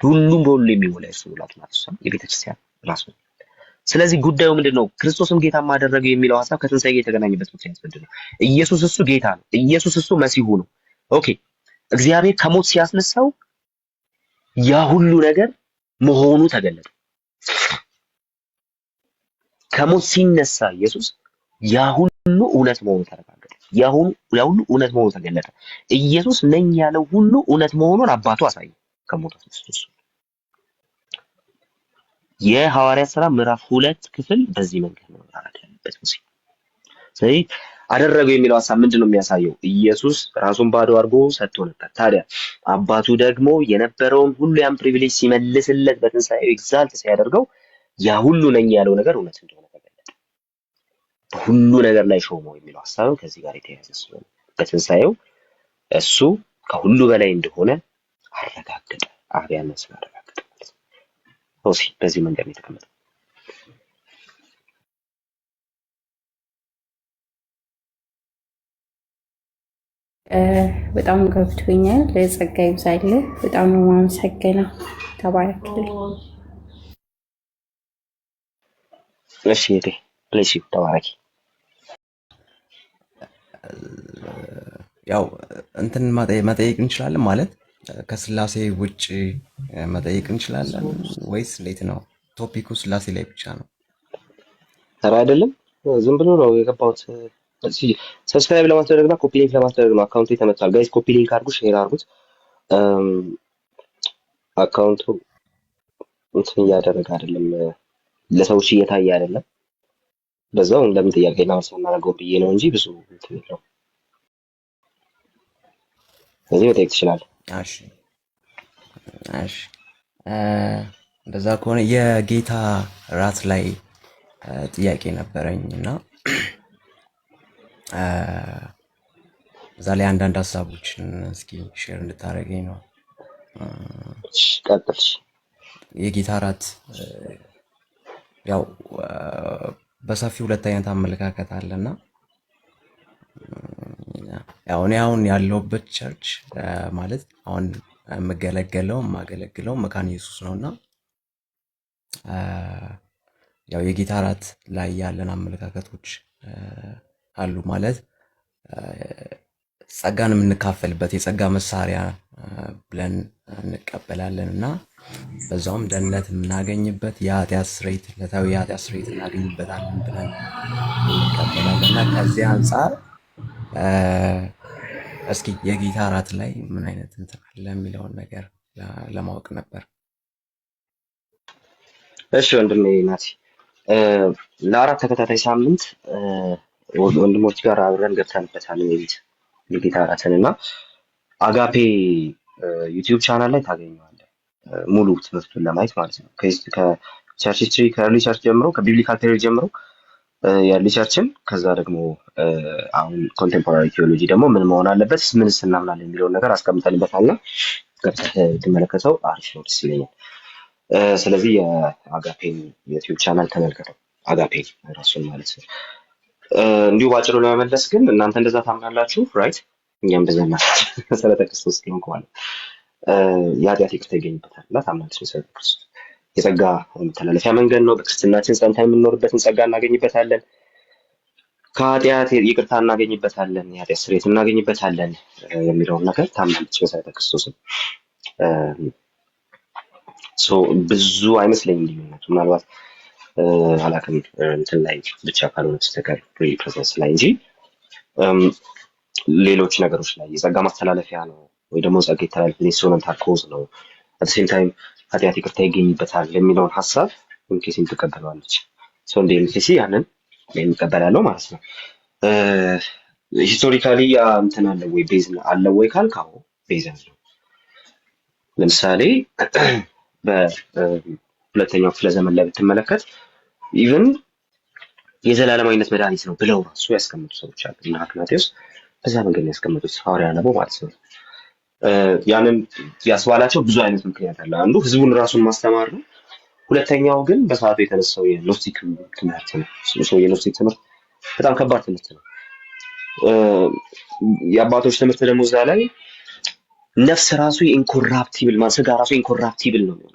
ሁሉም በሁሉ የሚሞላ እሱ ሙላት ማለት ነው የቤተክርስቲያን ራሱ። ስለዚህ ጉዳዩ ምንድነው? ክርስቶስም ጌታ ማደረገው የሚለው ሐሳብ ከትንሣኤ ጋር የተገናኘበት ምክንያት ምንድነው? ኢየሱስ እሱ ጌታ ነው። ኢየሱስ እሱ መሲሁ ነው። ኦኬ እግዚአብሔር ከሞት ሲያስነሳው ያ ሁሉ ነገር መሆኑ ተገለጠ። ከሞት ሲነሳ ኢየሱስ ያ ሁሉ እውነት መሆኑ ተረጋገጠ። ያ ሁሉ እውነት መሆኑ ተገለጠ። ኢየሱስ ነኝ ያለው ሁሉ እውነት መሆኑን አባቱ አሳየ ከሞት አስነስቶ። የሐዋርያት ሥራ ምዕራፍ 2 ክፍል በዚህ መንገድ ነው ማለት ያለበት ሙሴ። ስለዚህ አደረገው የሚለው ሐሳብ ምንድነው የሚያሳየው? ኢየሱስ ራሱን ባዶ አድርጎ ሰጥቶ ነበር። ታዲያ አባቱ ደግሞ የነበረውን ሁሉ ያን ፕሪቪሌጅ ሲመልስለት በትንሣኤው ኤግዛልት ሲያደርገው ያ ሁሉ ነኝ ያለው ነገር እውነት እንደሆነ ተገለጠ። በሁሉ ነገር ላይ ሾመው የሚለው ሐሳብ ከዚህ ጋር የተያያዘ ስለሆነ በትንሣኤው እሱ ከሁሉ በላይ እንደሆነ አረጋገጠ። አብ ያንን ስላረጋገጠ ማለት ነው። በዚህ መንገድ ነው የተቀመጠው። በጣም ገብቶኛል። ለጸጋ ይብዛልህ። በጣም ነው የማመሰግነው። ተባረክልኝ። እሺ እቴ ለሺ ተባረኪ። ያው እንትን መጠየቅ እንችላለን ማለት ከስላሴ ውጭ መጠየቅ እንችላለን ወይስ እንዴት ነው? ቶፒኩ ስላሴ ላይ ብቻ ነው? ኧረ አይደለም፣ ዝም ብሎ ነው የገባሁት። ሰብስክራይብ ለማስደረግና ኮፒ ሊንክ ለማስደረግ ነው። አካውንቱ ተመቷል። ጋይስ ኮፒ ሊንክ አድርጉ፣ ሼር አድርጉት። አካውንቱ እንትን እያደረገ አይደለም፣ ለሰዎች እየታየ አይደለም። በዛው ለምን ጥያቄና መልስ እናደርገው ብዬ ነው እንጂ ብዙ እንትን የለውም። ስለዚህ መጠየቅ ትችላለህ። እሺ እሺ። እንደዛ ከሆነ የጌታ ራት ላይ ጥያቄ ነበረኝ እና እዛ ላይ አንዳንድ ሀሳቦችን እስኪ ሼር እንድታደርገኝ ነው። ቀጥል። የጌታ ራት ያው በሰፊ ሁለት አይነት አመለካከት አለና ያው እኔ አሁን ያለሁበት ቸርች ማለት አሁን የማገለግለው መካነ ኢየሱስ ነውና ያው የጌታ ራት ላይ ያለን አመለካከቶች አሉ ማለት ጸጋን የምንካፈልበት የጸጋ መሳሪያ ብለን እንቀበላለን እና በዛውም ደህንነት የምናገኝበት የኃጢአት ስርየት ዕለታዊ የኃጢአት ስርየት እናገኝበታለን ብለን እንቀበላለን እና ከዚህ አንጻር እስኪ የጌታ ራት ላይ ምን አይነት እንትን አለ የሚለውን ነገር ለማወቅ ነበር። እሺ ወንድሜ ናቲ፣ ለአራት ተከታታይ ሳምንት ወንድሞች ጋር አብረን ገብተንበታል የጌታ ራትን እና አጋፔ ዩቲዩብ ቻናል ላይ ታገኘዋለህ ሙሉ ትምህርቱን ለማየት ማለት ነው። ከቸርች ሂስትሪ ከርሊ ቸርች ጀምሮ ከቢብሊካል ቴዎሪ ጀምሮ የርሊ ቸርችን ከዛ ደግሞ አሁን ኮንቴምፖራሪ ቴዎሎጂ ደግሞ ምን መሆን አለበት ምንስ እናምናለን የሚለውን ነገር አስቀምጠንበታልና ገብተህ ትመለከተው አሪፍ ነው፣ ደስ ይለኛል። ስለዚህ የአጋፔን ዩቲዩብ ቻናል ተመልከተው፣ አጋፔ ራሱን ማለት ነው። እንዲሁ ባጭሩ ለመመለስ ግን እናንተ እንደዛ ታምናላችሁ ራይት? እኛም እንደዛ እናምናለን። መሰረተ ክርስቶስ ስለሆንኩ ማለት የኃጢአት ይቅርታ ይገኝበታል እና ታምናለች። መሰረተ ክርስቶስ የጸጋ መተላለፊያ መንገድ ነው። በክርስትናችን ጸንተን የምንኖርበትን ጸጋ እናገኝበታለን። ከኃጢአት ይቅርታ እናገኝበታለን፣ የኃጢአት ስርየት እናገኝበታለን የሚለውን ነገር ታምናለች መሰረተ ክርስቶስን። ብዙ አይመስለኝም ልዩነቱ፣ ምናልባት አላውቅም እንትን ላይ ብቻ ካልሆነ በስተቀር ፕሬዘንስ ላይ እንጂ ሌሎች ነገሮች ላይ የጸጋ ማስተላለፊያ ነው ወይ ደግሞ ጸጋ የተላለፈ ኢንስትሩመንታል ኮዝ ነው አት ሴም ታይም ኃጢአት ይቅርታ ይገኝበታል የሚለውን ሀሳብ ኢምኬሲን ትቀበላለች። ሰው እንደ ኢምኬሲ ያንን የሚቀበላለው ማለት ነው። ሂስቶሪካሊ እንትን አለ ወይ ቤዝ አለ ወይ ካልካው ቤዝ አለ። ለምሳሌ በሁለተኛው ክፍለ ዘመን ላይ ብትመለከት ኢቭን የዘላለማዊነት መድኃኒት ነው ብለው ራሱ ያስቀምጡ ሰዎች አሉ እና አትናቴዎስ በዛ መንገድ ያስቀምጡት ሐዋርያ ነው ማለት ነው። ያንን ያስባላቸው ብዙ አይነት ምክንያት አለ። አንዱ ህዝቡን ራሱን ማስተማር ነው። ሁለተኛው ግን በሰዓቱ የተነሳው የኖስቲክ ትምህርት ነው። የኖስቲክ ትምህርት በጣም ከባድ ትምህርት ነው። የአባቶች ትምህርት ደግሞ እዛ ላይ ነፍስ ራሱ ኢንኮራፕቲብል ስጋ ራሱ ኢንኮራፕቲብል ነው የሚሆነው።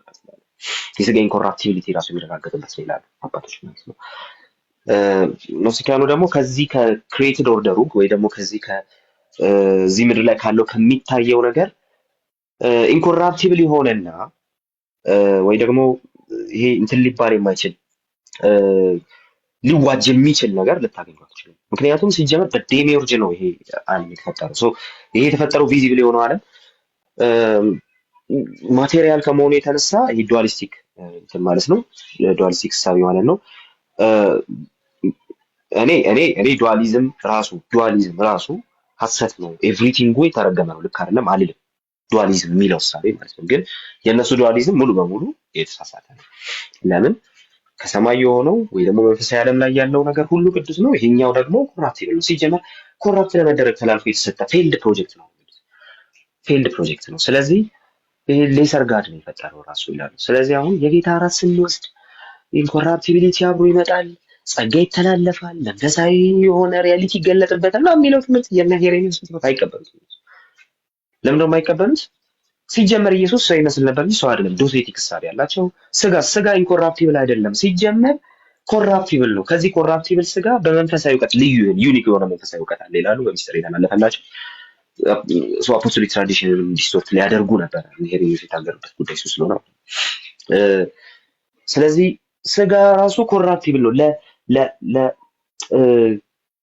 የስጋ ኢንኮራፕቲቢሊቲ ራሱ የሚረጋገጥበት ነው ይላሉ አባቶች ማለት ነው። ኖስቲካኑ ደግሞ ከዚህ ከክሬትድ ኦርደሩ ወይ ደግሞ ከዚህ ከዚህ ምድር ላይ ካለው ከሚታየው ነገር ኢንኮራፕቲብል የሆነና ወይ ደግሞ ይሄ እንትን ሊባል የማይችል ሊዋጅ የሚችል ነገር ልታገኙ አትችሉም። ምክንያቱም ሲጀመር በዴሚዮርጅ ነው ይሄ ዓለም የተፈጠረው። ሶ ይሄ የተፈጠረው ቪዚብል የሆነው ዓለም ማቴሪያል ከመሆኑ የተነሳ ይሄ ዱዋሊስቲክ እንትን ማለት ነው፣ ዱዋሊስቲክ እሳቤ ማለት ነው። እኔ ዱዋሊዝም ራሱ ሐሰት ነው፣ ኤቭሪቲንጉ የተረገመ ነው፣ ልክ አይደለም አልልም። ዱዋሊዝም የሚለው እሳቤ ማለት ነው። ግን የእነሱ ዱዋሊዝም ሙሉ በሙሉ የተሳሳተ ነው። ለምን? ከሰማይ የሆነው ወይ ደግሞ መንፈሳዊ ዓለም ላይ ያለው ነገር ሁሉ ቅዱስ ነው፣ ይሄኛው ደግሞ ኮራፕቲብል ነው። ሲጀመር ኮራፕት ለመደረግ ተላልፎ የተሰጠ ፌልድ ፕሮጀክት ነው። ስለዚህ ይሄ ሌሰር ጋድ ነው የፈጠረው ራሱ ይላሉ። ስለዚህ አሁን የጌታ እራት ስንወስድ ኢንኮራፕቲቢሊቲ አብሮ ይመጣል፣ ጸጋ ይተላለፋል፣ መንፈሳዊ የሆነ ሪያሊቲ ይገለጥበታል የሚለው ትምህርት የሄሬኒዮስ ትምህርት አይቀበሉትም። ለምን ነው የማይቀበሉት? ሲጀመር ኢየሱስ ሰው ይመስል ነበር እንጂ ሰው አይደለም። ዶሴቲክ እሳቤ ያላቸው ስጋ ኢንኮራፕቲብል አይደለም፣ ሲጀመር ኮራፕቲብል ነው። ከዚህ ኮራፕቲብል ስጋ በመንፈሳዊ እውቀት ልዩ ዩኒክ የሆነ መንፈሳዊ እውቀት አለ ይላሉ። በሚስጥር የተላለፈላቸው ሰው አፖስቶሊክ ትራዲሽንን ዲስቶርት ሊያደርጉ ነበር። ሄሬኒዮስ የታገሩበት ጉዳይ እሱ ስለሆነ ስለዚህ ስጋ ራሱ ኮራፕቲብል ነው፣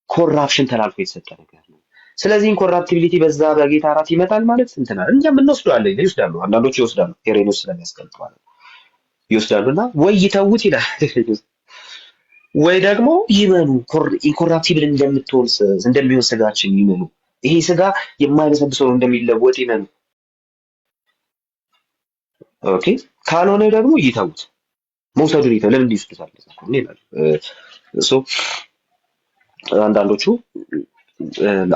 ለኮራፕሽን ተላልፎ የተሰጠ ነገር ነው። ስለዚህ ኢንኮራፕቲቢሊቲ በዛ በጌታ እራት ይመጣል ማለት እንትና እኛም እንወስደዋለን፣ ይወስዳሉ፣ አንዳንዶቹ ይወስዳሉ፣ ሄሬኒዮስ ስለሚያስቀምጥ ማለት ይወስዳሉና ወይ ይተውት ይላል ወይ ደግሞ ይመኑ፣ ኢንኮራፕቲብል እንደሚሆን ስጋችን ይመኑ፣ ይሄ ስጋ የማይበሰብሰው እንደሚለወጥ ይመኑ። ኦኬ ካልሆነ ደግሞ ይተውት፣ መውሰዱን ይተው። ለምን ይወስዱታል ይላል። አንዳንዶቹ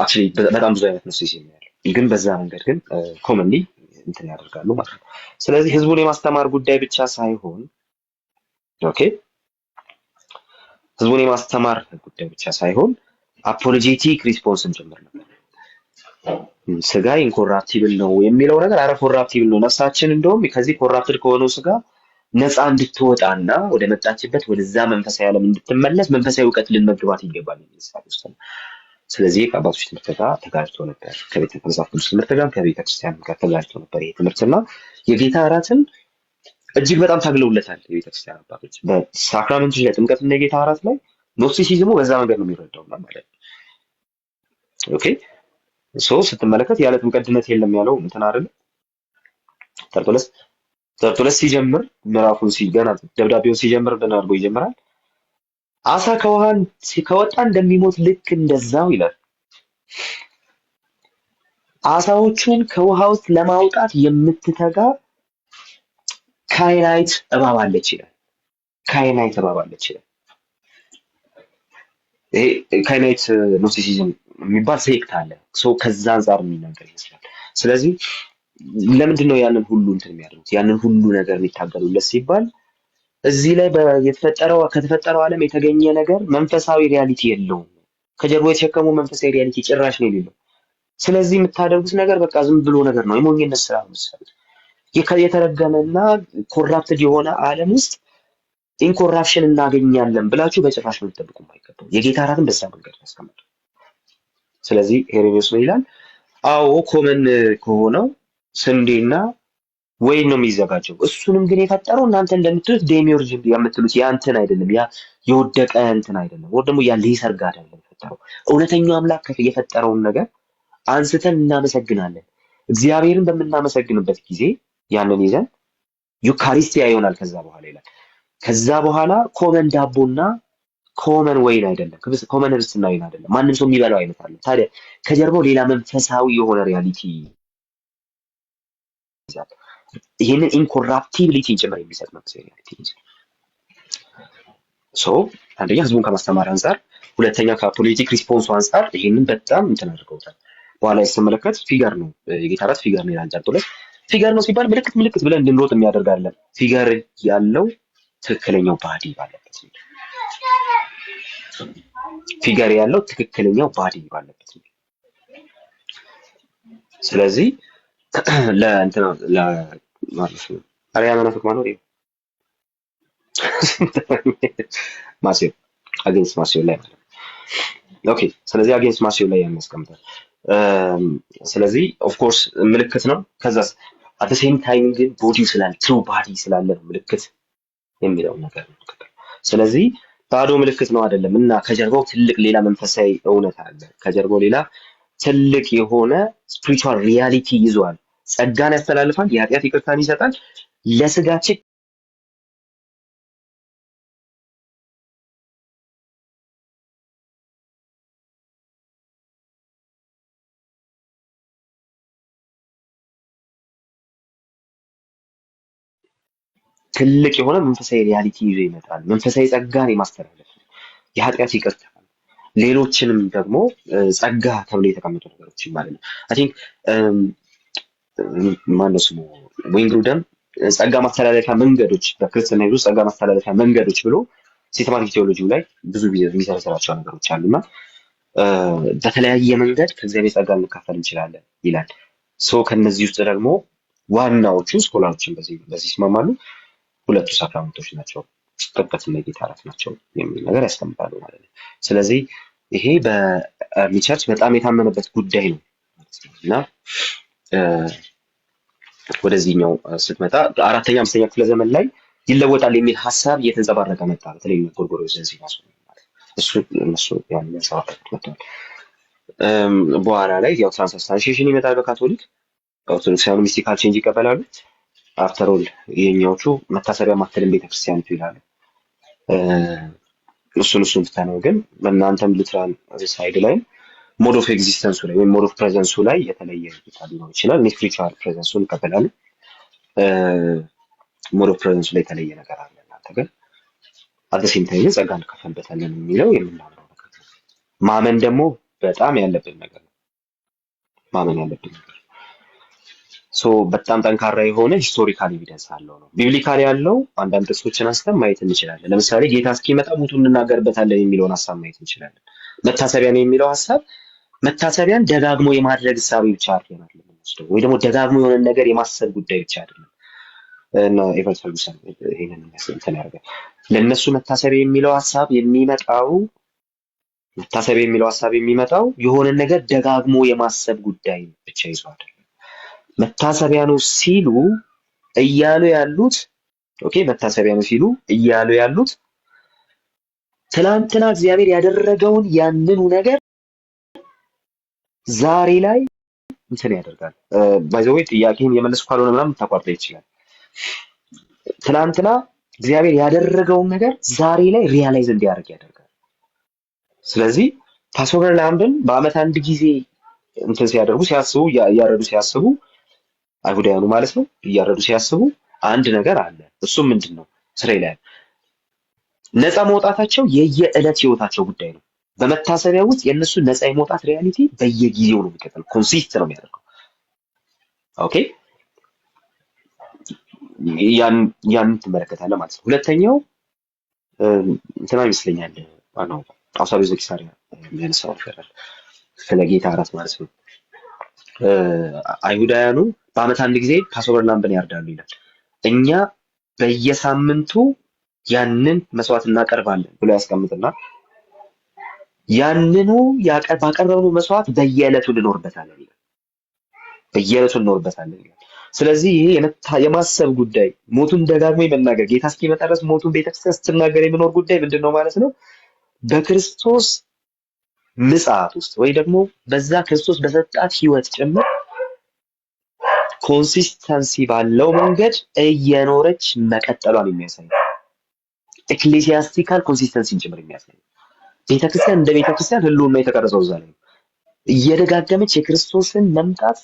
አክቹሊ በጣም ብዙ አይነት ነው ያለው፣ ግን በዛ መንገድ ግን ኮመንሊ እንትን ያደርጋሉ ማለት ነው። ስለዚህ ህዝቡን የማስተማር ጉዳይ ብቻ ሳይሆን ህዝቡን የማስተማር ጉዳይ ብቻ ሳይሆን አፖሎጄቲክ ሪስፖንስን ጭምር ነበር። ስጋ ኢንኮራፕቲብል ነው የሚለው ነገር አረ ኮራፕቲብል ነው፣ ነፍሳችን እንደውም ከዚህ ኮራፕትድ ከሆነው ስጋ ነፃ እንድትወጣና ወደ መጣችበት ወደዛ መንፈሳዊ ዓለም እንድትመለስ መንፈሳዊ እውቀት ልንመግባት ይገባል የሚል። ስለዚህ ከአባቶች ትምህርት ጋር ተጋጭቶ ነበር፣ ከቤተ መጽሐፍ ቅዱስ ትምህርት ጋር ከቤተ ክርስቲያን ጋር ተጋጭቶ ነበር ይሄ ትምህርትና የጌታ እራትን እጅግ በጣም ታግለውለታል የቤተ ክርስቲያን አባቶች። በሳክራመንቶች ላይ ጥምቀትና የጌታ እራት ላይ ኖስቲሲዝሙ በዛ መንገድ ነው የሚረዳው ማለት ነው። ኦኬ ስትመለከት ያለ ጥምቀት ድነት የለም ያለው እንትን አይደለ? ተርቶለስ ሲጀምር ምዕራፉን ገና ደብዳቤውን ሲጀምር ምን አድርጎ ይጀምራል? አሳ ከውሃን ከወጣ እንደሚሞት ልክ እንደዛው ይላል። አሳዎቹን ከውሃ ውስጥ ለማውጣት የምትተጋ ካይናይት እባብ አለች ይላል። ካይናይት እባብ አለች ይላል። ይሄ ካይናይት ኖስቲሲዝም የሚባል ሴክት አለ። ከዛ አንጻር የሚናገር ይመስላል። ስለዚህ ለምንድን ነው ያንን ሁሉ እንትን የሚያደርጉት? ያንን ሁሉ ነገር የሚታገሉለት ሲባል እዚህ ላይ ከተፈጠረው ዓለም የተገኘ ነገር መንፈሳዊ ሪያሊቲ የለውም። ከጀርባው የተሸከመው መንፈሳዊ ሪያሊቲ ጭራሽ ነው የሌለው። ስለዚህ የምታደርጉት ነገር በቃ ዝም ብሎ ነገር ነው፣ የሞኝነት ስራ ነው። የተረገመና ኮራፕትድ የሆነ ዓለም ውስጥ ኢንኮራፕሽን እናገኛለን ብላችሁ በጭራሽ ነው ልትጠብቁ የማይገባው። የጌታ እራትን በዛ መንገድ ያስቀምጡ። ስለዚህ ሄሬኒዮስ ነው ይላል፣ አዎ ኮመን ከሆነው ስንዴና ወይን ነው የሚዘጋጀው። እሱንም ግን የፈጠረው እናንተ እንደምትሉት ዴሚዮርጅ የምትሉት ያ እንትን አይደለም፣ ያ የወደቀ እንትን አይደለም፣ ወይ ደግሞ ያ ሌሰር ጋር አይደለም የፈጠረው። እውነተኛው አምላክ የፈጠረውን ነገር አንስተን እናመሰግናለን። እግዚአብሔርን በምናመሰግንበት ጊዜ ያንን ይዘን ዩካሪስቲያ ይሆናል። ከዛ በኋላ ይላል፣ ከዛ በኋላ ኮመን ዳቦና ኮመን ወይን አይደለም፣ ኮመን ርስትና ወይን አይደለም፣ ማንም ሰው የሚበላው አይነት አለ። ታዲያ ከጀርባው ሌላ መንፈሳዊ የሆነ ሪያሊቲ ይዛል። ይሄንን ኢንኮራፕቲቢሊቲን ጭምር የሚሰጥ መንፈሳዊ ሪያሊቲ ይዛል። አንደኛ ህዝቡን ከማስተማር አንጻር፣ ሁለተኛ ከፖለቲክ ሪስፖንሱ አንጻር ይሄንን በጣም እንትን አድርገውታል። በኋላ ሲመለከት ፊገር ነው የጌታ እራት ፊገር ነው ይላል። ጫርቶለስ ፊገር ነው ሲባል ምልክት ብለን እንድንሮጥ የሚያደርግ አይደለም። ፊገር ያለው ትክክለኛው ባዲ ባለበት ነው። ፊገር ያለው ትክክለኛው ባዲ ባለበት ነው። ስለዚህ ለእንትና ለማለት ነው አሪያ መናፍቅ ማለት ነው ማሲዮ አጌንስት ማሲዮ ላይ ማለት ነው። ኦኬ ስለዚህ አጌንስት ማሲዮ ላይ ያስቀምጣል። ስለዚህ ኦፍ ኮርስ ምልክት ነው። ከዛስ አት ሴም ታይም ግን ቦዲው ስላለ ትሩ ባዲ ስላለ ነው ምልክት የሚለው ነገር ነው። ስለዚህ ባዶ ምልክት ነው አይደለም እና ከጀርባው ትልቅ ሌላ መንፈሳዊ እውነት አለ። ከጀርባው ሌላ ትልቅ የሆነ ስፒሪቹዋል ሪያሊቲ ይዟል። ጸጋን ያስተላልፋል፣ የኃጢአት ይቅርታን ይሰጣል፣ ለስጋችን ትልቅ የሆነ መንፈሳዊ ሪያሊቲ ይዞ ይመጣል። መንፈሳዊ ጸጋን የማስተላለፍ የኃጢአት ይቅርታ ሌሎችንም ደግሞ ጸጋ ተብሎ የተቀመጡ ነገሮችን ማለት ነው። አይ ቲንክ ማነው ስሙ ዊንግሩደን ጸጋ ማስተላለፊያ መንገዶች በክርስትና ይዞ ጸጋ ማስተላለፊያ መንገዶች ብሎ ሲስተማቲክ ቴዎሎጂው ላይ ብዙ የሚሰራቸው ነገሮች አሉና በተለያየ መንገድ ከእግዚአብሔር ጸጋ ልንካፈል እንችላለን ይላል። ሶ ከነዚህ ውስጥ ደግሞ ዋናዎቹ ስኮላሮችን በዚህ ይስማማሉ። ሁለቱ ሳክራመንቶች ናቸው፣ ጥምቀትና የጌታ እራት ናቸው የሚል ነገር ያስቀምጣሉ ማለት ነው። ስለዚህ ይሄ በኤርሊ ቸርች በጣም የታመነበት ጉዳይ ነው እና ወደዚህኛው ስትመጣ አራተኛ አምስተኛ ክፍለ ዘመን ላይ ይለወጣል የሚል ሀሳብ እየተንጸባረቀ መጣ። በተለይ ጎርጎርዮስ ዘንዚባስ እነሱ ያንን ያንጸባረቁት መጥተዋል። በኋላ ላይ ያው ትራንስubstantiation ይመጣል በካቶሊክ ኦርቶዶክሳውያኑ ሚስቲካል ቼንጅ ይቀበላሉ። አፍተር ኦል የኛዎቹ መታሰቢያ ማተልን ቤተክርስቲያኒቱ ይላሉ። እሱን ብታነው ግን በእናንተም ሉትራን ሳይድ ላይ ሞድ ኦፍ ኤግዚስተንሱ ላይ ወይም ሞድ ኦፍ ፕሬዘንሱ ላይ የተለየ እይታ ሊኖር ይችላል። እኔ ስፒሪቹዋል ፕሬዘንሱን እቀበላለሁ። ሞድ ኦፍ ፕሬዘንሱ ላይ የተለየ ነገር አለ። እናንተ ግን አት ሴም ታይም ጸጋ እንከፈልበታለን የሚለው የምናምነው ነገር ነው። ማመን ደግሞ በጣም ያለብን ነገር ነው። ማመን ያለብን ነገር ሶ በጣም ጠንካራ የሆነ ሂስቶሪካል ኤቪደንስ አለው ነው። ቢብሊካል ያለው አንዳንድ ጥቅሶችን አንስተን ማየት እንችላለን። ለምሳሌ ጌታ እስኪመጣ ሙቱን እንናገርበታለን የሚለውን ሀሳብ ማየት እንችላለን። መታሰቢያ ነው የሚለው ሀሳብ መታሰቢያን ደጋግሞ የማድረግ እሳቤ ብቻ አይደለም የምንወስደው፣ ወይ ደግሞ ደጋግሞ የሆነ ነገር የማሰብ ጉዳይ ብቻ አይደለም። እና ኤቨርት ፈርጉሰን ይሄንን እንትን ያደርጋል። ለእነሱ መታሰቢያ የሚለው ሀሳብ የሚመጣው የሆነ ነገር ደጋግሞ የማሰብ ጉዳይ ብቻ ይዞ አይደለም። መታሰቢያ ነው ሲሉ እያሉ ያሉት ትላንትና እግዚአብሔር ያደረገውን ያንኑ ነገር ዛሬ ላይ እንትን ያደርጋል። ባይ ዘ ወይ ጥያቄን የመለስኩ ካልሆነ ምናምን ታቋርጠ ይችላል። ትላንትና እግዚአብሔር ያደረገውን ነገር ዛሬ ላይ ሪያላይዝ እንዲያደርግ ያደርጋል። ስለዚህ ፓስኦቨር ላምብን በአመት አንድ ጊዜ እንትን ሲያስቡ አይሁዳውያኑ ማለት ነው እያረዱ ሲያስቡ አንድ ነገር አለ። እሱም ምንድነው? እስራኤላውያን ነፃ መውጣታቸው የየዕለት ህይወታቸው ጉዳይ ነው። በመታሰቢያ ውስጥ የእነሱ ነፃ የመውጣት ሪያሊቲ በየጊዜው ነው የሚቀጥለው፣ ኮንሲስት ነው የሚያደርገው። ኦኬ ያን ትመለከታለህ ማለት ነው። ሁለተኛው እንትና ይመስለኛል ማነው አውሳቢ ዘኪሳሪያ የሚያነሳው ነገር ስለ ጌታ እራት ማለት ነው። አይሁዳውያኑ በአመት አንድ ጊዜ ፓስኦቨር ላምብን ያርዳሉ ይላል። እኛ በየሳምንቱ ያንን መስዋዕት እናቀርባለን ብሎ ያስቀምጥና ያንኑ ባቀረብነው መስዋዕት በየዕለቱ እንኖርበታለን ይላል። ስለዚህ ይሄ የማሰብ ጉዳይ ሞቱን ደጋግሞ የመናገር ጌታ እስኪመጣ ድረስ ሞቱን ቤተክርስቲያን ስትናገር የመኖር ጉዳይ ምንድን ነው ማለት ነው? በክርስቶስ ምጽአት ውስጥ ወይ ደግሞ በዛ ክርስቶስ በሰጣት ህይወት ጭምር ኮንሲስተንሲ ባለው መንገድ እየኖረች መቀጠሏን የሚያሳይ ኤክሌሲያስቲካል ኮንሲስተንሲን ጭምር የሚያሳይ ቤተክርስቲያን እንደ ቤተክርስቲያን ህልውና የተቀረጸው እዛ ላይ እየደጋገመች የክርስቶስን መምጣት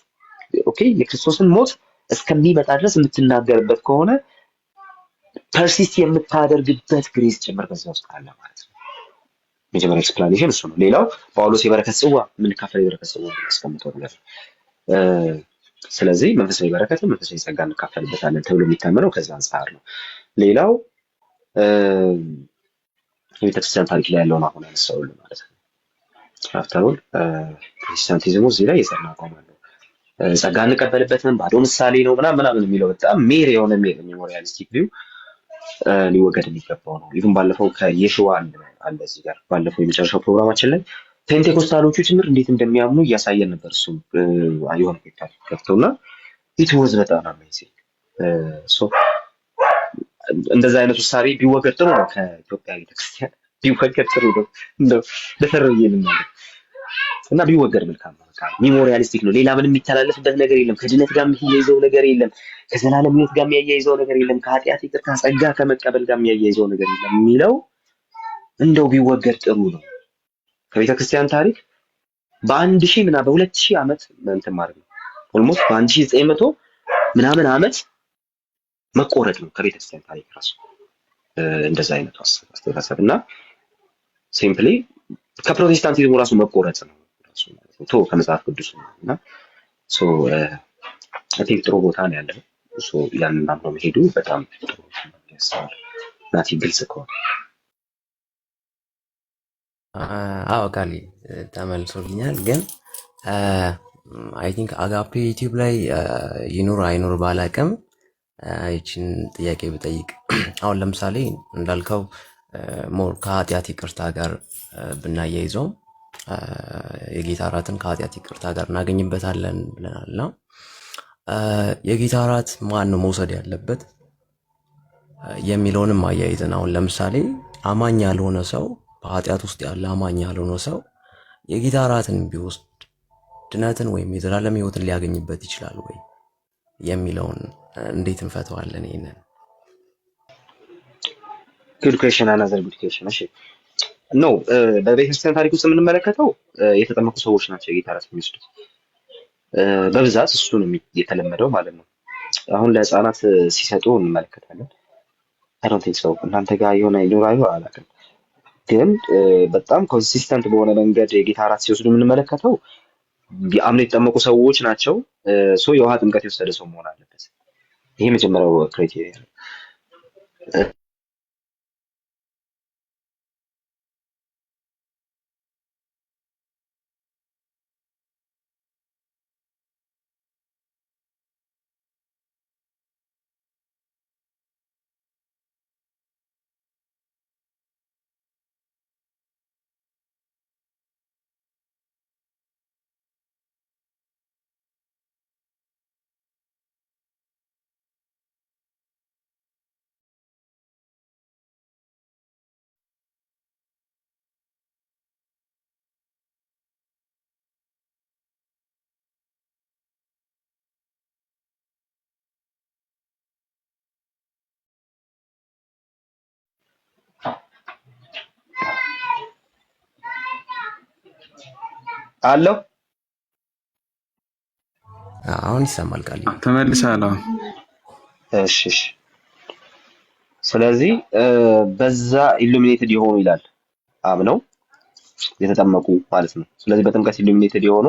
የክርስቶስን ሞት እስከሚመጣ ድረስ የምትናገርበት ከሆነ ፐርሲስት የምታደርግበት ግሬስ ጭምር በዛ ውስጥ አለ ማለት ነው። መጀመሪያ ኤክስፕላኔሽን እሱ ነው። ሌላው ጳውሎስ የበረከት ጽዋ የምንካፈል የበረከት ጽዋ ያስቀምጠው ነገር ስለዚህ መንፈሳዊ በረከት መንፈሳዊ ጸጋ እንካፈልበታለን ተብሎ የሚታመነው ከዛ አንጻር ነው። ሌላው የቤተክርስቲያን ታሪክ ላይ ያለውን አሁን ያነሳውልህ ማለት ነው። አፍተር ኦል ፕሮቴስታንቲዝሙ እዚህ ላይ የጸና አቋም አለው። ጸጋ እንቀበልበትም ባዶ ምሳሌ ነው ምናምን የሚለው በጣም ሜር የሆነ ሜሞሪያሊስቲክ ቪው ሊወገድ የሚገባው ነው። ኢቭን ባለፈው ከየሽዋ አለ እዚህ ጋር ባለፈው የመጨረሻው ፕሮግራማችን ላይ ፔንቴኮስታሎቹ ጭምር እንዴት እንደሚያምኑ እያሳየን ነበር። እሱም የሆነ ፔታል ከፍተውና ኢት ዋዝ በጣም አሜዚንግ። እንደዛ አይነት ውሳቤ ቢወገድ ጥሩ ነው። ከኢትዮጵያ ቤተክርስቲያን ቢወገድ ጥሩ ነው። እንደው ለተረየልን ማለት እና ቢወገድ መልካም ነው። በቃ ሜሞሪያሊስቲክ ነው። ሌላ ምንም የሚተላለፍበት ነገር የለም። ከድነት ጋር የሚያያይዘው ነገር የለም። ከዘላለም ሕይወት ጋር የሚያያይዘው ነገር የለም። ከኃጢአት ይቅርታ ጸጋ ከመቀበል ጋር የሚያያይዘው ነገር የለም የሚለው እንደው ቢወገድ ጥሩ ነው። ከቤተ ክርስቲያን ታሪክ በ1000 በ2000 ዓመት እንትን ማለት ነው ኦልሞስት በ1900 ምናምን ዓመት መቆረጥ ነው ከቤተ ክርስቲያን ታሪክ ራሱ እንደዛ አይነቱ አስተሳሰብ እና ሲምፕሊ ከፕሮቴስታንቲዝሙ ራሱ መቆረጥ ነው ራሱ ቶ ከመጽሐፍ ቅዱስ እና ሶ አይ ቲንክ ጥሩ ቦታ ነው ያለው። ሶ ያንን አምኖ መሄዱ በጣም ጥሩ ያሳል ናቲ ግልጽ ከሆነ አዎ ቃሌ ተመልሶልኛል። ግን አይ ቲንክ አጋፔ ዩቲዩብ ላይ ይኑር አይኑር ባላቅም ይችን ጥያቄ ብጠይቅ አሁን ለምሳሌ እንዳልከው ሞር ከኃጢአት ይቅርታ ጋር ብናያይዘው የጌታ እራትን ከኃጢአት ይቅርታ ጋር እናገኝበታለን ብለናልና የጌታ እራት ማን ነው መውሰድ ያለበት የሚለውንም አያይዘን አሁን ለምሳሌ አማኝ ያልሆነ ሰው በኃጢአት ውስጥ ያለ አማኝ ያልሆነ ሰው የጌታ እራትን ቢወስድ ድነትን ወይም የዘላለም ሕይወትን ሊያገኝበት ይችላል ወይ የሚለውን እንዴት እንፈተዋለን? ይሄንን ጉድ ኩዌስቸን አናዘር ጉድ ኩዌስቸን። እሺ ኖ በቤተክርስቲያን ታሪክ ውስጥ የምንመለከተው የተጠመቁ ሰዎች ናቸው የጌታ እራት የሚወስዱት በብዛት እሱ ነው የተለመደው ማለት ነው። አሁን ለህፃናት ሲሰጡ እንመለከታለን። አይ ዶንት ቲንክ ሶ እናንተ ጋር የሆነ ይኖራሉ አላውቅም፣ ግን በጣም ኮንሲስተንት በሆነ መንገድ የጌታ እራት ሲወስዱ የምንመለከተው አምነው የተጠመቁ ሰዎች ናቸው። ሶ የውሃ ጥምቀት የወሰደ ሰው መሆን አለበት። ይሄ መጀመሪያው ክራይቴሪያ ነው። አለው አሁን ይሰማል ቃል ተመልሳለሁ። እሺ እሺ። ስለዚህ በዛ ኢሉሚኔትድ የሆኑ ይላል አምነው የተጠመቁ ማለት ነው። ስለዚህ በጥምቀት ኢሉሚኔትድ የሆኑ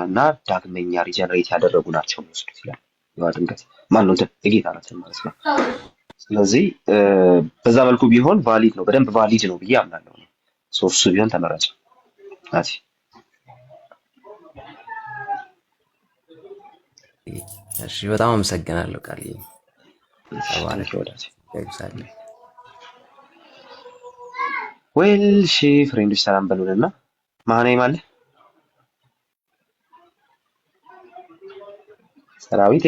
እና ዳግመኛ ሪጀነሬት ያደረጉ ናቸው የሚወስዱት ይላል። የውሃ ጥምቀት ማነው የጌታ እራት ማለት ነው። ስለዚህ በዛ መልኩ ቢሆን ቫሊድ ነው፣ በደንብ ቫሊድ ነው ብዬ አምናለሁ። እሱ ቢሆን ተመራጭ ናት። እሺ በጣም አመሰግናለሁ ቃል ተባረክ ወዳጅ። ይብዛል። ዌል እሺ ፍሬንዶች ሰላም በሉንና ማህኔ ማለት ሰራዊቴ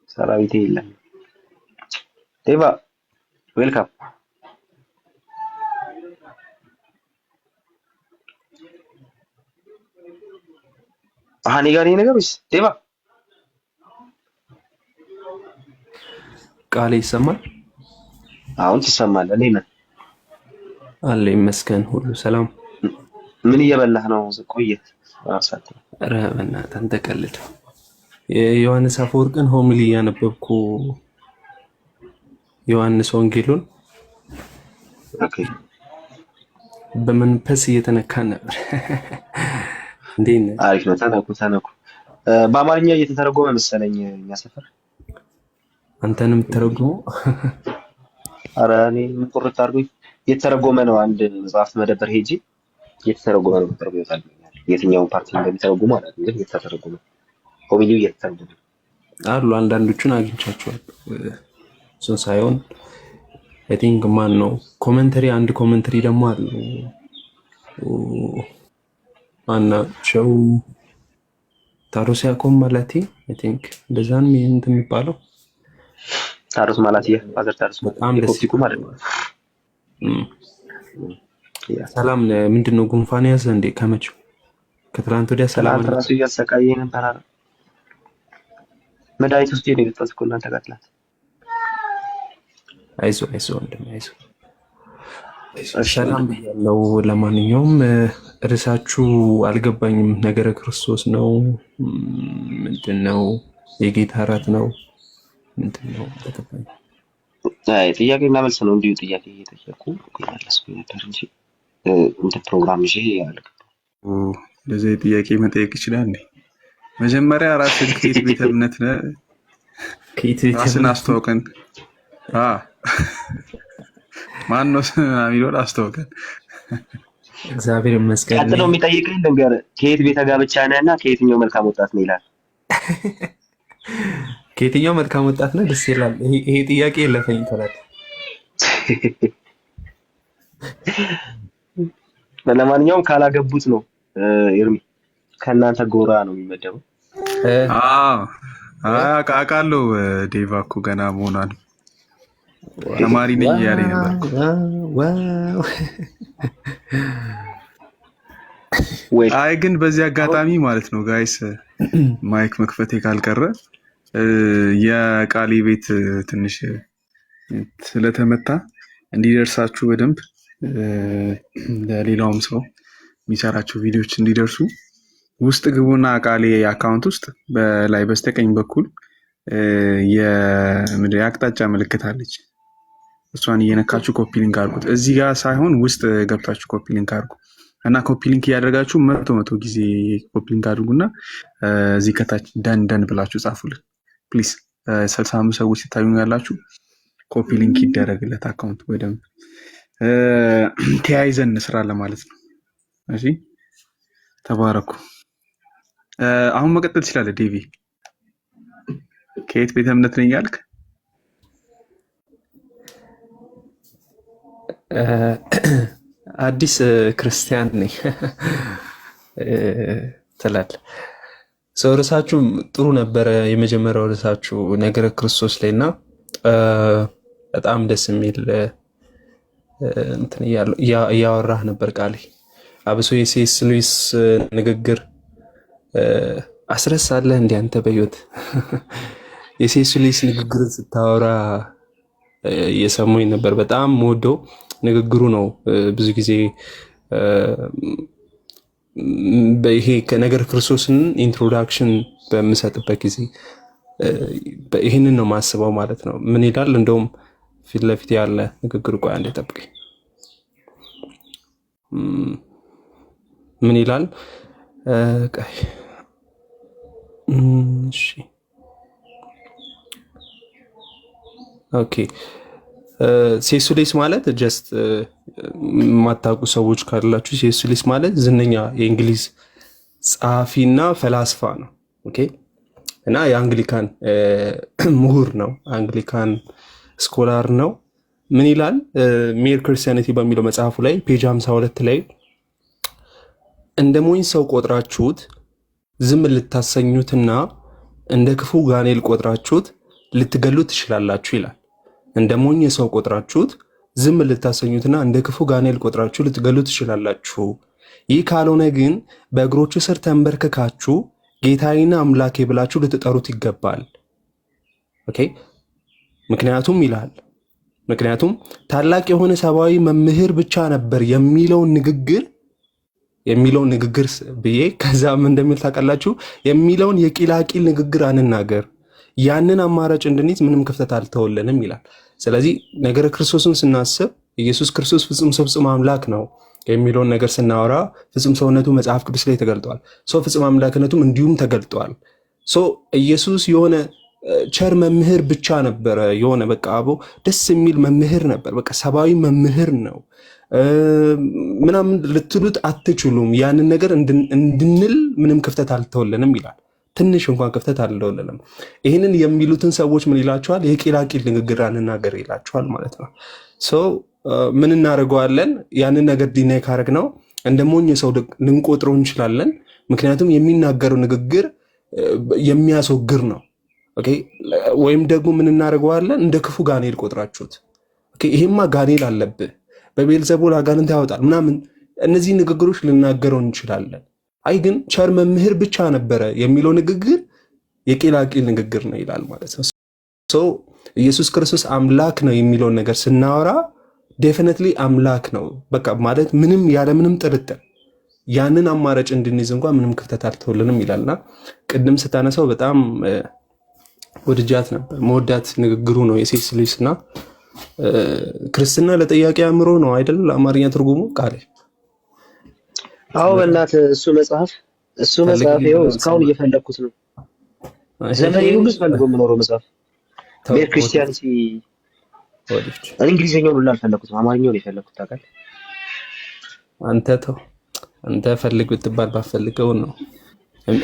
ሰራዊቴ የለም። ዴቫ ዌልካም። አሃ ጋር ይሄ ነገር ወይስ ዴቫ? ቃሌ ይሰማል? አሁን ትሰማለህ? እኔ ነኝ አለ ይመስገን፣ ሁሉ ሰላም። ምን እየበላህ ነው? ቆየህ አሳተ። ኧረ በእናትህ አንተ ቀልድ። የዮሐንስ አፈወርቅን ሆሚሊ እያነበብኩ ዮሐንስ ወንጌሉን ኦኬ በመንፈስ እየተነካን ነበር። እንዴት ነህ? አሪፍ ነው። ተነኩ። በአማርኛ እየተተረጎመ መሰለኝ እኛ ሰፈር። አንተንም ተረጉሞ? ኧረ እኔ ቁርጥ አድርጎኝ የተተረጎመ ነው። አንድ መጽሐፍት መደብር ሄጂ የተተረጎመ ነው ቅርብ ይወጣል። የትኛውን ፓርቲ እንደሚተረጉሙ ማለት ነው፣ ግን የተተረጎመ ሆሚሊው የተተረጎመ አሉ። አንዳንዶቹን አግኝቻቸዋለሁ። እሱን ሳይሆን አይ ቲንክ ማን ነው ኮመንተሪ፣ አንድ ኮመንተሪ ደግሞ አሉ ማናቸው ታሮስ ያቆም ማለት አይ ቲንክ እንደዛን እንትን የሚባለው ታሮስ ማለት የፋዘር ታሮስ በጣም ደስ ኮፕቲኩ ማለት ነው። ሰላም ምንድነው? ጉንፋን ያዘ እንዴ? ከመቼው ከትላንት ወዲያ ሰላም ራሱ እያሰቃየ ነበር አለ። መድኃኒት ውስጥ ነው የጠጥኩ እናንተ ጋጥላት። አይዞ ወንድም አይዞ። ሰላም ያለው ለማንኛውም ርዕሳችሁ አልገባኝም። ነገረ ክርስቶስ ነው ምንድነው? የጌታ እራት ነው ምንድነው? አልገባኝም። ጥያቄና መልስ ነው። እንዲሁ ጥያቄ እየጠየቁ መለስኩ ነበር እንጂ እንደ ፕሮግራም ይዤ አልገባም። እንደዚህ ጥያቄ መጠየቅ ይችላል እንዴ? መጀመሪያ ራስን ከየት ቤተ እምነት ነህ? ራስን አስተዋውቀን። ማን ነው የሚለውን አስተዋውቀን። እግዚአብሔር ይመስገን። ቀጥሎ የሚጠይቀኝ ነገር ከየት ቤተ ጋብቻ ነህ እና ከየትኛው መልካም ወጣት ነው ይላል። ከየትኛው መልካም ወጣት ነው? ደስ ይላል። ይሄ ጥያቄ የለፈኝ ተላት። ለማንኛውም ካላገቡት ነው ኤርሚ ከእናንተ ጎራ ነው የሚመደበው። አውቃለሁ። ዴቫ እኮ ገና መሆኗን ተማሪ ነኝ እያለ ነበር። አይ ግን በዚህ አጋጣሚ ማለት ነው ጋይስ ማይክ መክፈቴ ካልቀረ የቃሌ ቤት ትንሽ ስለተመታ እንዲደርሳችሁ በደንብ ለሌላውም ሰው የሚሰራቸው ቪዲዮዎች እንዲደርሱ ውስጥ ግቡና ቃሌ አካውንት ውስጥ በላይ በስተቀኝ በኩል የአቅጣጫ ምልክት አለች። እሷን እየነካችሁ ኮፒ ሊንክ አድርጉት። እዚህ ጋር ሳይሆን ውስጥ ገብታችሁ ኮፒ ሊንክ አድርጉ እና ኮፒ ሊንክ እያደረጋችሁ መቶ ጊዜ ኮፒ ሊንክ አድርጉና እዚህ ከታች ደን ብላችሁ ጻፉልን ፕሊዝ። 65 ሰዎች ሲታዩኝ ያላችሁ ኮፒ ሊንክ ይደረግለት አካውንት ወደም ተያይዘን እንስራ ለማለት ነው። እሺ ተባረኩ። አሁን መቀጠል ትችላለህ ዴቪ። ከየት ቤተ እምነት ነኝ ያልክ? አዲስ ክርስቲያን ነኝ ትላለህ። ሰው ርዕሳችሁ ጥሩ ነበረ። የመጀመሪያው ርዕሳችሁ ነገረ ክርስቶስ ላይ እና በጣም ደስ የሚል እንትን እያወራህ ነበር ቃሌ። አብሶ የሴስ ሉዊስ ንግግር አስረሳለህ እንደ አንተ በህይወት የሴስ ሉዊስ ንግግር ስታወራ እየሰሙኝ ነበር። በጣም የምወደው ንግግሩ ነው። ብዙ ጊዜ ይሄ ከነገረ ክርስቶስን ኢንትሮዳክሽን በምሰጥበት ጊዜ ይህንን ነው ማስበው ማለት ነው። ምን ይላል? እንደውም ፊት ለፊት ያለ ንግግር ቆይ አንዴ ጠብቀኝ። ምን ይላል? እሺ ኦኬ። ሴስ ሉዊስ ማለት ጀስት የማታውቁ ሰዎች ካላችሁ ሴስ ሉዊስ ማለት ዝነኛ የእንግሊዝ ጸሐፊና ፈላስፋ ነው። ኦኬ እና የአንግሊካን ምሁር ነው። አንግሊካን ስኮላር ነው። ምን ይላል? ሜር ክርስቲያኒቲ በሚለው መጽሐፉ ላይ ፔጅ 52 ላይ እንደ ሞኝ ሰው ቆጥራችሁት ዝም ልታሰኙትና እንደ ክፉ ጋኔል ቆጥራችሁት ልትገሉት ትችላላችሁ ይላል። እንደ ሞኝ ሰው ቆጥራችሁት ዝም ልታሰኙትና እንደ ክፉ ጋኔል ቆጥራችሁ ልትገሉት ትችላላችሁ። ይህ ካልሆነ ግን በእግሮቹ ስር ተንበርክካችሁ ጌታዬና አምላኬ ብላችሁ ልትጠሩት ይገባል። ኦኬ ምክንያቱም ይላል ታላቅ የሆነ ሰብአዊ መምህር ብቻ ነበር የሚለውን ንግግር ብዬ ከዛም እንደሚል ታውቃላችሁ የሚለውን የቂላቂል ንግግር አንናገር፣ ያንን አማራጭ እንድንይዝ ምንም ክፍተት አልተወለንም ይላል። ስለዚህ ነገረ ክርስቶስን ስናስብ ኢየሱስ ክርስቶስ ፍጹም ሰው ፍጹም አምላክ ነው የሚለውን ነገር ስናወራ ፍጹም ሰውነቱ መጽሐፍ ቅዱስ ላይ ተገልጧል። ሰው ፍጹም አምላክነቱም እንዲሁም ተገልጧል። ኢየሱስ የሆነ ቸር መምህር ብቻ ነበረ። የሆነ በቃ አቦ ደስ የሚል መምህር ነበር። በቃ ሰብአዊ መምህር ነው ምናምን ልትሉት አትችሉም። ያንን ነገር እንድንል ምንም ክፍተት አልተወለንም ይላል። ትንሽ እንኳን ክፍተት አልተወለንም። ይህንን የሚሉትን ሰዎች ምን ይላቸዋል? የቂላቂል ንግግር አንናገር ይላቸዋል ማለት ነው። ምን እናደርገዋለን? ያንን ነገር ዲናይ ካረግ ነው እንደ ሞኝ ሰው ልንቆጥረው እንችላለን። ምክንያቱም የሚናገረው ንግግር የሚያስወግር ነው። ወይም ደግሞ ምን እናደርገዋለን? እንደ ክፉ ጋኔል ቆጥራችሁት፣ ይሄማ ጋኔል አለብህ፣ በቤልዘቡል አጋንንት ያወጣል ምናምን፣ እነዚህ ንግግሮች ልናገረው እንችላለን። አይ ግን ቸር መምህር ብቻ ነበረ የሚለው ንግግር የቂላቂል ንግግር ነው ይላል ማለት ነው። ኢየሱስ ክርስቶስ አምላክ ነው የሚለውን ነገር ስናወራ ዴፊኒትሊ አምላክ ነው በቃ ማለት ምንም ያለምንም ጥርጥር ያንን አማራጭ እንድንይዝ እንኳን ምንም ክፍተት አልተወልንም ይላልና ቅድም ስታነሳው በጣም ወድጃት ነበር። መወዳት ንግግሩ ነው የሴስ ልጅ እና ክርስትና ለጠያቂ አእምሮ ነው አይደል? ለአማርኛ ትርጉሙ ቃል አዎ በእናትህ እሱ መጽሐፍ ይኸው እስካሁን እየፈለግኩት ነው። ዘመኔ ሁሉ ስፈልገው የምኖረው መጽሐፍ ሜር ክርስቲያኒቲ። እንግሊዝኛውን ሁሉ አልፈለግኩትም፣ አማርኛውን የፈለግኩት ታውቃለህ። አንተ ፈልግ ብትባል ባፈልገው ነው።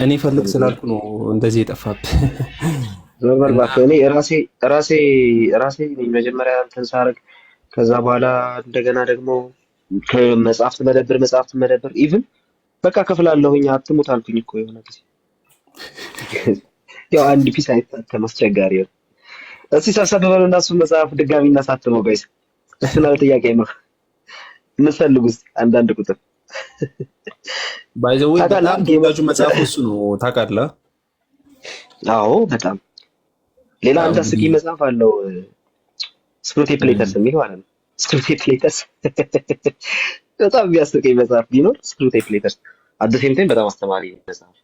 እኔ ፈልግ ስላልኩ ነው እንደዚህ የጠፋብህ። ዞርበር እባክህ። እኔ ራሴ መጀመሪያ እንትን ሳደርግ ከዛ በኋላ እንደገና ደግሞ ከመጽሐፍት መደብር ኢቭን በቃ ከፍላለሁኝ አትሙት አልኩኝ እኮ የሆነ ጊዜ። ያው አንድ ፒስ አይታተም አስቸጋሪ ነው። እስቲ ሰብሰብ በሉ እና እሱን መጽሐፍ ድጋሚ እናሳትመው ጋይስ። እሱን ጥያቄ ነው የምትፈልጉት አንዳንድ ቁጥር ባይዘው በጣም ተወዳጁ መጽሐፍ እሱ ነው ታውቃለህ? አዎ በጣም ሌላ አንድ አስቂ መጽሐፍ አለው ስክሩቴፕሌተርስ የሚል ማለት ነው። ስክሩቴፕሌተርስ በጣም የሚያስቀኝ መጽሐፍ ቢኖር ስክሩቴፕሌተርስ አት ዘ ሴም ታይም በጣም አስተማሪ መጽሐፍ።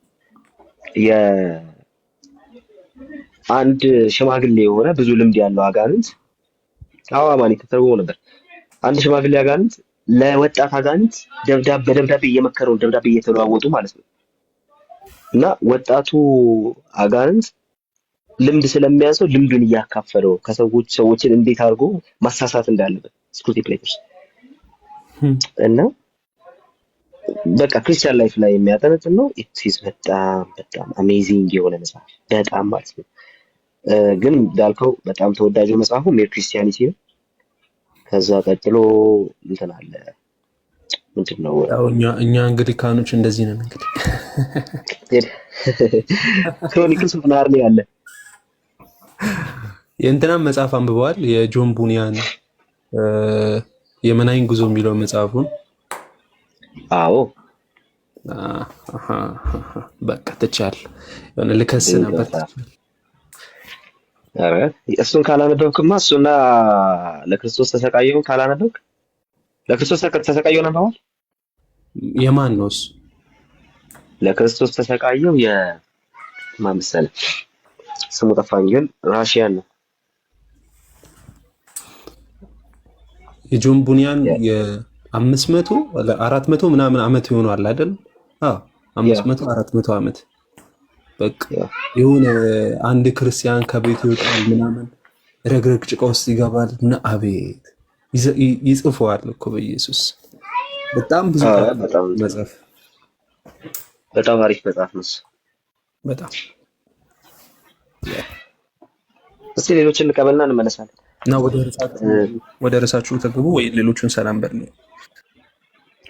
አንድ ሽማግሌ የሆነ ብዙ ልምድ ያለው አጋንንት አማኒ ተተርጎ ነበር። አንድ ሽማግሌ አጋንንት ለወጣት አጋንንት በደብዳቤ እየመከረው ደብዳቤ እየተለዋወጡ ማለት ነው። እና ወጣቱ አጋንንት ልምድ ስለሚያንሰው ልምዱን እያካፈለው ሰዎችን እንዴት አድርጎ ማሳሳት እንዳለበት ስክሩቴፕሌተርስ እና በቃ ክርስቲያን ላይፍ ላይ የሚያጠነጥን ነው። ኢትስ በጣም አሜዚንግ የሆነ መጽሐፍ በጣም ማለት ነው። ግን እንዳልከው በጣም ተወዳጁ መጽሐፉ ሜር ክርስቲያኒቲ ነው። ከዛ ቀጥሎ እንትን አለ ምንድን ነው? እኛ እንግዲህ ካኖች እንደዚህ ነን። እንግዲህ ክሮኒክልስ ኦፍ ናርኒያ አለ። የእንትናም መጽሐፍ አንብበዋል? የጆን ቡኒያን የመናኝ ጉዞ የሚለው መጽሐፉን? አዎ በቃ ትቻል የሆነ ልከስ ነበር። አረ እሱን ካላነበብክማ እሱና ለክርስቶስ ተሰቃየው ካላነበብክ ለክርስቶስ ተሰቃየው ነበር። የማን ነው እሱ? ለክርስቶስ ተሰቃየው የማን መሰለህ? ስሙ ጠፋኝ፣ ግን ራሽያን ነው። የጆን ቡኒያን የ500 400 ምናምን ዓመት ይሆናል አይደል? 500 400 ዓመት በቃ የሆነ አንድ ክርስቲያን ከቤት ይወጣል ምናምን ረግረግ ጭቃ ውስጥ ይገባል እና አቤት ይጽፈዋል እኮ በኢየሱስ። በጣም ብዙ መጽሐፍ፣ በጣም አሪፍ መጽሐፍ ነው በጣም። እስቲ ሌሎችን እንቀበልና እንመለሳለን እና ወደ ርዕሳችሁ ተግቡ ወይ ሌሎቹን ሰላም በል።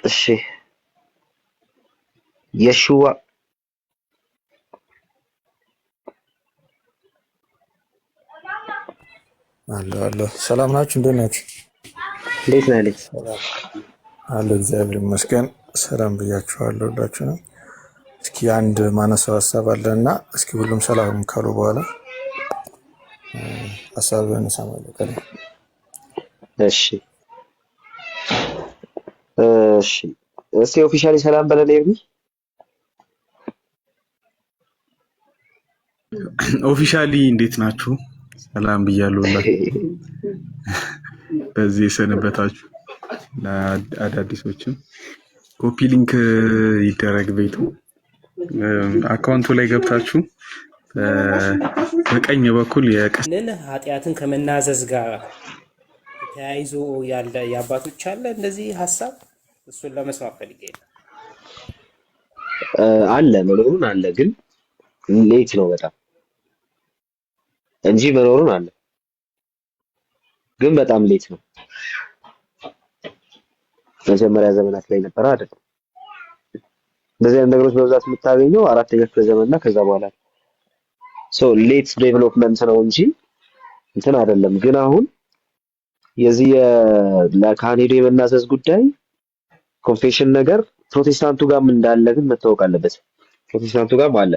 እሺ የሹዋ አሎ ሰላም ናችሁ? እንዴት ናችሁ? እንዴት ነህ ልጅ? አሎ እግዚአብሔር ይመስገን። ሰላም ብያችኋለሁ ሁላችሁንም። እስኪ አንድ ማነሳው ሀሳብ አለና እስኪ ሁሉም ሰላም ካሉ በኋላ ሀሳብን እንሰማለን። ቀደም እሺ እስቲ ኦፊሻሊ ሰላም በለን ይርኒ። ኦፊሻሊ እንዴት ናችሁ? ሰላም ብያለሁ። በዚህ የሰነበታችሁ ለአዳዲሶችም ኮፒ ሊንክ ይደረግ ቤቱ አካውንቱ ላይ ገብታችሁ በቀኝ በኩል ኃጢአትን ከመናዘዝ ጋር ተያይዞ ያለ የአባቶች አለ እንደዚህ ሀሳብ እሱን ለመስማት ፈልጌ ነው። አለ መኖሩን አለ ግን ሌት ነው በጣም እንጂ መኖሩን አለ ግን በጣም ሌት ነው። መጀመሪያ ዘመናት ላይ ነበር አይደል? እንደዚህ አይነት ነገሮች በብዛት የምታገኘው አራተኛ ክፍለ ዘመንና ከዛ በኋላ ሌት ዴቨሎፕመንት ነው እንጂ እንትን አይደለም። ግን አሁን የዚህ ለካህን ሄዶ የመናዘዝ ጉዳይ ኮንፌሽን ነገር ፕሮቴስታንቱ ጋርም እንዳለ ግን መታወቅ አለበት። ፕሮቴስታንቱ ጋርም አለ።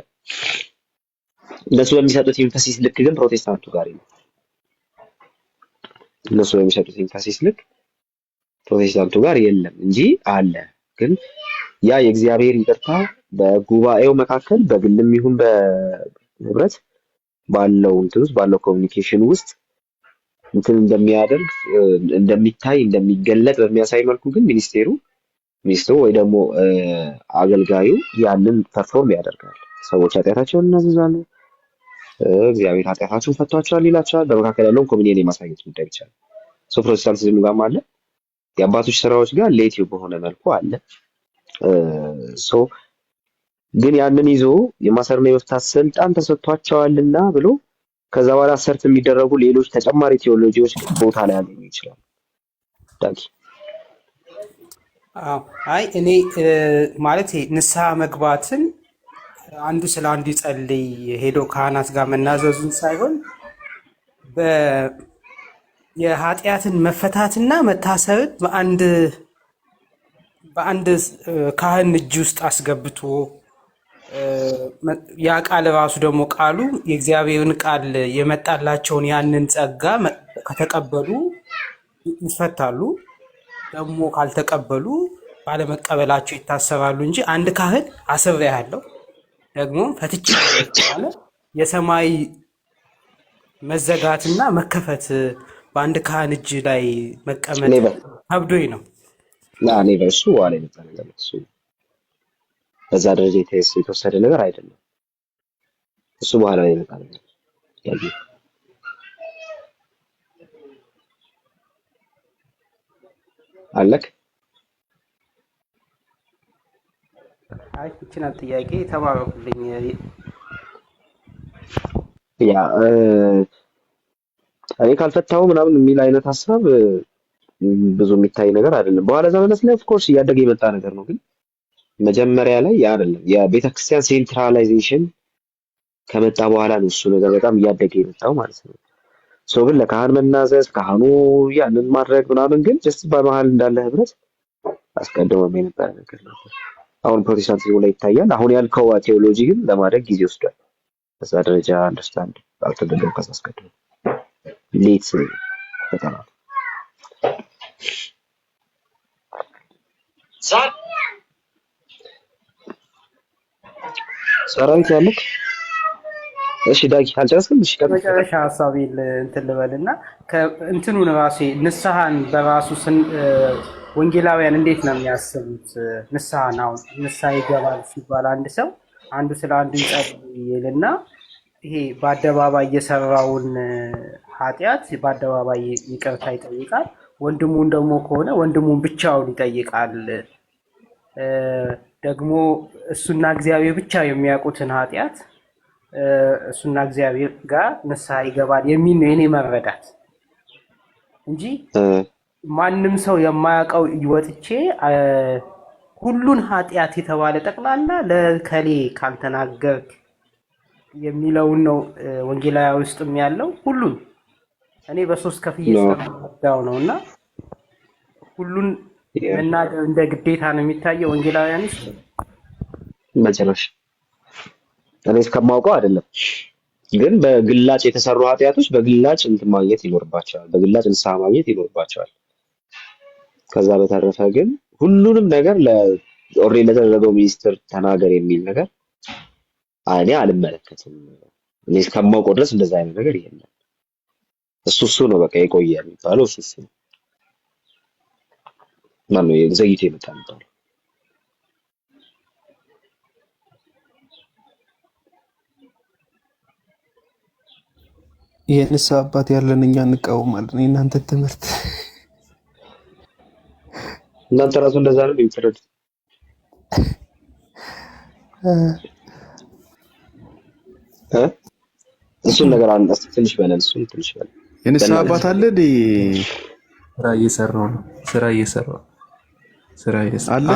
እነሱ በሚሰጡት ኢንፈሲስ ልክ ግን ፕሮቴስታንቱ ጋር ነው። እነሱ በሚሰጡት ኢንፈሲስ ልክ ፕሮቴስታንቱ ጋር የለም እንጂ አለ። ግን ያ የእግዚአብሔር ይቅርታ በጉባኤው መካከል በግልም ይሁን በህብረት ባለው እንትን ውስጥ ባለው ኮሚኒኬሽን ውስጥ እንትን እንደሚያደርግ እንደሚታይ እንደሚገለጥ በሚያሳይ መልኩ ግን ሚኒስትሩ ወይ ደግሞ አገልጋዩ ያንን ፐርፎርም ያደርጋል። ሰዎች ኃጢአታቸውን እናዘዛሉ፣ እግዚአብሔር ኃጢአታቸውን ፈቷቸዋል ይላቸዋል። በመካከል ያለውን ኮሚኒየን የማሳየት ጉዳይ ብቻ ነው። ፕሮቴስታንቲዝም ጋርም አለ፣ የአባቶች ስራዎች ጋር ሌት በሆነ መልኩ አለ። ግን ያንን ይዞ የማሰርና የመፍታት ስልጣን ተሰጥቷቸዋልና ብሎ ከዛ በኋላ ሰርት የሚደረጉ ሌሎች ተጨማሪ ቴዎሎጂዎች ቦታ ላይ ያገኙ ይችላል። ዳጊ አይ እኔ ማለት ንስሐ መግባትን አንዱ ስለ አንዱ ይጸልይ ሄዶ ካህናት ጋር መናዘዙን ሳይሆን የኃጢአትን መፈታትና መታሰብን በአንድ ካህን እጅ ውስጥ አስገብቶ ያ ቃል ራሱ ደግሞ ቃሉ የእግዚአብሔርን ቃል የመጣላቸውን ያንን ጸጋ ከተቀበሉ ይፈታሉ፣ ደግሞ ካልተቀበሉ ባለመቀበላቸው ይታሰራሉ እንጂ አንድ ካህን አስሬሃለሁ ደግሞ ፈትቻለሁ ካለ የሰማይ መዘጋትና መከፈት በአንድ ካህን እጅ ላይ መቀመጥ ከብዶኝ ነው። ኔቨር እሱ በኋላ የመጣ ነገር ነው። እሱ በዛ ደረጃ የተወሰደ ነገር አይደለም። እሱ በኋላ የመጣ ነገር አለክ። አይ እቺን ጥያቄ ተባረኩልኝ። ያ እኔ ካልፈታው ምናምን የሚል አይነት ሀሳብ ብዙ የሚታይ ነገር አይደለም። በኋላ ዘመናት ላይ ኦፍ ኮርስ እያደገ የመጣ ነገር ነው። ግን መጀመሪያ ላይ ያ አይደለም። የቤተክርስቲያን ሴንትራላይዜሽን ከመጣ በኋላ ነው እሱ ነገር በጣም እያደገ የመጣው ማለት ነው። ግን ለካህን መናዘዝ ካህኑ ያንን ማድረግ ምናምን ግን ጀስት በመሀል እንዳለ ህብረት አስቀድሞም የነበረ ነገር ነው። አሁን ፕሮቴስታንቲዝሙ ላይ ይታያል። አሁን ያልከው ቴዎሎጂ ግን ለማድረግ ጊዜ ወስዷል። በዛ ደረጃ አንደርስታንድ አልተደረገም። ከዛ አስቀድሞ ሌት በጣም ሰራዊት ያለክ። እሺ ዳጊ አልጨረስክም? እሺ መጨረሻ ሀሳቤን እንትን ልበልና እንትኑን ራሴ ንስሐን በራሱ ወንጌላውያን እንዴት ነው የሚያስቡት? ንስሐን አሁን ንስሐ ይገባል ሲባል አንዱ ስለ አንዱ ይጸልይልና ይሄ በአደባባይ የሰራውን ኃጢአት በአደባባይ ይቅርታ ይጠይቃል። ወንድሙን ደግሞ ከሆነ ወንድሙን ብቻውን ይጠይቃል። ደግሞ እሱና እግዚአብሔር ብቻ የሚያውቁትን ኃጢአት እሱና እግዚአብሔር ጋር ንስሐ ይገባል የሚል ነው የኔ መረዳት እንጂ ማንም ሰው የማያውቀው ይወጥቼ ሁሉን ኃጢአት የተባለ ጠቅላላ ለከሌ ካልተናገርክ የሚለውን ነው ወንጌላዊ ውስጥም ያለው ሁሉን እኔ በሶስት ከፍዬ ስለማዳው ነውና ሁሉን መናገር እንደ ግዴታ ነው የሚታየው ወንጌላውያን ውስጥ መጨረሻ እኔ እስከማውቀው አይደለም። ግን በግላጭ የተሰሩ ኃጢአቶች በግላጭ እንትን ማግኘት ይኖርባቸዋል። በግላጭ ንስሐ ማግኘት ይኖርባቸዋል። ከዛ በተረፈ ግን ሁሉንም ነገር ኦሬዲ ለተደረገው ሚኒስትር ተናገር የሚል ነገር እኔ አልመለከትም። እኔ እስከማውቀው ድረስ እንደዛ አይነት ነገር የለም። እሱ ነው በቃ የቆየ የሚባለው እሱ ነው። ማነው ዘግይቶ የመጣ የሚባለው? የንስሐ አባት ያለን እኛ እንቃወማለን የእናንተ ትምህርት። እናንተ ራሱ እንደዛ ነው የምትረዱት። እሱን ነገር አንተ ትንሽ በለን፣ እሱን ትንሽ በለን። የንስሐ አባት አለ እንዴ? ስራ እየሰራው ነው። ስራ እየሰራው አለ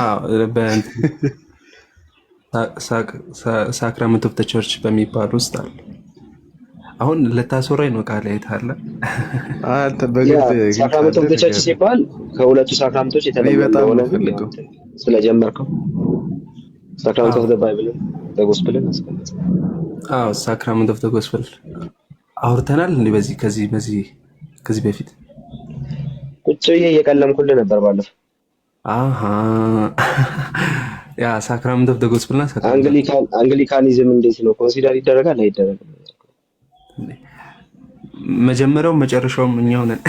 ሳክራመንት ኦፍ ቸርች በሚባል ውስጥ አለ። አሁን ልታስወራኝ ነው ቃል አይታለ አንተ በግድ ሳክራመንት ኦፍ ቸርች ሲባል ከሁለቱ ሳክራመንቶች የተለየ ነው ስለጀመርከው ሳክራመንት ኦፍ ባይብል በጎስፕልን አስቀምጥ። ሳክራመንት ኦፍ ጎስፕል አውርተናል እንዴ? ከዚህ በፊት ቁጭ ብዬ እየቀለምኩልህ ነበር ባለፈው። ያ ሳክራመንት ኦፍ ጎስፕል እና አንግሊካኒዝም እንዴት ነው ኮንሲደር ይደረጋል አይደረግም? መጀመሪያው መጨረሻውም እኛው ነን።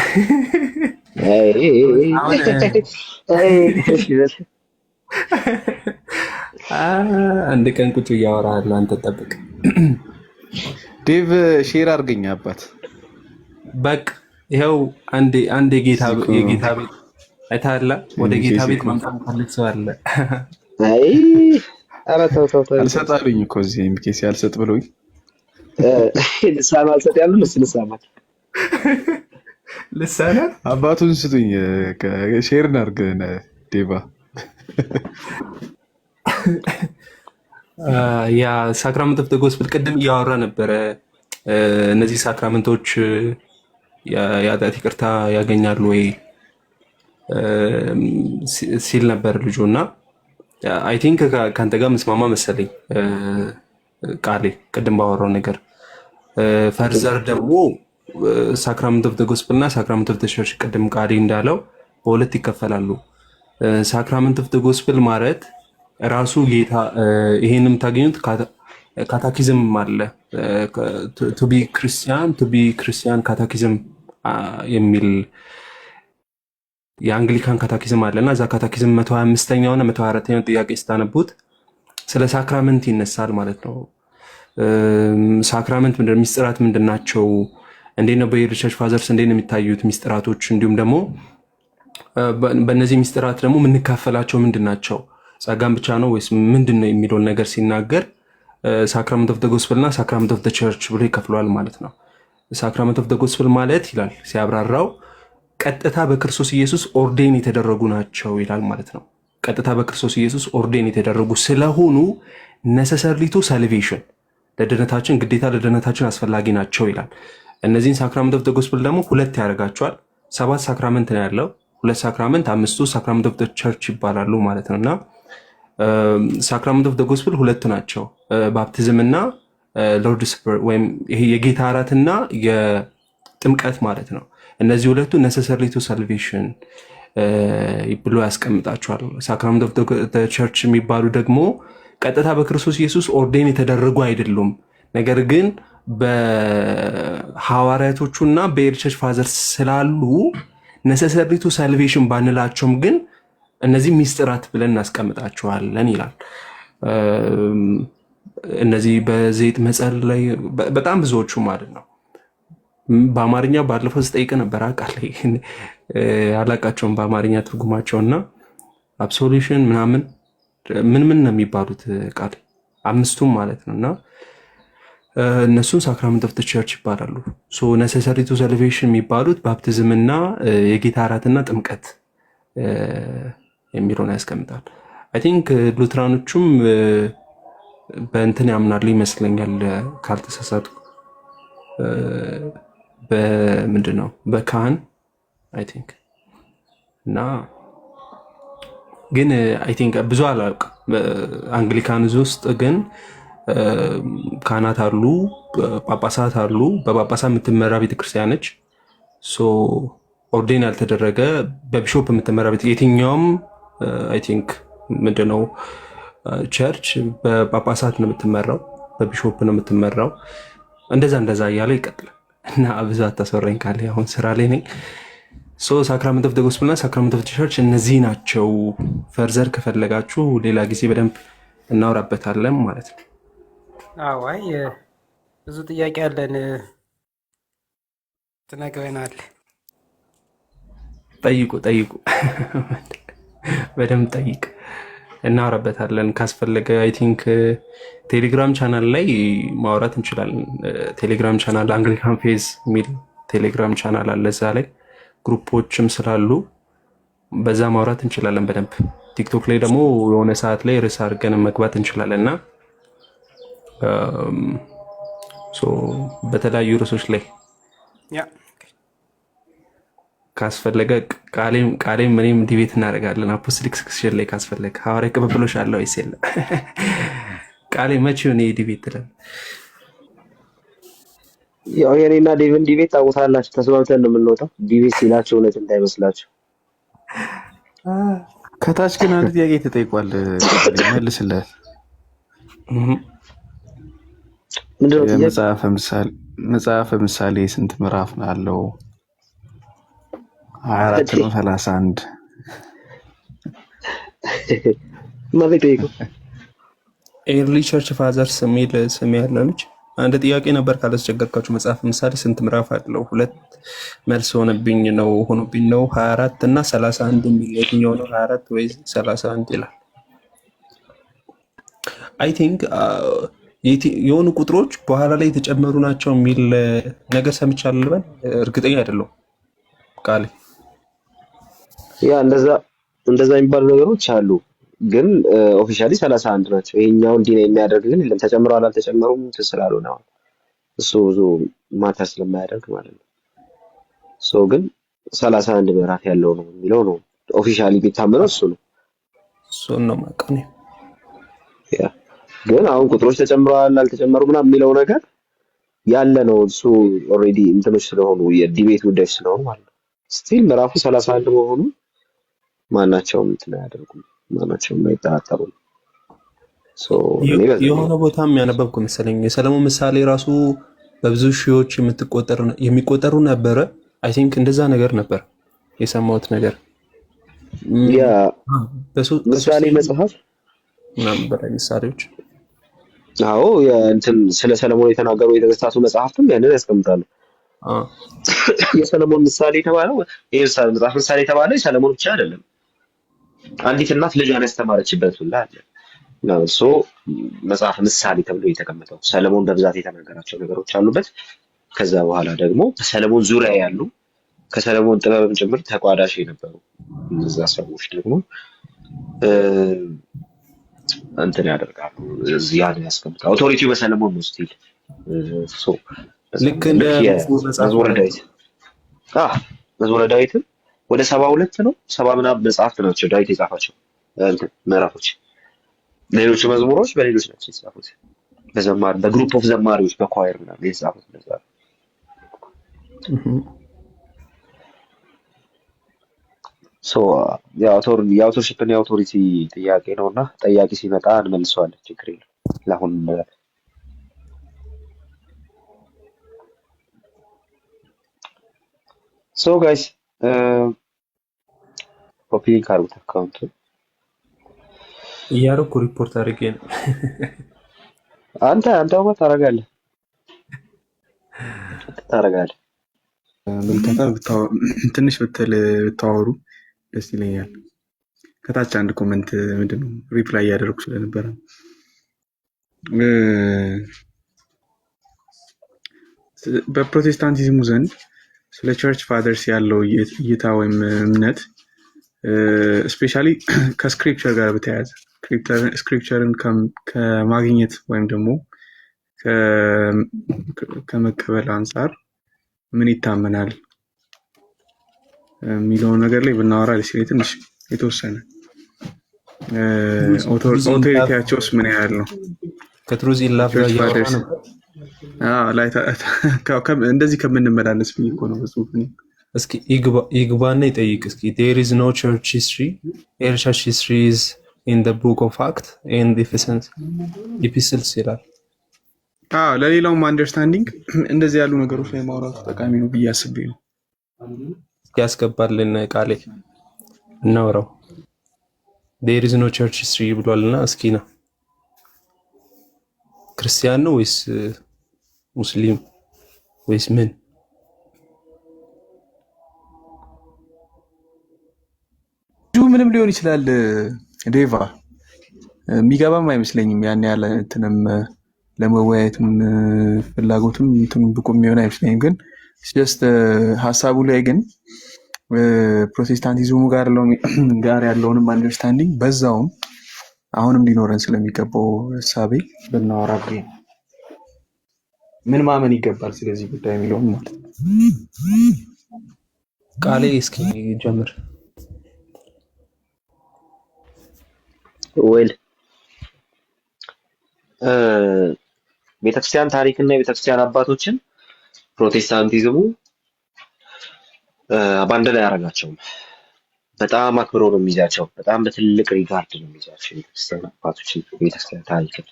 አንድ ቀን ቁጭ እያወራለሁ፣ አንተ ጠብቅ። ዴቭ ሼር አድርገኝ አባት። በቃ ይኸው አንድ የጌታ ቤት አይታላ። ወደ ጌታ ቤት ማምጣት ፈልግ ሰው አለ። አይ ኧረ ተው አልሰጣሉኝ እኮ እዚህ ኤምኬሲ አልሰጥ ብሎኝ ልሳን አልሰጥ ያሉ ልሳናት አባቱን ስጡኝ። ሼር እናድርግ ዴቫ። ያ ሳክራመንት ኦፍ ጎስፕል ቅድም እያወራ ነበረ። እነዚህ ሳክራመንቶች የኃጢአት ይቅርታ ያገኛሉ ወይ ሲል ነበር ልጁ እና አይ ቲንክ ከአንተ ጋር መስማማ መሰለኝ ቃሌ ቅድም ባወራው ነገር። ፈርዘር ደግሞ ሳክራመንት ኦፍ ጎስፕል እና ሳክራመንት ኦፍ ቸርች ቅድም ቃሌ እንዳለው በሁለት ይከፈላሉ። ሳክራመንት ኦፍ ጎስፕል ማለት ራሱ ጌታ ይሄን የምታገኙት ካታኪዝም አለ። ቱ ቢ ክርስቲያን ካታኪዝም የሚል የአንግሊካን ካታኪዝም አለና እዛ ካታኪዝም 125ኛው እና 124ኛው ጥያቄ ስታነቡት ስለ ሳክራመንት ይነሳል ማለት ነው። ሳክራመንት ምንድን ነው? ሚስጥራት ምንድን ናቸው? እንዴት ነው በኤርሊ ቸርች ፋዘርስ እንዴት ነው የሚታዩት ሚስጥራቶች? እንዲሁም ደግሞ በእነዚህ ሚስጥራት ደግሞ የምንካፈላቸው ምንድን ናቸው? ጸጋም ብቻ ነው ወይስ ምንድን ነው የሚለውን ነገር ሲናገር ሳክራመንት ኦፍ ጎስፕል እና ሳክራመንት ኦፍ ቸርች ብሎ ይከፍለዋል ማለት ነው። ሳክራመንት ኦፍ ጎስፕል ማለት ይላል ሲያብራራው ቀጥታ በክርስቶስ ኢየሱስ ኦርዴን የተደረጉ ናቸው ይላል ማለት ነው። ቀጥታ በክርስቶስ ኢየሱስ ኦርዴን የተደረጉ ስለሆኑ ነሰሰርሊ ቱ ሳልቬሽን ለድነታችን ግዴታ ለድነታችን አስፈላጊ ናቸው ይላል። እነዚህን ሳክራመንት ኦፍ ጎስፕል ደግሞ ሁለት ያደርጋቸዋል። 7 ሳክራመንት ነው ያለው። 2 ሳክራመንት 5ቱ ሳክራመንት ኦፍ ቸርች ይባላሉ ማለት ነው። እና ሳክራመንት ኦፍ ጎስፕል ሁለቱ ናቸው፣ ባፕቲዝም እና ሎርድስ ሱፐር ወይም ይሄ የጌታ እራትና የጥምቀት ማለት ነው። እነዚህ ሁለቱ ነሰሰርሊ ቱ ሳልቬሽን ብሎ ያስቀምጣቸዋል። ሳክራመንት ኦፍ ቸርች የሚባሉ ደግሞ ቀጥታ በክርስቶስ ኢየሱስ ኦርዴን የተደረጉ አይደሉም፣ ነገር ግን በሐዋርያቶቹና በኤርሊ ቸርች ፋዘርስ ስላሉ ነሰሰርሊ ቱ ሳልቬሽን ባንላቸውም ግን እነዚህ ሚስጥራት ብለን እናስቀምጣቸዋለን ይላል። እነዚህ በዘይት መጸለይ በጣም ብዙዎቹ ማለት ነው። በአማርኛ ባለፈው ስጠይቅ ነበር አላቃቸውም በአማርኛ ትርጉማቸውና አብሶሉሽን ምናምን ምን ነው የሚባሉት ቃል 5ቱም ማለት ነው። እና እነሱን ሳክራመንት ኦፍ ቸርች ይባላሉ። ነሰሰሪ ቱ ሳልቬሽን የሚባሉት ባፕቲዝም እና የጌታ እራትና ጥምቀት የሚለውን ያስቀምጣል። አይ ቲንክ ሉትራኖቹም በእንትን ያምናሉ ይመስለኛል ካልተሳሳቱ በምንድን ነው በካህን አይ ቲንክ እና ግን አይ ቲንክ ብዙ አላውቅም። አንግሊካን ውስጥ ግን ካህናት አሉ፣ ጳጳሳት አሉ። በጳጳሳት የምትመራ ቤተክርስቲያን ነች። ኦርዴን ያልተደረገ በቢሾፕ የምትመራ ቤት የትኛውም አይ ቲንክ ምንድን ነው ቸርች በጳጳሳት ነው የምትመራው፣ በቢሾፕ ነው የምትመራው። እንደዛ እያለ ይቀጥላል። እና ብዙ አታስወራኝ ካለ አሁን ስራ ላይ ነኝ። ሳክራመንት ኦፍ ጎስፕል እና ሳክራመንት ኦፍ ቸርች እነዚህ ናቸው። ፈርዘር ከፈለጋችሁ ሌላ ጊዜ በደንብ እናወራበታለን ማለት ነው። አዋይ ብዙ ጥያቄ አለን። ትነግረናለህ። ጠይቁ ጠይቁ፣ በደንብ ጠይቅ፣ እናወራበታለን ካስፈለገ። አይ ቲንክ ቴሌግራም ቻናል ላይ ማውራት እንችላለን። ቴሌግራም ቻናል አንግሊካን ፌዝ የሚል ቴሌግራም ቻናል አለ። እዛ ላይ ግሩፖችም ስላሉ በዛ ማውራት እንችላለን በደንብ። ቲክቶክ ላይ ደግሞ የሆነ ሰዓት ላይ ርዕስ አድርገን መግባት እንችላለን እና በተለያዩ ርዕሶች ላይ ካስፈለገ ቃሌም እኔም ዲቤት እናደርጋለን። አፖስቶሊክ ስክሽን ላይ ካስፈለገ ሐዋርያ ቅብብሎሽ አለ ወይስ የለም? ቃሌ መቼውን ዲቤት ትለን? ያው የኔና ዴቭን ዲቤት ታውቁታላችሁ። ተስማምተን ነው የምንወጣው። ዲቤት ሲላቸው እውነት እንዳይመስላችሁ። ከታች ግን አንድ ጥያቄ ተጠይቋል፣ መልስለት። ምንድነው ጥያቄ? መጽሐፈ ምሳሌ ስንት ምዕራፍ አለው? 24 ነው 31? ማለት ጠይቁ። ኤርሊ ቸርች ፋዘርስ የሚል ስም ያለው ልጅ አንድ ጥያቄ ነበር ካላስቸገርካችሁ። መጽሐፈ ምሳሌ ስንት ምዕራፍ አለው? ሁለት መልስ ሆኖብኝ ነው 24 እና 31 የሚል የትኛው ነው? 24 ወይ 31 ይላል። አይ ቲንክ የሆኑ ቁጥሮች በኋላ ላይ የተጨመሩ ናቸው የሚል ነገር ሰምቻለሁ ልበል፣ እርግጠኛ አይደለሁም ቃሌ። ያ እንደዛ የሚባሉ ነገሮች አሉ፣ ግን ኦፊሻሊ 31 ናቸው። ይሄኛው እንዲህ ነው የሚያደርግ ግን የለም። ተጨምረዋል አልተጨመሩም ስላሉ ነው እሱ ብዙ ማተር ስለማያደርግ ማለት ነው። ግን 31 ምዕራፍ ያለው ነው የሚለው ነው ኦፊሻሊ ቢታመነው እሱ ነው። እሱን ነው ማቀኔ። ያ ግን አሁን ቁጥሮች ተጨምረዋል አልተጨመሩም ምናምን የሚለው ነገር ያለ ነው። እሱ ኦልሬዲ እንትኖች ስለሆኑ የዲቤት ጉዳዮች ስለሆኑ ማለት ነው። ስቲል ምዕራፉ 31 መሆኑ ማናቸውም እንትን አያደርጉም፣ ማናቸውም አይጠራጠሩም። የሆነ ቦታም ያነበብኩ መሰለኝ የሰለሞን ምሳሌ ራሱ በብዙ ሺዎች የሚቆጠሩ ነበረ። አይ ቲንክ እንደዛ ነገር ነበር የሰማሁት ነገር። ያ ምሳሌ መጽሐፍ ምናምን በላይ ምሳሌዎች። አዎ እንትን ስለ ሰለሞን የተናገሩ የተገስታቱ መጽሐፍትም ያንን ያስቀምጣሉ። የሰለሞን ምሳሌ የተባለው መጽሐፍ ምሳሌ የተባለው የሰለሞን ብቻ አይደለም። አንዲት እናት ልጇን ያስተማረችበት ሁላ አለ። መጽሐፍ ምሳሌ ተብሎ የተቀመጠው ሰለሞን በብዛት የተናገራቸው ነገሮች አሉበት። ከዛ በኋላ ደግሞ በሰለሞን ዙሪያ ያሉ ከሰለሞን ጥበብም ጭምር ተቋዳሽ የነበሩ እነዛ ሰዎች ደግሞ እንትን ያደርጋሉ። ያን ያስቀምጣል። አውቶሪቲው በሰለሞን ነው ስቲል ልክ እንደ መዝሙረ ዳዊት መዝሙረ ዳዊትም ወደ 72 ነው 70 ምናምን መጽሐፍት ናቸው ዳዊት የጻፋቸው ምዕራፎች። ሌሎች መዝሙሮች በሌሎች ናቸው የተጻፉት፣ በግሩፕ ኦፍ ዘማሪዎች በኳየር ምናምን የተጻፉት እንደዛ። የአውቶርሺፕ እና የአውቶሪቲ ጥያቄ ነውና ጠያቂ ሲመጣ እንመልሰዋለን። ችግር የለም። ለአሁን ጋይስ ኮፒ ካርጉት አካውንቱ እያደረኩ ሪፖርት አድርጌ ነው። አንተማ ታረጋለህ። ምልከታ ትንሽ ብታወሩ ደስ ይለኛል። ከታች አንድ ኮመንት ምንድነው ሪፕላይ እያደረኩ ስለነበረ በፕሮቴስታንቲዝሙ ዘንድ ስለ ቸርች ፋዘርስ ያለው እይታ ወይም እምነት ስፔሻሊ ከስክሪፕቸር ጋር በተያያዘ ስክሪፕቸርን ከማግኘት ወይም ደግሞ ከመቀበል አንጻር ምን ይታመናል የሚለውን ነገር ላይ ብናወራ ደስ ይለኛል። ትንሽ የተወሰነ ኦቶሪቲያቸውስ ምን ያህል ነው? ከትሩዝ ኢላፍ እንደዚህ ከምንመላለስ ብዬ እኮ ነው በጽሁፍ እስኪ ይግባና ይጠይቅ እስኪ። there is no church history, all church history is in the book of Acts and epistles ይላል። ለሌላውም አንደርስታንዲንግ እንደዚህ ያሉ ነገሮች ላይ ማውራቱ ጠቃሚ ነው ብዬ አስቤ ነው። ያስገባልን ቃሌ እናውራው። there is no church history ብሏልና እስኪ ነው ክርስቲያን ነው ወይስ ሙስሊም ወይስ ምን? ምንም ሊሆን ይችላል። ዴቫ የሚገባም አይመስለኝም። ያን ያለ እንትንም ለመወያየትም ፍላጎትም እንትንም ብቁ የሚሆን አይመስለኝም። ግን ጀስት ሀሳቡ ላይ ግን ፕሮቴስታንቲዝሙ ጋር ያለውንም አንደርስታንዲንግ በዛውም አሁንም ሊኖረን ስለሚገባው እሳቤ ብናወራ ብዬ ነው። ምን ማመን ይገባል ስለዚህ ጉዳይ የሚለውን ማለት ነው። ቃሌ እስኪ ጀምር። ወይል ቤተክርስቲያን ታሪክና የቤተክርስቲያን አባቶችን ፕሮቴስታንቲዝሙ አባንደን አያደርጋቸውም። በጣም አክብሮ ነው የሚይዛቸው። በጣም በትልቅ ሪጋርድ ነው የሚይዛቸው የቤተክርስቲያን አባቶችን፣ የቤተክርስቲያን ታሪክን።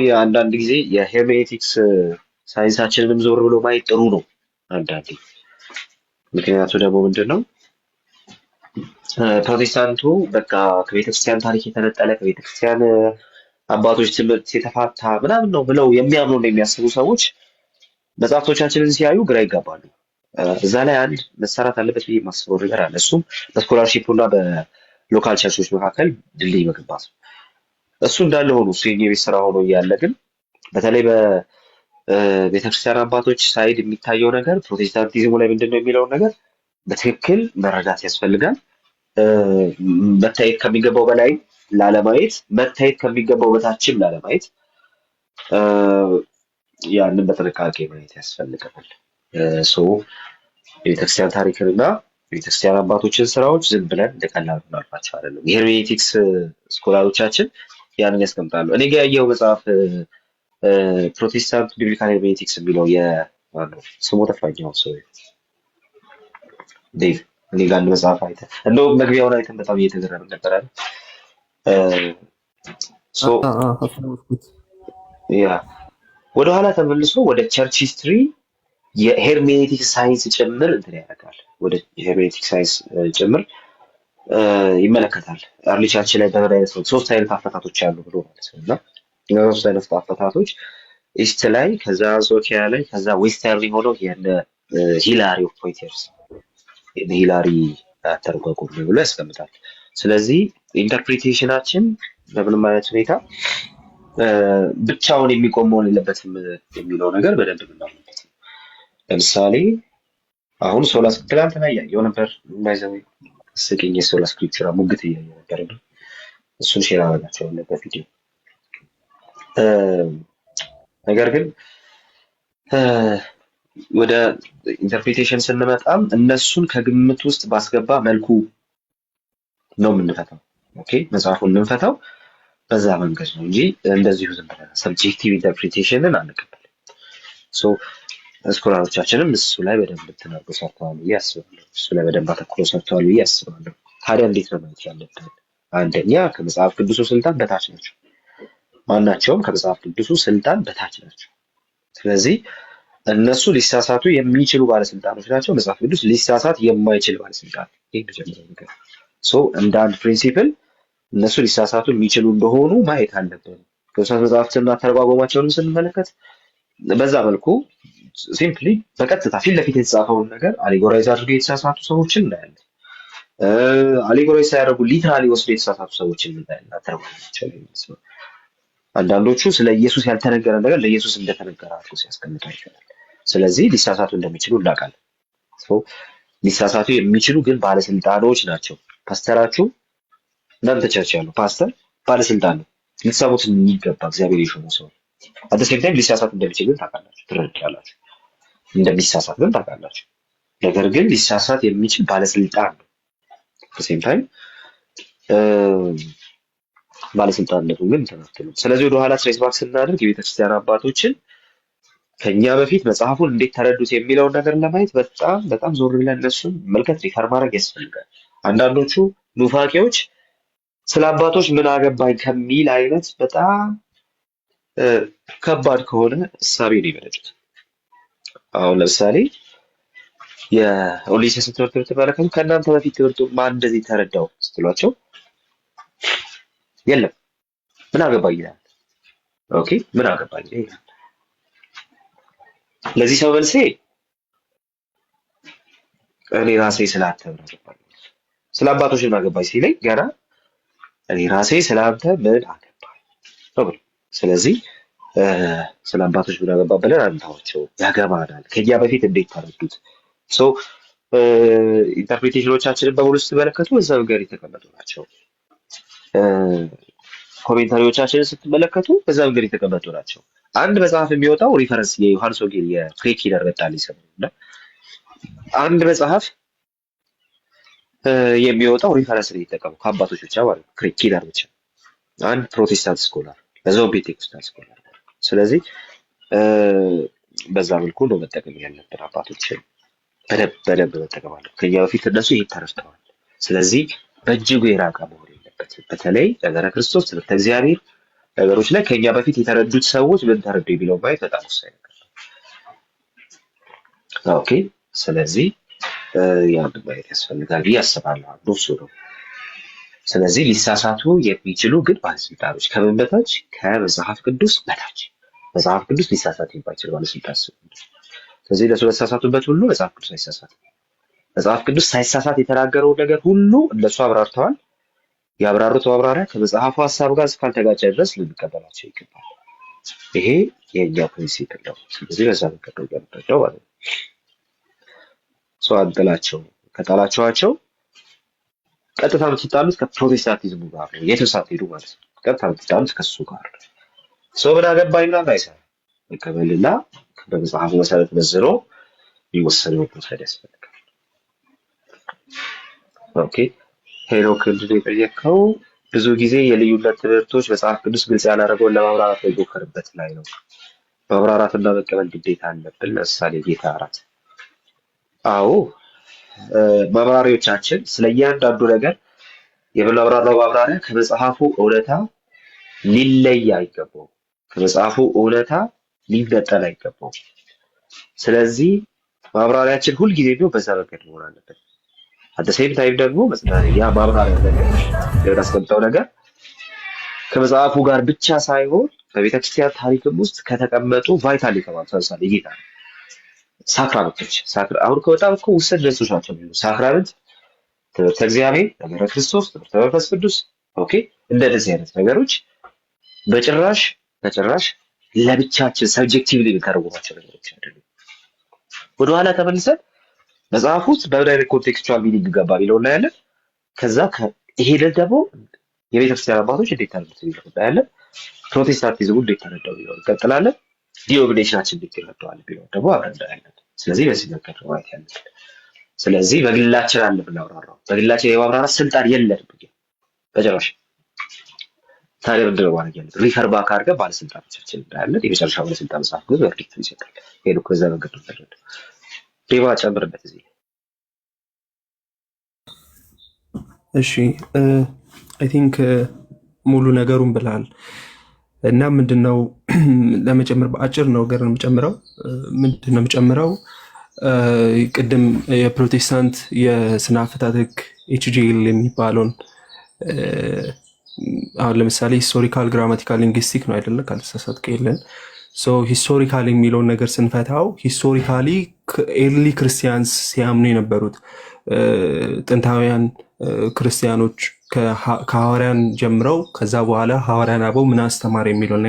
የአንዳንድ ጊዜ የሄርሜኔቲክስ ሳይንሳችንንም ዞር ብሎ ማየት ጥሩ ነው አንዳንዴ። ምክንያቱ ደግሞ ምንድን ነው? ፕሮቴስታንቱ በቃ ከቤተክርስቲያን ታሪክ የተነጠለ ከቤተክርስቲያን አባቶች ትምህርት የተፋታ ምናምን ነው ብለው የሚያምኑ ነው የሚያስቡ ሰዎች መጽሐፍቶቻችንን ሲያዩ ግራ ይጋባሉ። እዛ ላይ አንድ መሰራት አለበት ብዬ የማስበው ነገር አለ። እሱም በስኮላርሺፕ እና በሎካል ቸርቾች መካከል ድልድይ መገንባት ነው። እሱ እንዳለ ሆኖ እሱ የኛ ቤት ስራ ሆኖ እያለ ግን በተለይ በቤተክርስቲያን አባቶች ሳይድ የሚታየው ነገር ፕሮቴስታንቲዝሙ ላይ ምንድን ነው የሚለውን ነገር በትክክል መረዳት ያስፈልጋል። መታየት ከሚገባው በላይ ላለማየት፣ መታየት ከሚገባው በታችም ላለማየት ያንን በጥንቃቄ ማየት ያስፈልጋል። የቤተክርስቲያን ታሪክንና የቤተክርስቲያን አባቶችን ስራዎች ዝም ብለን እንደቀላሉ እናልፋቸው አይደለም። የሄርሜኔቲክስ ስኮላሮቻችን ያንን ያስቀምጣሉ። እኔ ጋር ያየው መጽሐፍ ፕሮቴስታንት ቢብሊካል ሄርሜኔቲክስ የሚለው ስሙ ጠፋኛው ሰው ዴቭ፣ እኔ ጋር አንድ መጽሐፍ አይተህ እንደውም መግቢያውን አይተን በጣም እየተገረምን ነበር አይደል? ወደኋላ ተመልሶ ወደ ቸርች ሂስትሪ የሄርሜኔቲክ ሳይንስ ጭምር እንትን ያደርጋል። ወደ ሄርሜኔቲክ ሳይንስ ጭምር ይመለከታል። አርሊ ቸርች ላይ በምን አይነት ሶስት አይነት አፈታቶች አሉ ብሎ ማለት ነው። እና እነዚህ ሶስት አይነት አፈታቶች ኢስት ላይ፣ ከዛ አንጾኪያ ላይ፣ ከዛ ዌስተርን የሆነው የነ ሂላሪ ኦፍ ፖይንተርስ ሂላሪ አተረጓጎም ብሎ ያስቀምጣል። ስለዚህ ኢንተርፕሪቴሽናችን በምንም አይነት ሁኔታ ብቻውን የሚቆም መሆን የለበትም የሚለው ነገር በደንብ ምናምንበት ነው። ለምሳሌ አሁን ሶላ ትናንትና እያየሁ ነበር። የማይዘው ስቂኝ የሶላ ስክሪፕቸር ሙግት እያየሁ ነበር። እሱን ሼር አደረጋቸው በቪዲዮ። ነገር ግን ወደ ኢንተርፕሪቴሽን ስንመጣም እነሱን ከግምት ውስጥ ባስገባ መልኩ ነው የምንፈታው። ኦኬ መጽሐፉን የምንፈታው በዛ መንገድ ነው እንጂ እንደዚሁ ዝም ብለን ሰብጀክቲቭ ኢንተርፕሪቴሽንን አንቀበልም። ስኮላሮቻችንም እሱ ላይ በደንብ ተናግሮ ሰርተዋል ብዬ አስባለሁ። እሱ ላይ በደንብ አተኩሮ ሰርተዋል ብዬ አስባለሁ። ታዲያ እንዴት ነው ማለት ያለብን? አንደኛ ከመጽሐፍ ቅዱሱ ስልጣን በታች ናቸው። ማናቸውም ከመጽሐፍ ቅዱሱ ስልጣን በታች ናቸው። ስለዚህ እነሱ ሊሳሳቱ የሚችሉ ባለስልጣኖች ናቸው። መጽሐፍ ቅዱስ ሊሳሳት የማይችል ባለስልጣን። ይህ መጀመሪያው ነገር እንደ አንድ ፕሪንሲፕል እነሱ ሊሳሳቱ የሚችሉ እንደሆኑ ማየት አለብን። ቅዱሳት መጽሐፍትና ተረጓጎማቸውንም ስንመለከት በዛ መልኩ ሲምፕሊ በቀጥታ ፊት ለፊት የተጻፈውን ነገር አሌጎራይዝ አድርገው የተሳሳቱ ሰዎችን እናያለን። አሌጎራይዝ ሳያደርጉ ሊትራሊ ወስዶ የተሳሳቱ ሰዎችን እናያለን። ተረጓጎማቸው ላይ አንዳንዶቹ ስለ ኢየሱስ ያልተነገረ ነገር ለኢየሱስ እንደተነገረ አድርጎ ሲያስቀምጡ ይችላል። ስለዚህ ሊሳሳቱ እንደሚችሉ እናውቃለን። ሊሳሳቱ የሚችሉ ግን ባለስልጣኖች ናቸው። ፓስተራችሁ እናንተ ቸርች ያለው ፓስተር ባለስልጣን ነው። ልትሰሙት የሚገባ እግዚአብሔር የሾመው ሰው አት ሴም ታይም ሊሳሳት እንደሚችል ግን ታውቃላችሁ፣ ትረዳላችሁ። እንደሚሳሳት ግን ታውቃላችሁ። ነገር ግን ሊሳሳት የሚችል ባለስልጣን ነው። አት ሴም ታይም ባለስልጣንነቱን ግን ተናክሉ። ስለዚህ ወደ ኋላ ትሬስ ባክ ስናደርግ የቤተክርስቲያን አባቶችን ከኛ በፊት መጽሐፉን እንዴት ተረዱት የሚለውን ነገር ለማየት በጣም በጣም ዞር ብለን እነሱን መልከት ሪፈር ማድረግ ያስፈልጋል። አንዳንዶቹ ኑፋቄዎች ስለ አባቶች ምን አገባኝ ከሚል አይነት በጣም ከባድ ከሆነ እሳቤ ነው የመነጩት። አሁን ለምሳሌ የኦሊሴስ ትምህርት ብትመለከቱ ከእናንተ በፊት ትምህርቱ ማን እንደዚህ ተረዳው ስትሏቸው የለም ምን አገባኝ ይላል። ኦኬ ምን አገባኝ ይላል። ለዚህ ሰው መልሴ እኔ ራሴ ስላተብራለሁ ስለ አባቶች ምን አገባኝ ሲለኝ ገና እኔ ራሴ ስለ አንተ ምን አገባኝ ነው ብሎ ስለዚህ ስለ አባቶች ምን አገባ ብለን አንታዋቸው ያገባናል። ከኛ በፊት እንዴት ተረዱት? ሶ ኢንተርፕሪቴሽኖቻችንን በሙሉ ስትመለከቱ በዛ መንገድ የተቀመጡ ናቸው። ኮሜንታሪዎቻችንን ስትመለከቱ በዛ መንገድ የተቀመጡ ናቸው። አንድ መጽሐፍ የሚወጣው ሪፈረንስ የዮሐንስ ወንጌል የክሬክ ሂደር መጣልኝ ሰሞኑን አንድ መጽሐፍ የሚወጣው ሪፈረንስ ነው የተጠቀመው ከአባቶች ብቻ ማለት ነው። ክሬክ ሂደር ብቻ አንድ ፕሮቴስታንት ስኮላር ለዛው ፔንቴኮስታል ስኮላር። ስለዚህ በዛ መልኩ ነው መጠቀም ያለብን። አባቶችን በደንብ መጠቀም አለ። ከኛ በፊት እነሱ ይሄን ተረድተዋል። ስለዚህ በእጅጉ የራቀ መሆን የለበትም። በተለይ ነገረ ክርስቶስ፣ ትምህርተ እግዚአብሔር ነገሮች ላይ ከኛ በፊት የተረዱት ሰዎች ምን ተረዱ የሚለው ማየት በጣም ወሳኝ ነገር ነው። ኦኬ፣ ስለዚህ ያን ማየት ያስፈልጋል ብዬ አስባለሁ። አንዱ እሱ ነው። ስለዚህ ሊሳሳቱ የሚችሉ ግን ባለስልጣኖች ከምን በታች? ከመጽሐፍ ቅዱስ በታች። መጽሐፍ ቅዱስ ሊሳሳት የማይችል ባለስልጣን ስለሆነ ስለዚህ እነሱ በተሳሳቱበት ሁሉ መጽሐፍ ቅዱስ አይሳሳትም። መጽሐፍ ቅዱስ ሳይሳሳት የተናገረውን ነገር ሁሉ እነሱ አብራርተዋል። ያብራሩት ማብራሪያ ከመጽሐፉ ሀሳብ ጋር እስካልተጋጨ ድረስ ልንቀበላቸው ይገባል። ይሄ የእኛ ፕሪንሲፕል ነው። ስለዚህ በዛ መንገድ ነው የምንረዳው ማለት ነው። ሰው አንጥላቸው። ከጣላችኋቸው ቀጥታ የምትጣሉት ከፕሮቴስታንቲዝሙ ጋር ነው። የትም ሳትሄዱ ማለት ነው። ቀጥታ የምትጣሉት ከሱ ጋር ነው። ሰው ምን አገባኝ ምናምን አይሰራም። መቀበልና በመጽሐፉ መሰረት መዝኖ የሚወሰነውን መውሰድ ያስፈልጋል። ኦኬ፣ ሄኖክ እንድን የጠየቀው ብዙ ጊዜ የልዩነት ትምህርቶች መጽሐፍ ቅዱስ ግልጽ ያላደረገውን ለማብራራት የሚሞከርበት ላይ ነው። ማብራራትና መቀበል ግዴታ አለብን። ለምሳሌ ጌታ እራት። አዎ ማብራሪዎቻችን ስለ እያንዳንዱ ነገር የምናብራራው ማብራሪያ ከመጽሐፉ እውነታ ሊለይ አይገባውም። ከመጽሐፉ እውነታ ሊነጠል አይገባውም። ስለዚህ ማብራሪያችን ሁልጊዜ ቢሆን በዛ መንገድ መሆን አለበት። አት ሴም ታይም ደግሞ ያ ማብራሪያ ነገር ያስቀምጠው ነገር ከመጽሐፉ ጋር ብቻ ሳይሆን በቤተክርስቲያን ታሪክም ውስጥ ከተቀመጡ ቫይታል የተባሉ ለምሳሌ ጌታ ሳክራመንቶች አሁን በጣም እኮ ውሰድ ደሶች ናቸው። ሳክራመንት፣ ትምህርተ እግዚአብሔር፣ ነገረ ክርስቶስ፣ ትምህርተ መንፈስ ቅዱስ ኦኬ፣ እንደዚህ አይነት ነገሮች በጭራሽ ለብቻችን ሰብጀክቲቭሊ የሚተረጉማቸው ነገሮች አይደሉም። ወደኋላ ተመልሰን መጽሐፍ ውስጥ በምን አይነት ኮንቴክስቹዋል ሚኒንግ ገባ የሚለውን እናያለን። ከዛ ይሄንን ደግሞ የቤተክርስቲያን አባቶች እንዴት ተረዱት የሚለውን እናያለን። ፕሮቴስታንቲዝሙ እንዴት ተረዳው የሚለውን እንቀጥላለን። ዲኖሚኔሽናችን እንዴት ይረዳዋል የሚለውን ደግሞ አብረን እናያለን። ስለዚህ በዚህ መንገድ ነው ማየት ያለብን። ስለዚህ በግላችን አለ ብናብራራው በግላችን የማብራራት ስልጣን የለንም በጭራሽ። ታዲያ ምንድን ነው ማድረግ ያለብን? ሪፈር ባክ አድርገን ባለስልጣኖቻችን እናያለን። የመጨረሻ ባለስልጣን መጽሐፍ ግን ቨርዲክት ይሰጣል። ሄዱ ከዛ መንገድ ነው ተረዳው። ዴባ ጨምርበት እዚህ። እሺ አይ ቲንክ ሙሉ ነገሩን ብለሃል እና ምንድነው ለመጨመር በአጭር ነገር ነው የምጨምረው። ምንድነው የምጨምረው? ቅድም የፕሮቴስታንት የስነ አፈታት ህግ ኤችጂኤል የሚባለውን አሁን ለምሳሌ ሂስቶሪካል ግራማቲካል ሊንግዊስቲክ ነው አይደለ? ካልተሳሳትኩ የለን ሂስቶሪካል የሚለውን ነገር ስንፈታው ሂስቶሪካሊ ኤርሊ ክርስቲያንስ ሲያምኑ የነበሩት ጥንታውያን ክርስቲያኖች ከሐዋርያን ጀምረው ከዛ በኋላ ሐዋርያን አበው ምን አስተማር የሚለውን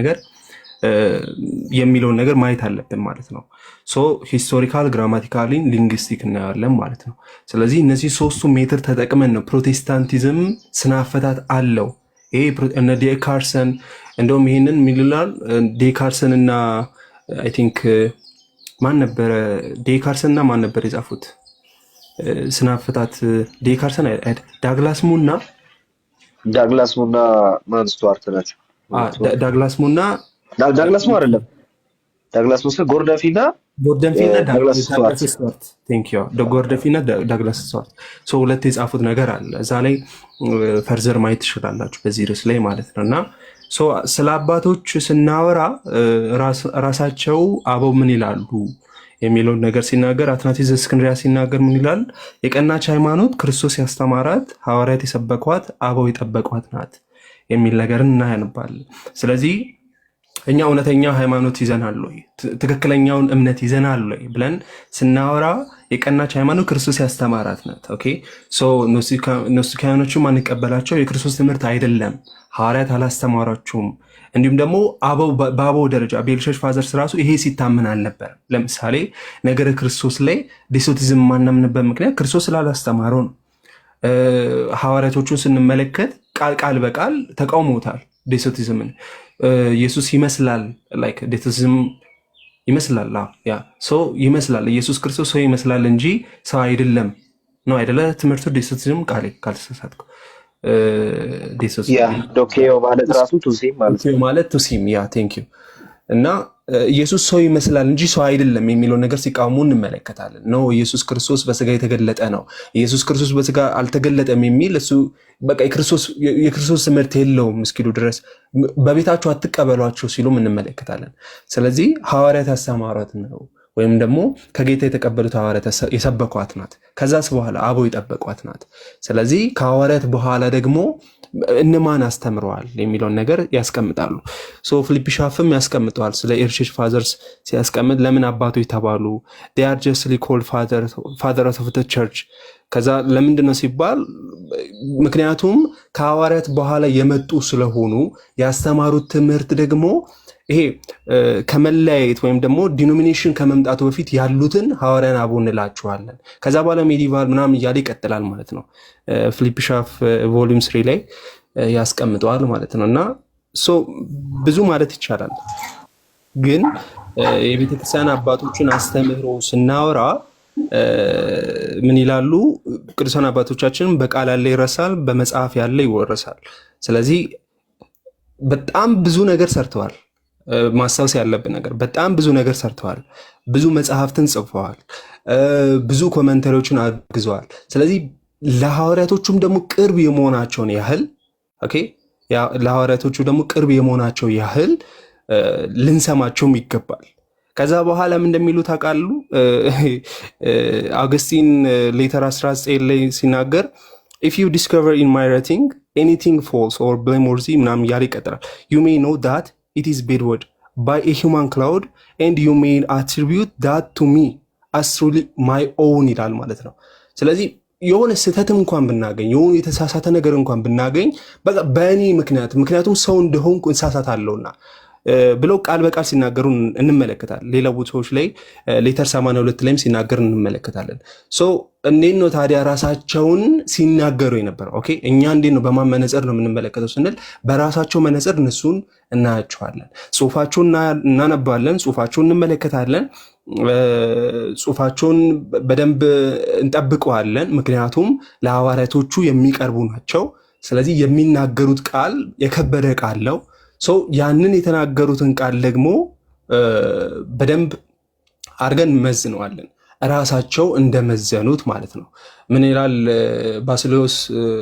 ነገር ማየት አለብን ማለት ነው። ሶ ሂስቶሪካል ግራማቲካሊ ሊንግዊስቲክ እናያለን ማለት ነው። ስለዚህ እነዚህ ሶስቱ ሜትር ተጠቅመን ነው ፕሮቴስታንቲዝም ስነ አፈታት አለው። ይሄ እነ ዴካርሰን እንደውም ይሄንን ሚልላል ዴካርሰን እና አይ ቲንክ ማን ነበረ የጻፉት ስነ አፈታት? ዴካርሰን ዳግላስ ሙና ማን ስቱዋርት ናቸው? ዳግላስ ሙ አይደለም። ዳግላስ ሙ ጎርደፊና ዳግላስ ስቱዋርት። ቴንክ ዩ ጎርደፊና ዳግላስ ስቱዋርት። ሶ ሁለት የጻፉት ነገር አለ። እዛ ላይ ፈርዘር ማየት ትችላላችሁ በዚህ ርዕስ ላይ ማለት ነው። እና ሶ ስለ አባቶች ስናወራ ራሳቸው አበው ምን ይላሉ የሚለውን ነገር ሲናገር አትናቴስ ዘእስክንድርያ ሲናገር ምን ይላል? የቀናች ሃይማኖት ክርስቶስ ያስተማራት ሐዋርያት የሰበኳት አበው የጠበቋት ናት የሚል ነገርን እናያነባለን። ስለዚህ እኛ እውነተኛ ሃይማኖት ይዘናል ወይ ትክክለኛውን እምነት ይዘናል ወይ ብለን ስናወራ የቀናች ሃይማኖት ክርስቶስ ያስተማራት ናት። ኦኬ ሶ ኖስቲካኖቹ ማንቀበላቸው የክርስቶስ ትምህርት አይደለም፣ ሐዋርያት አላስተማራችሁም። እንዲሁም ደግሞ በአበው ደረጃ ቤልሸሽ ፋዘርስ ራሱ ይሄ ሲታመን አልነበረም። ለምሳሌ ነገረ ክርስቶስ ላይ ዴሶቲዝም ማናምንበት ምክንያት ክርስቶስ ስላላስተማረው ነው። ሐዋርያቶቹን ስንመለከት ቃል በቃል ተቃውሞታል ዴሶቲዝምን። ኢየሱስ ይመስላል ላይክ ዴሶቲዝም ይመስላል ያ ሰው ይመስላል ኢየሱስ ክርስቶስ ሰው ይመስላል እንጂ ሰው አይደለም ነው አይደለ? ትምህርቱ ዴሶቲዝም ካልተሳሳትኩ ዶኬዮ ማለት ራሱ ቱሲም ማለት ቱሲም ያ ቴንክ ዩ እና ኢየሱስ ሰው ይመስላል እንጂ ሰው አይደለም የሚለው ነገር ሲቃወሙ እንመለከታለን። ነው ኢየሱስ ክርስቶስ በስጋ የተገለጠ ነው፣ ኢየሱስ ክርስቶስ በስጋ አልተገለጠም የሚል እሱ በቃ የክርስቶስ ትምህርት የለውም እስኪሉ ድረስ በቤታቸው አትቀበሏቸው ሲሉም እንመለከታለን። ስለዚህ ሐዋርያት ያስተማሯት ነው ወይም ደግሞ ከጌታ የተቀበሉት ሐዋርያት የሰበኳት ናት። ከዛስ በኋላ አበው የጠበቋት ናት። ስለዚህ ከሐዋርያት በኋላ ደግሞ እነማን አስተምረዋል የሚለውን ነገር ያስቀምጣሉ። ፊሊፕ ሻፍም ያስቀምጠዋል ስለ ኤርሼሽ ፋዘርስ ሲያስቀምጥ ለምን አባቶች ተባሉ? they are justly called fathers of the church። ከዛ ለምንድን ነው ሲባል ምክንያቱም ከሐዋርያት በኋላ የመጡ ስለሆኑ ያስተማሩት ትምህርት ደግሞ ይሄ ከመለያየት ወይም ደግሞ ዲኖሚኔሽን ከመምጣቱ በፊት ያሉትን ሐዋርያን አበው እንላቸዋለን። ከዛ በኋላ ሜዲቫል ምናምን እያለ ይቀጥላል ማለት ነው። ፊሊፕ ሻፍ ቮሊዩም 3 ላይ ያስቀምጠዋል ማለት ነው። እና ብዙ ማለት ይቻላል፣ ግን የቤተክርስቲያን አባቶችን አስተምህሮ ስናወራ ምን ይላሉ? ቅዱሳን አባቶቻችን በቃል ያለ ይረሳል፣ በመጽሐፍ ያለ ይወረሳል። ስለዚህ በጣም ብዙ ነገር ሰርተዋል። ማስታወስ ያለብን ነገር በጣም ብዙ ነገር ሰርተዋል። ብዙ መጽሐፍትን ጽፈዋል። ብዙ ኮመንተሪዎችን አግዘዋል። ስለዚህ ለሐዋርያቶቹም ደግሞ ቅርብ የመሆናቸውን ያህል ኦኬ ለሐዋርያቶቹ ደግሞ ቅርብ የመሆናቸው ያህል ልንሰማቸውም ይገባል። ከዛ በኋላም እንደሚሉ ታውቃሉ። አውግስቲን ሌተር 19 ላይ ሲናገር if you discover in my writing anything false or blameworthy ምናምን እያለ ይቀጥላል። you may know that it is bedward by a human cloud and you may attribute that to me as truly my own ይላል ማለት ነው። ስለዚህ የሆነ ስህተትም እንኳን ብናገኝ የሆነ የተሳሳተ ነገር እንኳን ብናገኝ በቃ በእኔ ምክንያቱም ሰው እንደሆንኩ እንሳሳታለሁና ብለው ቃል በቃል ሲናገሩ እንመለከታለን። ሌላ ቦታዎች ላይ ሌተር 82 ላይም ሲናገር እንመለከታለን። እንዴት ነው ታዲያ ራሳቸውን ሲናገሩ የነበረው? ኦኬ እኛ እንዴት ነው በማን መነጽር ነው የምንመለከተው ስንል በራሳቸው መነጽር እነሱን እናያቸዋለን። ጽሁፋቸውን እናነባለን፣ ጽሁፋቸውን እንመለከታለን፣ ጽሁፋቸውን በደንብ እንጠብቀዋለን። ምክንያቱም ለሐዋርያቶቹ የሚቀርቡ ናቸው። ስለዚህ የሚናገሩት ቃል የከበረ ቃል ነው። ያንን የተናገሩትን ቃል ደግሞ በደንብ አድርገን መዝነዋለን፣ ራሳቸው እንደመዘኑት ማለት ነው። ምን ይላል ባስልዮስ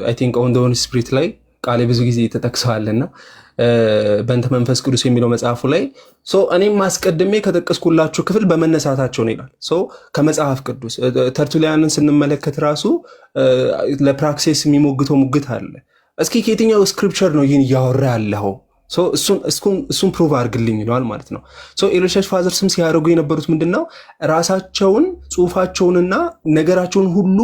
አይ ቲንክ ኦን ዘ ሆሊ ስፒሪት ላይ ቃል ብዙ ጊዜ ተጠቅሰዋልና በእንተ መንፈስ ቅዱስ የሚለው መጽሐፉ ላይ እኔም አስቀድሜ ከጠቀስኩላችሁ ክፍል በመነሳታቸው ነው ይላል። ከመጽሐፍ ቅዱስ ተርቱሊያንን ስንመለከት ራሱ ለፕራክሲስ የሚሞግተው ሙግት አለ። እስኪ ከየትኛው ስክሪፕቸር ነው ይህን እያወራ ያለው? እሱን ፕሩቭ አድርግልኝ ይለዋል ማለት ነው። ኤርሼሽ ፋዘርስም ሲያደርጉ የነበሩት ምንድነው? ራሳቸውን ጽሁፋቸውንና ነገራቸውን ሁሉ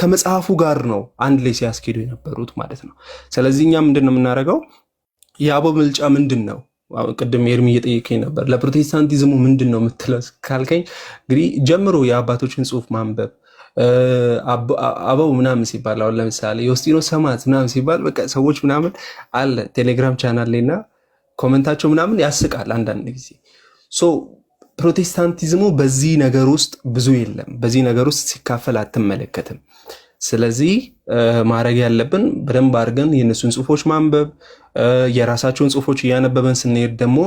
ከመጽሐፉ ጋር ነው አንድ ላይ ሲያስኬዱ የነበሩት ማለት ነው። ስለዚህ እኛ ምንድን ነው የምናደርገው? የአበው ምልጫ ምንድን ነው? ቅድም ኤርሚ እየጠየቀኝ ነበር። ለፕሮቴስታንቲዝሙ ምንድን ነው የምትለው ካልከኝ እንግዲህ ጀምሮ የአባቶችን ጽሁፍ ማንበብ አበው ምናምን ሲባል አሁን ለምሳሌ የውስጢኖስ ሰማዕት ምናምን ሲባል በቃ ሰዎች ምናምን አለ ቴሌግራም ቻናል ላይና ኮመንታቸው ምናምን ያስቃል አንዳንድ ጊዜ። ፕሮቴስታንቲዝሙ በዚህ ነገር ውስጥ ብዙ የለም፣ በዚህ ነገር ውስጥ ሲካፈል አትመለከትም። ስለዚህ ማድረግ ያለብን በደንብ አድርገን የእነሱን ጽሁፎች ማንበብ፣ የራሳቸውን ጽሁፎች እያነበበን ስንሄድ ደግሞ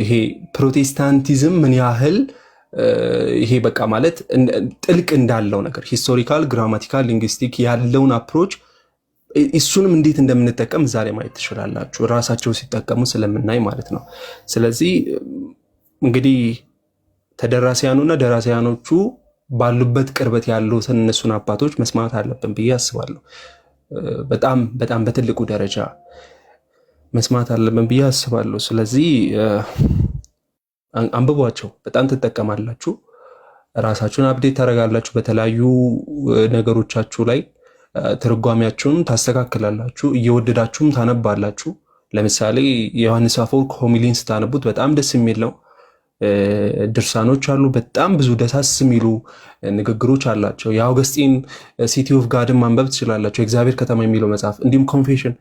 ይሄ ፕሮቴስታንቲዝም ምን ያህል ይሄ በቃ ማለት ጥልቅ እንዳለው ነገር ሂስቶሪካል፣ ግራማቲካል፣ ሊንግስቲክ ያለውን አፕሮች እሱንም እንዴት እንደምንጠቀም ዛሬ ማየት ትችላላችሁ፣ ራሳቸው ሲጠቀሙ ስለምናይ ማለት ነው። ስለዚህ እንግዲህ ተደራሲያኑና ደራሲያኖቹ ባሉበት ቅርበት ያሉትን እነሱን አባቶች መስማት አለብን ብዬ አስባለሁ። በጣም በጣም በትልቁ ደረጃ መስማት አለብን ብዬ አስባለሁ። ስለዚህ አንብቧቸው፣ በጣም ትጠቀማላችሁ። ራሳችሁን አፕዴት ታደርጋላችሁ። በተለያዩ ነገሮቻችሁ ላይ ትርጓሜያችሁን ታስተካክላላችሁ። እየወደዳችሁም ታነባላችሁ። ለምሳሌ የዮሐንስ አፈወርቅ ሆሚሊን ስታነቡት በጣም ደስ የሚል ነው። ድርሳኖች አሉ፣ በጣም ብዙ ደሳስ የሚሉ ንግግሮች አላቸው። የአውገስጢን ሲቲ ኦፍ ጋድን ማንበብ ትችላላችሁ፣ የእግዚአብሔር ከተማ የሚለው መጽሐፍ። እንዲሁም ኮንፌሽን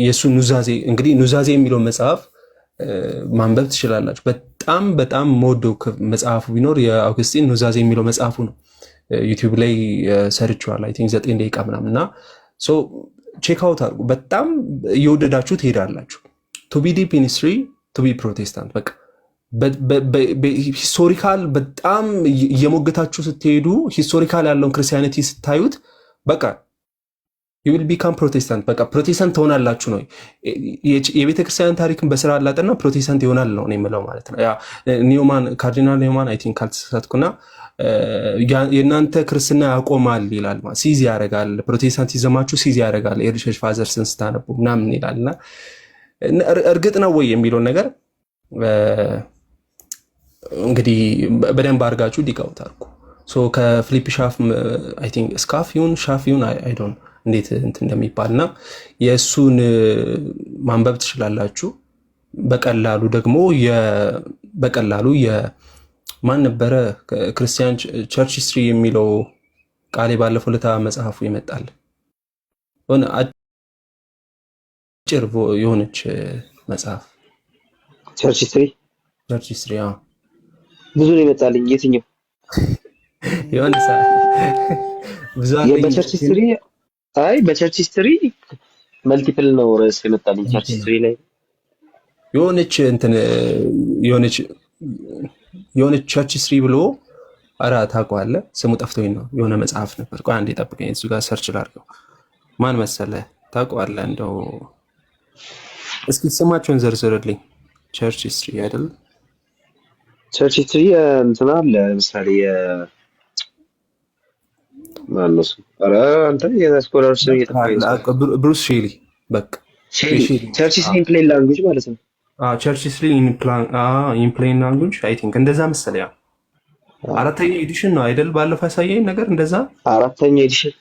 የእሱ ኑዛዜ፣ እንግዲህ ኑዛዜ የሚለው መጽሐፍ ማንበብ ትችላላችሁ። በጣም በጣም መወደው መጽሐፉ ቢኖር የአውገስጢን ኑዛዜ የሚለው መጽሐፉ ነው። ዩቲዩብ ላይ ሰርችዋል፣ አይ ቲንክ 9 ደቂቃ ምናምን እና ቼክ አውት አድርጉ። በጣም እየወደዳችሁ ትሄዳላችሁ። ቱ ቢ ዲፕ ኢን ሂስትሪ ቱ ቢ ፕሮቴስታንት። በቃ ሂስቶሪካል በጣም እየሞገታችሁ ስትሄዱ ሂስቶሪካል ያለውን ክርስቲያኒቲ ስታዩት በቃ you will become ፕሮቴስታንት። በቃ ፕሮቴስታንት ትሆናላችሁ ነው። የቤተክርስቲያን ታሪክን በስራ አላጠና ፕሮቴስታንት ይሆናል ነው የምለው ማለት ነው። ኒውማን ካርዲናል ኒውማን አይ ቲንክ ካልተሳሳትኩና የእናንተ ክርስትና ያቆማል ይላል፣ ሲዝ ያደርጋል፣ ፕሮቴስታንቲዝማችሁ ሲዝ ያደርጋል የሪቸርች ፋዘርስን ስታነቡ ምናምን ይላልና እርግጥ ነው ወይ የሚለውን ነገር እንግዲህ በደንብ አድርጋችሁ ዲቃውት አድርጉ። ከፊሊፕ ሻፍ አይ ቲንክ ስካፍ ይሁን ሻፍ ይሁን አይ ዶንት እንዴት እንትን እንደሚባልና የእሱን ማንበብ ትችላላችሁ። በቀላሉ ደግሞ በቀላሉ ማን ነበረ ክርስቲያን ቸርች ሂስትሪ የሚለው ቃሌ ባለፈው ለታ መጽሐፉ ይመጣል ሆነ አጭር የሆነች መጽሐፍ ቸርች ሂስትሪ ብዙ ነው ይመጣልኝ። የትኛው የሆነ ብዙ በቸርች ሂስትሪ በቸርች ሂስትሪ መልቲፕል ነው ርዕስ ይመጣልኝ። ቸርች ሂስትሪ ላይ የሆነች እንትን የሆነች ቸርች ሂስትሪ ብሎ ኧረ ታውቀዋለህ? ስሙ ጠፍቶኝ ነው። የሆነ መጽሐፍ ነበር። ቆይ አንዴ ጠብቀኝ፣ እሱ ጋር ሰርች ላድርገው። ማን መሰለህ? ታውቀዋለህ? እንደው እስኪ ስማቸውን ዘርዝርልኝ። ቸርች ሂስትሪ አይደል? ቸርች ሂስትሪ እንትና አለ ለምሳሌ ማነው ስሙ? ኧረ አንተ የስኮላር ስም እየጠፋኝ ነው። ብሩስ ሼሊ። በቃ ቸርች ሂስትሪ ኢን ፕሌን ላንጉጅ ማለት ነው። ቸርች ሂስትሪ ኢን ፕሌን ላንጉጅ አይ ቲንክ እንደዛ መሰለኝ። ያ 4ኛ ኤዲሽን ነው አይደል? ባለፈው ያሳየኝ ነገር እንደዛ 4ኛ ኤዲሽን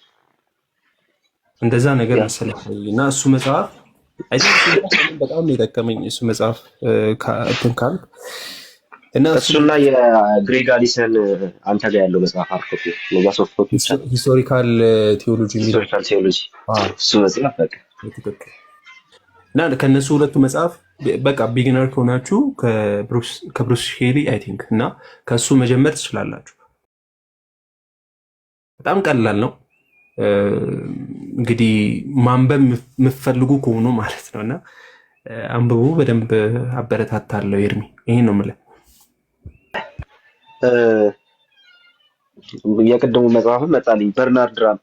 እንደዛ ነገር መሰለኝ። እና እሱ መጽሐፍ አይ ቲንክ በጣም ነው የጠቀመኝ እሱ መጽሐፍ እንትን ካልክ እና እሱና የግሬግ አሊሰን አንተ ጋር ያለው መጽሐፍ አርኮፒ ለዛ ሶፍት ኮፒ ሂስቶሪካል ቴዎሎጂ የሚለው እሱ መጽሐፍ በቃ ትክክል። እና ከነሱ ሁለቱ መጽሐፍ በቃ ቢጊነር ከሆናችሁ ከብሩስ ሼሊ አይ ቲንክ እና ከሱ መጀመር ትችላላችሁ። በጣም ቀላል ነው። እንግዲህ ማንበብ የምትፈልጉ ከሆኑ ማለት ነውና አንብቡ። በደንብ አበረታታለሁ። ኤርሚ ይሄን ነው የምልህ። የቀደሙ መጽሐፍ መጣልኝ። በርናርድ ራም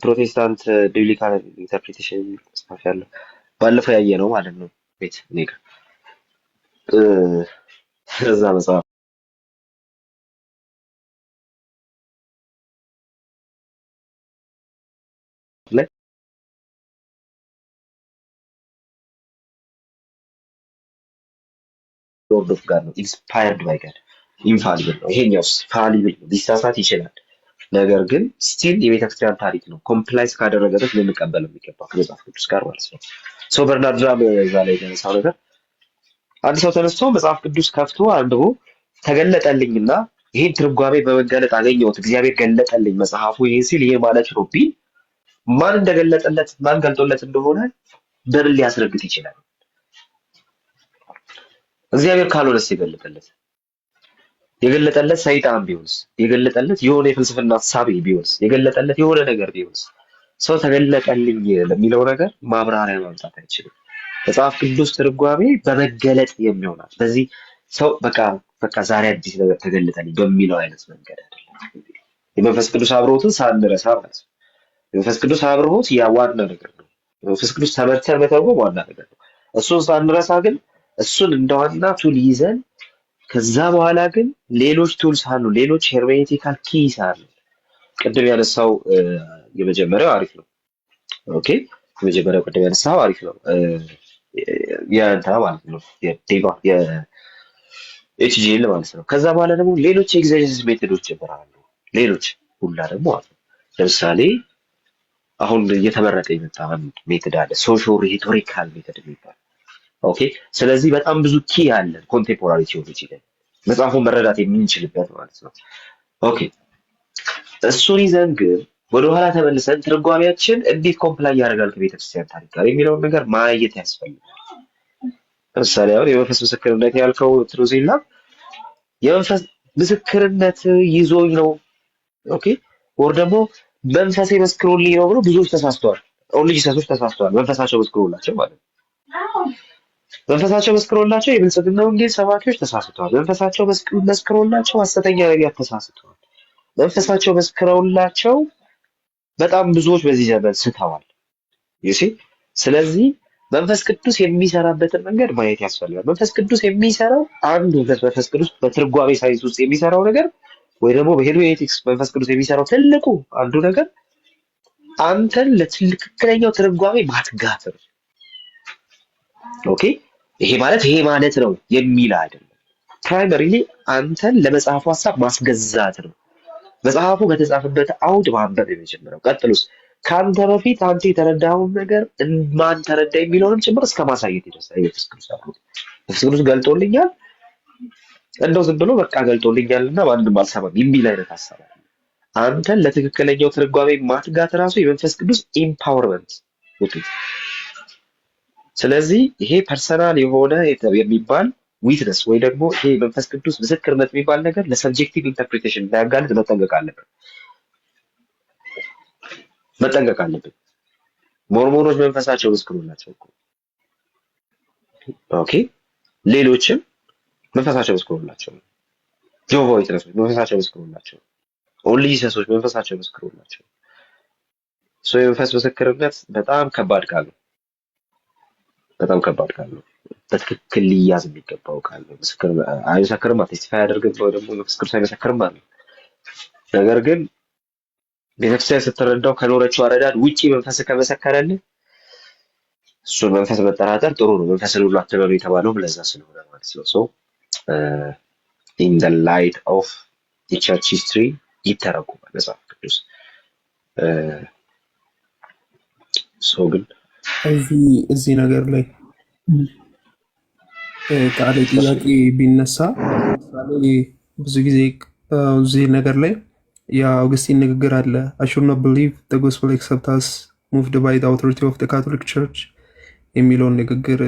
ፕሮቴስታንት ቢብሊካል ኢንተርፕሪቴሽን መጽሐፍ ያለው ባለፈው ያየ ነው ማለት ነው። ቤት ኔጋ እዛ መጽሐፍ ላይ ሎርድ ኦፍ ጋድ ነው። ኢንስፓየርድ ባይ ጋድ ኢንፋሊብል ነው። ይሄኛውስ ፋሊብል ነው፣ ሊሳሳት ይችላል። ነገር ግን ስቲል የቤተክርስቲያን ታሪክ ነው። ኮምፕላይስ ካደረገበት ልንቀበል የሚገባው ከመጽሐፍ ቅዱስ ጋር ማለት ነው። ሰው በርናርድ ራም እዛ ላይ የተነሳው ነገር አንድ ሰው ተነስቶ መጽሐፍ ቅዱስ ከፍቶ አንብቦ ተገለጠልኝና ይሄን ትርጓሜ በመገለጥ አገኘሁት፣ እግዚአብሔር ገለጠልኝ መጽሐፉ ይሄን ሲል ይሄ ማለት ነው ቢል ማን እንደገለጠለት ማን ገልጦለት እንደሆነ በምን ሊያስረግጥ ይችላል? እግዚአብሔር ካልሆነስ የገለጠለት ሰይጣን ቢሆንስ? የገለጠለት የሆነ የፍልስፍና ሐሳብ ቢሆንስ? የገለጠለት የሆነ ነገር ቢሆንስ? ሰው ተገለጠልኝ ለሚለው ነገር ማብራሪያ ማምጣት አይችልም። መጽሐፍ ቅዱስ ትርጓሜ በመገለጥ የሚሆናል። በዚህ ሰው በቃ ዛሬ አዲስ ነገር ተገለጠልኝ በሚለው አይነት መንገድ አይደለም። የመንፈስ ቅዱስ አብሮትን ሳንረሳ ማለት ነው። የመንፈስ ቅዱስ አብሮት ያ ዋና ነገር ነው። የመንፈስ ቅዱስ ተመርተን መተርጎም ዋና ነገር ነው። እሱን ሳንረሳ ግን እሱን እንደዋና ቱል ይዘን ከዛ በኋላ ግን ሌሎች ቱልስ አሉ፣ ሌሎች ሄርሜኔቲካል ኪስ አሉ። ቅድም ያነሳው የመጀመሪያው አሪፍ ነው። ኦኬ መጀመሪያው ቅድም ያነሳው አሪፍ ነው። የእንትና ማለት ነው የዴቫ የኤችጂኤል ማለት ነው። ከዛ በኋላ ደግሞ ሌሎች የኤግዘጀሲስ ሜቶዶች ጀምራሉ። ሌሎች ሁላ ደግሞ አሉ። ለምሳሌ አሁን እየተመረጠ የመጣ አንድ ሜቶድ አለ፣ ሶሾ ሪቶሪካል ሜቶድ የሚባል ኦኬ። ስለዚህ በጣም ብዙ ኪ አለን ኮንቴምፖራሪ ቲዮሎጂ ላይ መጽሐፉን መረዳት የምንችልበት ማለት ነው። ኦኬ እሱን ይዘን ግን ወደኋላ ተመልሰን ትርጓሜያችን እንዴት ኮምፕላይ ያደርጋል ከቤተክርስቲያን ታሪክ ጋር የሚለውን ነገር ማየት ያስፈልጋል። ለምሳሌ አሁን የመንፈስ ምስክርነት ያልከው ትሩዚላ የመንፈስ ምስክርነት ይዞኝ ነው ኦኬ፣ ወር ደግሞ መንፈሴ መስክሮልኝ ነው ብሎ ብዙዎች ተሳስተዋል። ኦንሊ ጂሰሶች ተሳስተዋል። መንፈሳቸው መስክሮላቸው ማለት ነው። መንፈሳቸው መስክሮላቸው የብልጽግና ወንጌል ሰባኪዎች ተሳስተዋል። መንፈሳቸው መስክሮላቸው ሐሰተኛ ነቢያት ተሳስተዋል። መንፈሳቸው መስክረውላቸው በጣም ብዙዎች በዚህ ዘመን ስተዋል። ይሲ ስለዚህ መንፈስ ቅዱስ የሚሰራበትን መንገድ ማየት ያስፈልጋል። መንፈስ ቅዱስ የሚሰራው አንዱ መንፈስ ቅዱስ በትርጓሜ ሳይንስ ውስጥ የሚሰራው ነገር ወይ ደግሞ በሄርሜኔቲክስ መንፈስ ቅዱስ የሚሰራው ትልቁ አንዱ ነገር አንተን ለትክክለኛው ትርጓሜ ማትጋት ነው። ኦኬ ይሄ ማለት ነው የሚል አይደለም። ፕራይመሪሊ አንተን ለመጽሐፉ ሐሳብ ማስገዛት ነው። መጽሐፉ በተጻፈበት አውድ ማንበብ የመጀመሪያው። ቀጥሎስ ከአንተ በፊት አንተ የተረዳኸውን ነገር ማን ተረዳ የሚለውንም ጭምር እስከ ማሳየት ይደርሳል። መንፈስ ቅዱስ ገልጦልኛል እንደው ዝም ብሎ በቃ ገልጦልኛልና ማንንም አልሰማም የሚል አይነት ሐሳብ አለ። አንተን ለትክክለኛው ትርጓሜ ማትጋት ራሱ የመንፈስ ቅዱስ ኢምፓወርመንት ውጤት። ስለዚህ ይሄ ፐርሰናል የሆነ የሚባል ዊትነስ ወይ ደግሞ ይሄ መንፈስ ቅዱስ ምስክርነት የሚባል ነገር ለሰብጀክቲቭ ኢንተርፕሪቴሽን እንዳያጋልጥ መጠንቀቅ አለብን። ሞርሞኖች መንፈሳቸው መስክሮላቸው እኮ ኦኬ፣ ሌሎችም መንፈሳቸው መስክሮላቸው፣ ጆሆ ዊትነሶች መንፈሳቸው መስክሮላቸው፣ ኦንሊ ጂሰሶች መንፈሳቸው መስክሮላቸው። የመንፈስ ምስክርነት በጣም ከባድ ቃል ነው። በትክክል ሊያዝ የሚገባው ቃል ነው። ምስክር አይመሰክርም፣ አቴስቲፋይ አያደርግም ወይ ደግሞ መንፈስ ቅዱስ አይመሰክርም ማለት ነው። ነገር ግን ቤተክርስቲያን ስትረዳው ከኖረችው አረዳድ ውጪ መንፈስ ከመሰከረልህ እሱን መንፈስ መጠራጠር ጥሩ ነው። መንፈስን ሁሉ አትበሉ የተባለው ለዛ ስለሆነ ማለት ነው። ሶ ኢን ዘ ላይት ኦፍ የቸርች ሂስትሪ ይተረጉማል መጽሐፍ ቅዱስ። ሶ ግን እዚህ ነገር ላይ ቃል ጥያቄ ቢነሳ ለምሳሌ ብዙ ጊዜ እዚህ ነገር ላይ የአውግስቲን ንግግር አለ። I should not believe the gospel except as moved by the authority of the Catholic Church የሚለውን ንግግር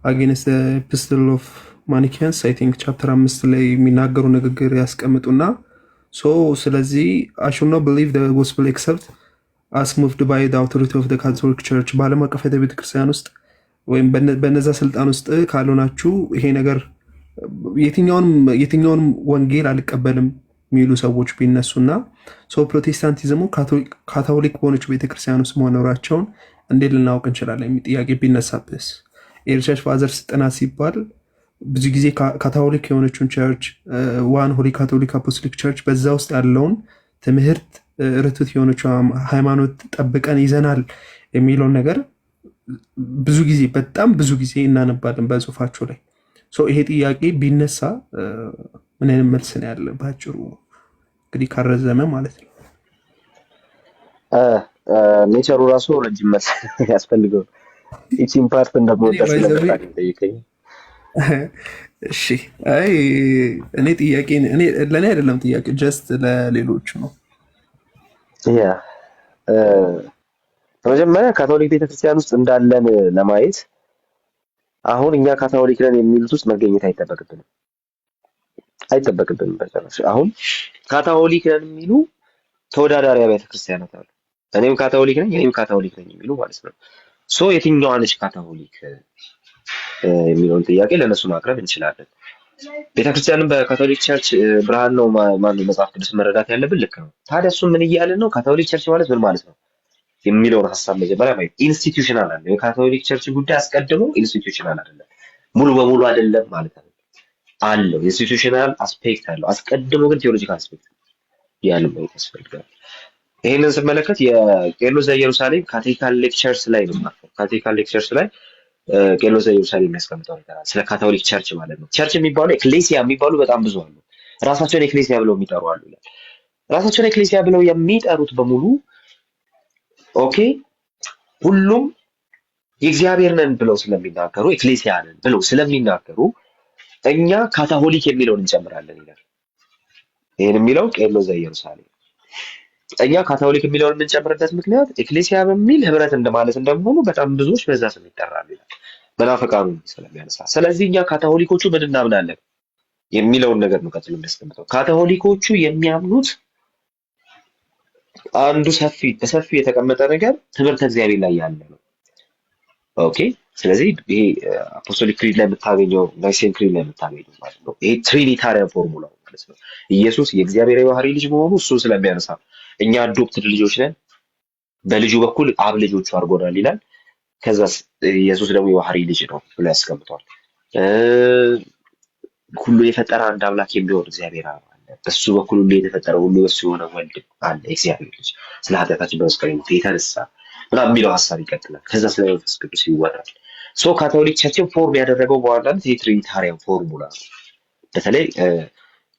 against the epistle of Manichaeans I think ቻፕተር 5 ላይ የሚናገሩ ንግግር ያስቀምጡና ስለዚህ I should not believe the gospel except as moved by the authority of the Catholic Church በዓለም አቀፍ ቤተክርስቲያን ውስጥ ወይም በነዛ ስልጣን ውስጥ ካልሆናችሁ ይሄ ነገር የትኛውንም ወንጌል አልቀበልም የሚሉ ሰዎች ቢነሱና ፕሮቴስታንቲዝሙ ካቶሊክ በሆነች ቤተክርስቲያን ውስጥ መኖራቸውን እንዴት ልናውቅ እንችላለን የሚል ጥያቄ ቢነሳብስ? የቸርች ፋዘርስ ጥናት ሲባል ብዙ ጊዜ ካቶሊክ የሆነችውን ቸርች ዋን ሆሊ ካቶሊክ አፖስቶሊክ ቸርች በዛ ውስጥ ያለውን ትምህርት ርቱት የሆነችው ሃይማኖት ጠብቀን ይዘናል የሚለውን ነገር በጣም ብዙ ጊዜ እናነባለን በጽሁፋቸው ላይ። ይሄ ጥያቄ ቢነሳ ምን አይነት መልስ ነው ያለ? ባጭሩ እንግዲህ ካረዘመ ማለት ነው። ኔቸሩ ራሱ ረጅም መልስ ያስፈልገው ኢቺን ፓርት እንደሞደስ ስለጠይቀኝ። እሺ አይ እኔ ጥያቄ ለኔ አይደለም ጥያቄ ጀስት ለሌሎች ነው። በመጀመሪያ ካቶሊክ ቤተክርስቲያን ውስጥ እንዳለን ለማየት አሁን እኛ ካቶሊክ ነን የሚሉት ውስጥ መገኘት አይጠበቅብንም በጭራሽ። አሁን ካቶሊክ ነን የሚሉ ተወዳዳሪ አብያተ ክርስቲያናት አሉ። እኔም ካቶሊክ ነኝ የሚሉ ማለት ነው። የትኛዋ ነች ካቶሊክ የሚለውን ጥያቄ ለነሱ ማቅረብ እንችላለን። ቤተክርስቲያንም በካቶሊክ ቸርች ብርሃን ነው ማነው መጽሐፍ ቅዱስ መረዳት ያለብን ልክ ነው። ታዲያ እሱ ምን እያልን ነው? ካቶሊክ ቸርች ማለት ምን ማለት ነው የሚለውን ሐሳብ መጀመሪያ ማየት። ኢንስቲትዩሽናል አለ የካቶሊክ ቸርች ጉዳይ አስቀድሞ ኢንስቲትዩሽናል አይደለም፣ ሙሉ በሙሉ አይደለም ማለት አለው። ኢንስቲትዩሽናል አስፔክት አለው አስቀድሞ፣ ግን ቴዎሎጂካል አስፔክት ያለው ማየት ያስፈልጋል። ይህንን ስመለከት የቄርሎስ ዘኢየሩሳሌም ካቴካል ሌክቸርስ ላይ ነው የማልፈው። ካቴካል ሌክቸርስ ላይ ቄርሎስ ዘኢየሩሳሌም የሚያስቀምጠው ነገር አለ፣ ስለ ካቶሊክ ቸርች ማለት ነው። ቸርች የሚባሉ ኤክሌሲያ የሚባሉ በጣም ብዙ አሉ። ራሳቸውን ኤክሌሲያ ብለው የሚጠሩ አሉ ይላል። ራሳቸውን ኤክሌሲያ ብለው የሚጠሩት በሙሉ ኦኬ ሁሉም የእግዚአብሔር ነን ብለው ስለሚናገሩ ኤክሌሲያ ነን ብለው ስለሚናገሩ እኛ ካታሆሊክ የሚለውን እንጨምራለን ይላል። ይህን የሚለው ቄርሎስ ዘኢየሩሳሌም። እኛ ካታሆሊክ የሚለውን የምንጨምርበት ምክንያት ኤክሌሲያ በሚል ህብረት እንደማለት እንደመሆኑ በጣም ብዙዎች በዛ ስም ይጠራሉ ይላል፣ መናፍቃኑ ስለሚያነሳ። ስለዚህ እኛ ካታሆሊኮቹ ምን እናምናለን የሚለውን ነገር ነው ቀጥሎ የሚያስቀምጠው። ካታሆሊኮቹ የሚያምኑት አንዱ በሰፊ የተቀመጠ ነገር ትምህርተ እግዚአብሔር ላይ ያለ ነው። ኦኬ ስለዚህ ይሄ አፖስቶሊክ ክሪድ ላይ የምታገኘው ናይሴን ክሪድ ላይ የምታገኘው ማለት ነው። ይሄ ትሪኒታሪያን ፎርሙላ ማለት ነው። ኢየሱስ የእግዚአብሔር የባህሪ ልጅ መሆኑ እሱን ስለሚያነሳ እኛ አዶፕትድ ልጆች ነን፣ በልጁ በኩል አብ ልጆቹ አድርጎናል ይላል። ከዛ ኢየሱስ ደግሞ የባህሪ ልጅ ነው ብሎ ያስቀምጧል። ሁሉ የፈጠረ አንድ አምላክ የሚሆን እግዚአብሔር አለ፣ በሱ በኩል ሁሉ የተፈጠረ ሁሉ በሱ የሆነ ወልድ አለ፣ እግዚአብሔር ልጅ ስለ ኃጢአታችን በመስቀል ሞት የተነሳ ምናምን የሚለው ሀሳብ ይቀጥላል። ከዛ ስለ መንፈስ ቅዱስ ይወራል። ሶ ካቶሊክ ቸርችን ፎርም ያደረገው በዋናነት የትሪኒታሪያን ፎርሙላ ነው። በተለይ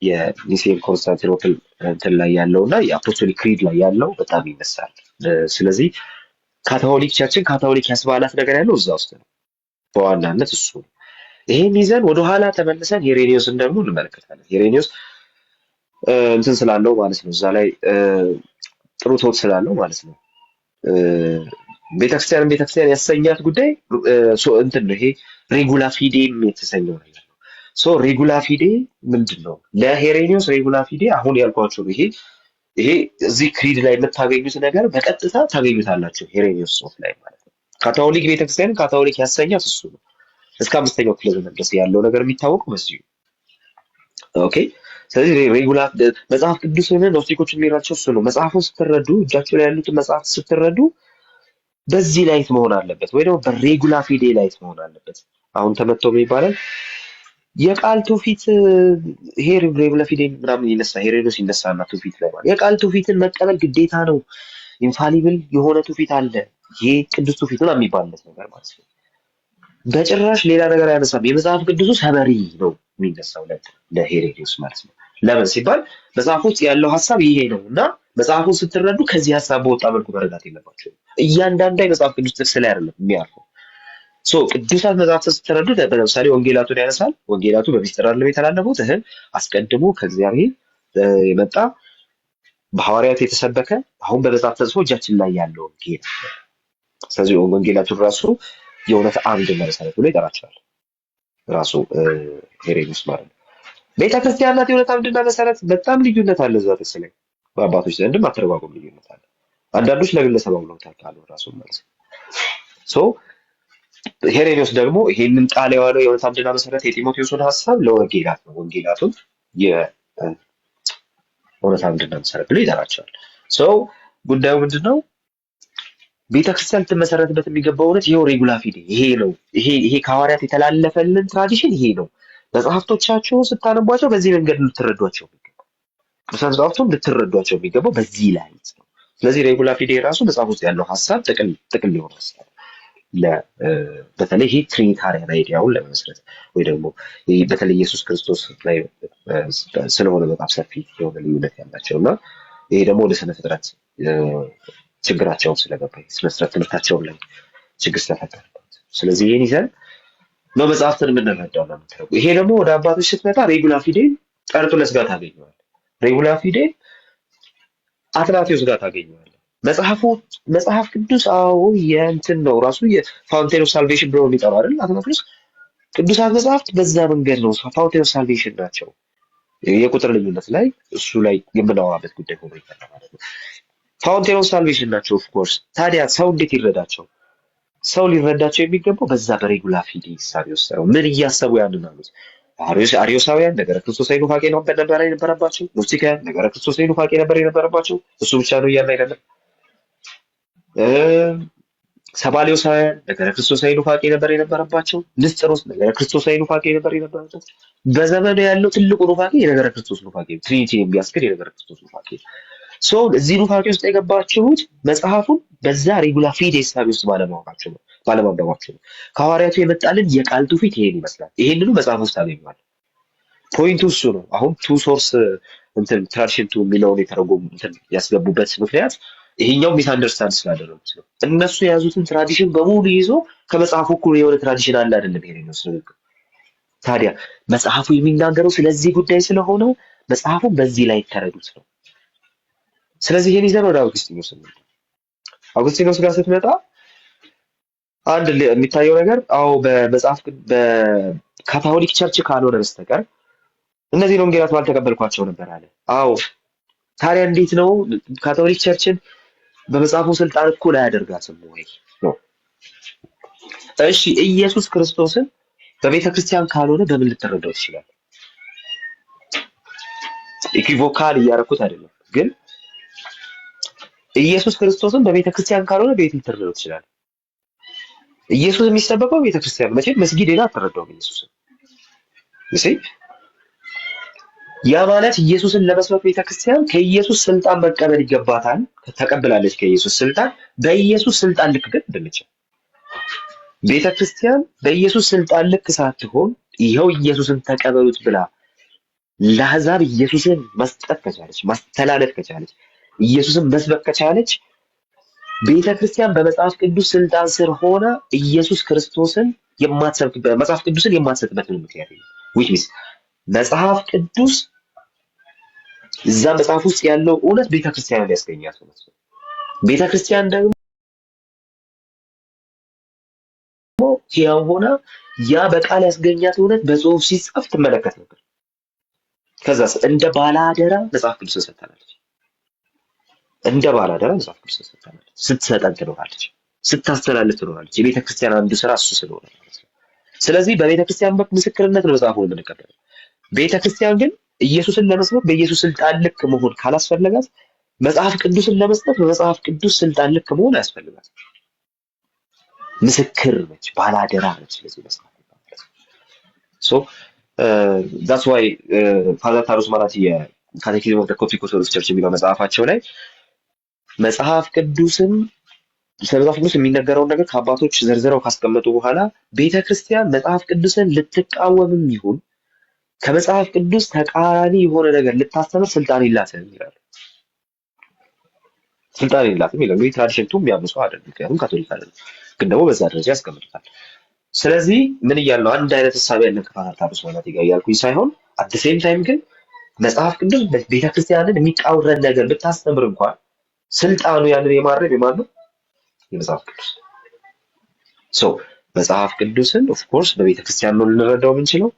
የኒሴን ኮንስታንቲኖፕል እንትን ላይ ያለው እና የአፖስቶሊክ ክሪድ ላይ ያለው በጣም ይነሳል። ስለዚህ ካቶሊክ ቸርችን ካቶሊክ ያስባላት ነገር ያለው እዛ ውስጥ ነው፣ በዋናነት እሱ ነው። ይሄን ይዘን ወደኋላ ተመልሰን ሄሬኒዮስን ደግሞ እንመለከታለን። ሄሬኒዮስ እንትን ስላለው ማለት ነው፣ እዛ ላይ ጥሩ ቶት ስላለው ማለት ነው። ቤተክርስቲያን ያሰኛት ጉዳይ እንትን ነው። ይሄ ሬጉላ ፊዴም የተሰኘው ነገር ነው። ሶ ሬጉላ ፊዴ ምንድን ነው? ለሄሬኒዮስ ሬጉላ ፊዴ አሁን ያልኳቸው ነው። ይሄ እዚህ ክሪድ ላይ የምታገኙት ነገር በቀጥታ ታገኙታላችሁ ሄሬኒዮስ ጽሑፍ ላይ ማለት ነው። ካቶሊክ ቤተክርስቲያን ካቶሊክ ያሰኛት እሱ ነው። እስከ 5ኛው ክፍለ ዘመን ድረስ ያለው ነገር የሚታወቀው በዚህ ነው። ኦኬ ስለዚህ ሬጉላ መጽሐፍ ቅዱስን ኖስቲኮች የሚራቸው እሱ ነው። መጽሐፉን ስትረዱ እጃቸው ላይ ያሉትን መጽሐፍ ስትረዱ በዚህ ላይት መሆን አለበት፣ ወይ ደግሞ በሬጉላ ፊዴ ላይት መሆን አለበት። አሁን ተመጥቶ ይባላል የቃል ትውፊት። ይሄ ሬጉላ ፊዴ ምናምን ይነሳ ሄሬኒዮስ ይነሳና ትውፊት ላይ ማለት የቃል ትውፊትን መቀበል ግዴታ ነው። ኢንፋሊብል የሆነ ትውፊት አለ፣ ይሄ ቅዱስ ትውፊት ነው የሚባልለት ነገር ማለት ነው። በጭራሽ ሌላ ነገር አያነሳም። የመጽሐፍ ቅዱሱ ሰበሪ ነው የሚነሳው ለሄሬኒዮስ ማለት ነው። ለምን ሲባል መጽሐፍ ውስጥ ያለው ሀሳብ ይሄ ነው እና መጽሐፉን ስትረዱ ከዚህ ሀሳብ በወጣ መልኩ መረዳት የለባቸው። እያንዳንዱ የመጽሐፍ ቅዱስ ጥቅስ ላይ አይደለም የሚያርፈው። ቅዱሳት መጽሐፍትን ስትረዱ ለምሳሌ ወንጌላቱን ያነሳል። ወንጌላቱ በሚስጥር አይደለም የተላለፉት፣ አስቀድሞ ከእግዚአብሔር የመጣ በሐዋርያት የተሰበከ አሁን በመጽሐፍ ተጽፎ እጃችን ላይ ያለው ወንጌል። ስለዚህ ወንጌላቱን ራሱ የእውነት አምድ መሰረት ብሎ ይጠራቸዋል ራሱ ሄሬኒዮስ ማለት ነው። ቤተክርስቲያን ናት የእውነት አምድና መሰረት። በጣም ልዩነት አለ እዛ ጥቅስ ላይ፣ በአባቶች ዘንድም አተረጓጎም ልዩነት አለ። አንዳንዶች ለግለሰብ አውለውታል ቃሉ ራሱ ማለት ነው። ሄሬኒዮስ ደግሞ ይሄንን ቃል የዋለው የእውነት አምድና መሰረት የጢሞቴዎስን ሀሳብ ለወንጌላት ነው። ወንጌላቱን የእውነት አምድና መሰረት ብሎ ይጠራቸዋል። ጉዳዩ ምንድን ነው? ቤተክርስቲያን ልትመሰረትበት የሚገባው እውነት ይሄው ሬጉላ ፊዴ ይሄ ነው። ይሄ ከሐዋርያት የተላለፈልን ትራዲሽን ይሄ ነው። መጽሐፍቶቻቸውን ስታነቧቸው በዚህ መንገድ ልትረዷቸው የሚገባው፣ ቅዱሳን መጽሐፍቱን ልትረዷቸው የሚገባው በዚህ ላይ ነው። ስለዚህ ሬጉላ ፊዴ ራሱ መጽሐፍ ውስጥ ያለው ሀሳብ ጥቅል የሆነ ሀሳብ በተለይ ይሄ ትሪኒታሪያን አይዲያውን ለመመስረት ወይ ደግሞ በተለይ ኢየሱስ ክርስቶስ ላይ ስለሆነ በጣም ሰፊ የሆነ ልዩነት ያላቸው እና ይሄ ደግሞ ወደ ስነ ፍጥረት ችግራቸውን ስለገባኝ ስነስርዓት ትምህርታቸውን ላይ ችግር ስለፈጠረበት፣ ስለዚህ ይሄን ይዘን ነው መጽሐፍትን የምንረዳው ነው የምትረጉ። ይሄ ደግሞ ወደ አባቶች ስትመጣ ሬጉላ ፊዴ ጠርጡለስ ጋር ታገኘዋል። ሬጉላ ፊዴ አትናቴዎስ ጋር ታገኘዋል። መጽሐፍ ቅዱስ አዎ የእንትን ነው ራሱ የፋውንቴን ኦፍ ሳልቬሽን ብሎ የሚጠራው አይደል አትናቴዎስ። ቅዱሳት መጽሐፍት በዛ መንገድ ነው ፋውንቴን ኦፍ ሳልቬሽን ናቸው። የቁጥር ልዩነት ላይ እሱ ላይ የምናወራበት ጉዳይ ሆኖ ይፈታ ማለት ነው። ፋውንቴን ኦፍ ሳልቬሽን ናቸው። ኦፍ ኮርስ ታዲያ ሰው እንዴት ይረዳቸው? ሰው ሊረዳቸው የሚገባው በዛ በሬጉላ ፊዴ ሂሳብ ይወሰነው። ምን እያሰቡ ያንን አሉት? አሪዮሳውያን ነገረ ክርስቶሳዊ ኑፋቄ ነበር የነበረባቸው። ኖስቲካውያን ነገረ ክርስቶሳዊ ኑፋቄ ነበር የነበረባቸው። እሱ ብቻ ነው እያልን አይደለም። ሰባሌዎሳውያን ነገረ ክርስቶሳዊ ኑፋቄ ነበር የነበረባቸው። ንስጥሮስ ነገረ ክርስቶሳዊ ኑፋቄ ነበር የነበረበት። በዘመኑ ያለው ትልቁ ኑፋቄ የነገረ ክርስቶስ ኑፋቄ፣ ትሪኒቲ የሚያስክድ የነገረ ክርስቶስ ኑፋቄ። ሶ እዚህ ኑፋቄ ውስጥ የገባችሁት መጽሐፉን በዛ ሬጉላር ፊት ሂሳብ ውስጥ ባለማወቃችሁ ነው፣ ባለማንበባችሁ ነው። ከሐዋርያቱ የመጣልን የቃል ትውፊት ይሄን ይመስላል። ይሄንኑ መጽሐፍ ውስጥ ታገኛል። ፖይንቱ እሱ ነው። አሁን ቱ ሶርስ እንትን ትራዲሽን ቱ የሚለውን የተረጎሙ እንትን ያስገቡበት ምክንያት ይሄኛው ሚስ አንደርስታንድ ስላደረጉት ነው። እነሱ የያዙትን ትራዲሽን በሙሉ ይዞ ከመጽሐፉ እኩል የሆነ ትራዲሽን አለ አይደለም። ይሄ ነው ንግግር። ታዲያ መጽሐፉ የሚናገረው ስለዚህ ጉዳይ ስለሆነ መጽሐፉን በዚህ ላይ ተረዱት ነው። ስለዚህ ይሄን ይዘን ወደ አውግስጢኖስ ነው። አውግስጢኖስ ጋር ስትመጣ አንድ የሚታየው ነገር በመጽሐፍ በካቶሊክ ቸርች ካልሆነ በስተቀር እነዚህን ወንጌላት ባልተቀበልኳቸው ነበር አለ። ታዲያ እንዴት ነው ካቶሊክ ቸርችን በመጽሐፉ ስልጣን እኩል አያደርጋትም ወይ ነው? እሺ ኢየሱስ ክርስቶስን በቤተ ክርስቲያን ካልሆነ በምን ልትረዳው ትችላለህ? ኢኩቮካል እያደረኩት አይደለም፣ ግን ኢየሱስ ክርስቶስን በቤተ ክርስቲያን ካልሆነ በየት ልትረዳው ትችላለህ? ኢየሱስ የሚሰበከው ቤተ ክርስቲያን መቼም መስጊድ ሄዳ አትረዳውም ኢየሱስን። እሺ ያ ማለት ኢየሱስን ለመስበክ ቤተክርስቲያን ከኢየሱስ ስልጣን መቀበል ይገባታል። ተቀብላለች ከኢየሱስ ስልጣን። በኢየሱስ ስልጣን ልክ ግን እንደምችል ቤተክርስቲያን በኢየሱስ ስልጣን ልክ ሳትሆን ይኸው ኢየሱስን ተቀበሉት ብላ ለአሕዛብ ኢየሱስን መስጠት ከቻለች፣ ማስተላለፍ ከቻለች፣ ኢየሱስን መስበክ ከቻለች ቤተክርስቲያን በመጽሐፍ ቅዱስ ስልጣን ስር ሆና ኢየሱስ ክርስቶስን የማትሰብክበት መጽሐፍ ቅዱስን የማትሰጥበት ምክንያት የለም። which means መጽሐፍ ቅዱስ እዛ መጽሐፍ ውስጥ ያለው እውነት ቤተክርስቲያን ሊያስገኛት ነው። ቤተክርስቲያን ደግሞ ሕያው ሆና ያ በቃል ያስገኛት እውነት በጽሁፍ ሲጻፍ ትመለከት ነበር። ከዛስ እንደ ባላደራ መጽሐፍ ቅዱስን ሰጥታለች። እንደ ባላደራ መጽሐፍ ቅዱስን ሰጥታለች። ስትሰጠን ትኖራለች፣ ስታስተላልፍ ትኖራለች። የቤተክርስቲያን አንዱ ስራ እሱ ስለሆነ ማለት ነው። ስለዚህ በቤተክርስቲያን በኩል ምስክርነት ነው መጽሐፉን የምንቀበለው። ቤተክርስቲያን ግን ኢየሱስን ለመስበክ በኢየሱስ ስልጣን ልክ መሆን ካላስፈለጋት መጽሐፍ ቅዱስን ለመስጠት በመጽሐፍ ቅዱስ ስልጣን ልክ መሆን ያስፈልጋል። ምስክር ነች፣ ባላደራ ነች። ስለዚህ መጽሐፍ ሶ that's why ፋዘር ታሩስ ማለት የካቴኪዝም ኦፍ ዘ ኮፕቲክ ኦርቶዶክስ ቸርች የሚለው መጽሐፋቸው ላይ መጽሐፍ ቅዱስን ስለመጽሐፍ ቅዱስ የሚነገረውን ነገር ከአባቶች ዘርዝረው ካስቀመጡ በኋላ ቤተክርስቲያን መጽሐፍ ቅዱስን ልትቃወምም ይሁን ከመጽሐፍ ቅዱስ ተቃራኒ የሆነ ነገር ልታስተምር ስልጣን የላትም ይላሉ። ስልጣን የላትም ይላሉ። ይህ ትራዲሽንቱ የሚያምኑ ሰው አይደለም፣ ምክንያቱም ካቶሊክ አይደለም፣ ግን ደግሞ በዛ ደረጃ ያስቀምጡታል። ስለዚህ ምን እያልነው አንድ አይነት ሀሳብ ያለን ከፋዘር ታሩስ ማለት እያልኩኝ ሳይሆን አት ሴም ታይም ግን መጽሐፍ ቅዱስ ቤተክርስቲያንን የሚቃወረን ነገር ብታስተምር እንኳን ስልጣኑ ያንን የማድረግ የማነው የመጽሐፍ ቅዱስ ሶ መጽሐፍ ቅዱስን ኦፍ ኮርስ በቤተክርስቲያን ነው ልንረዳው የምንችለው።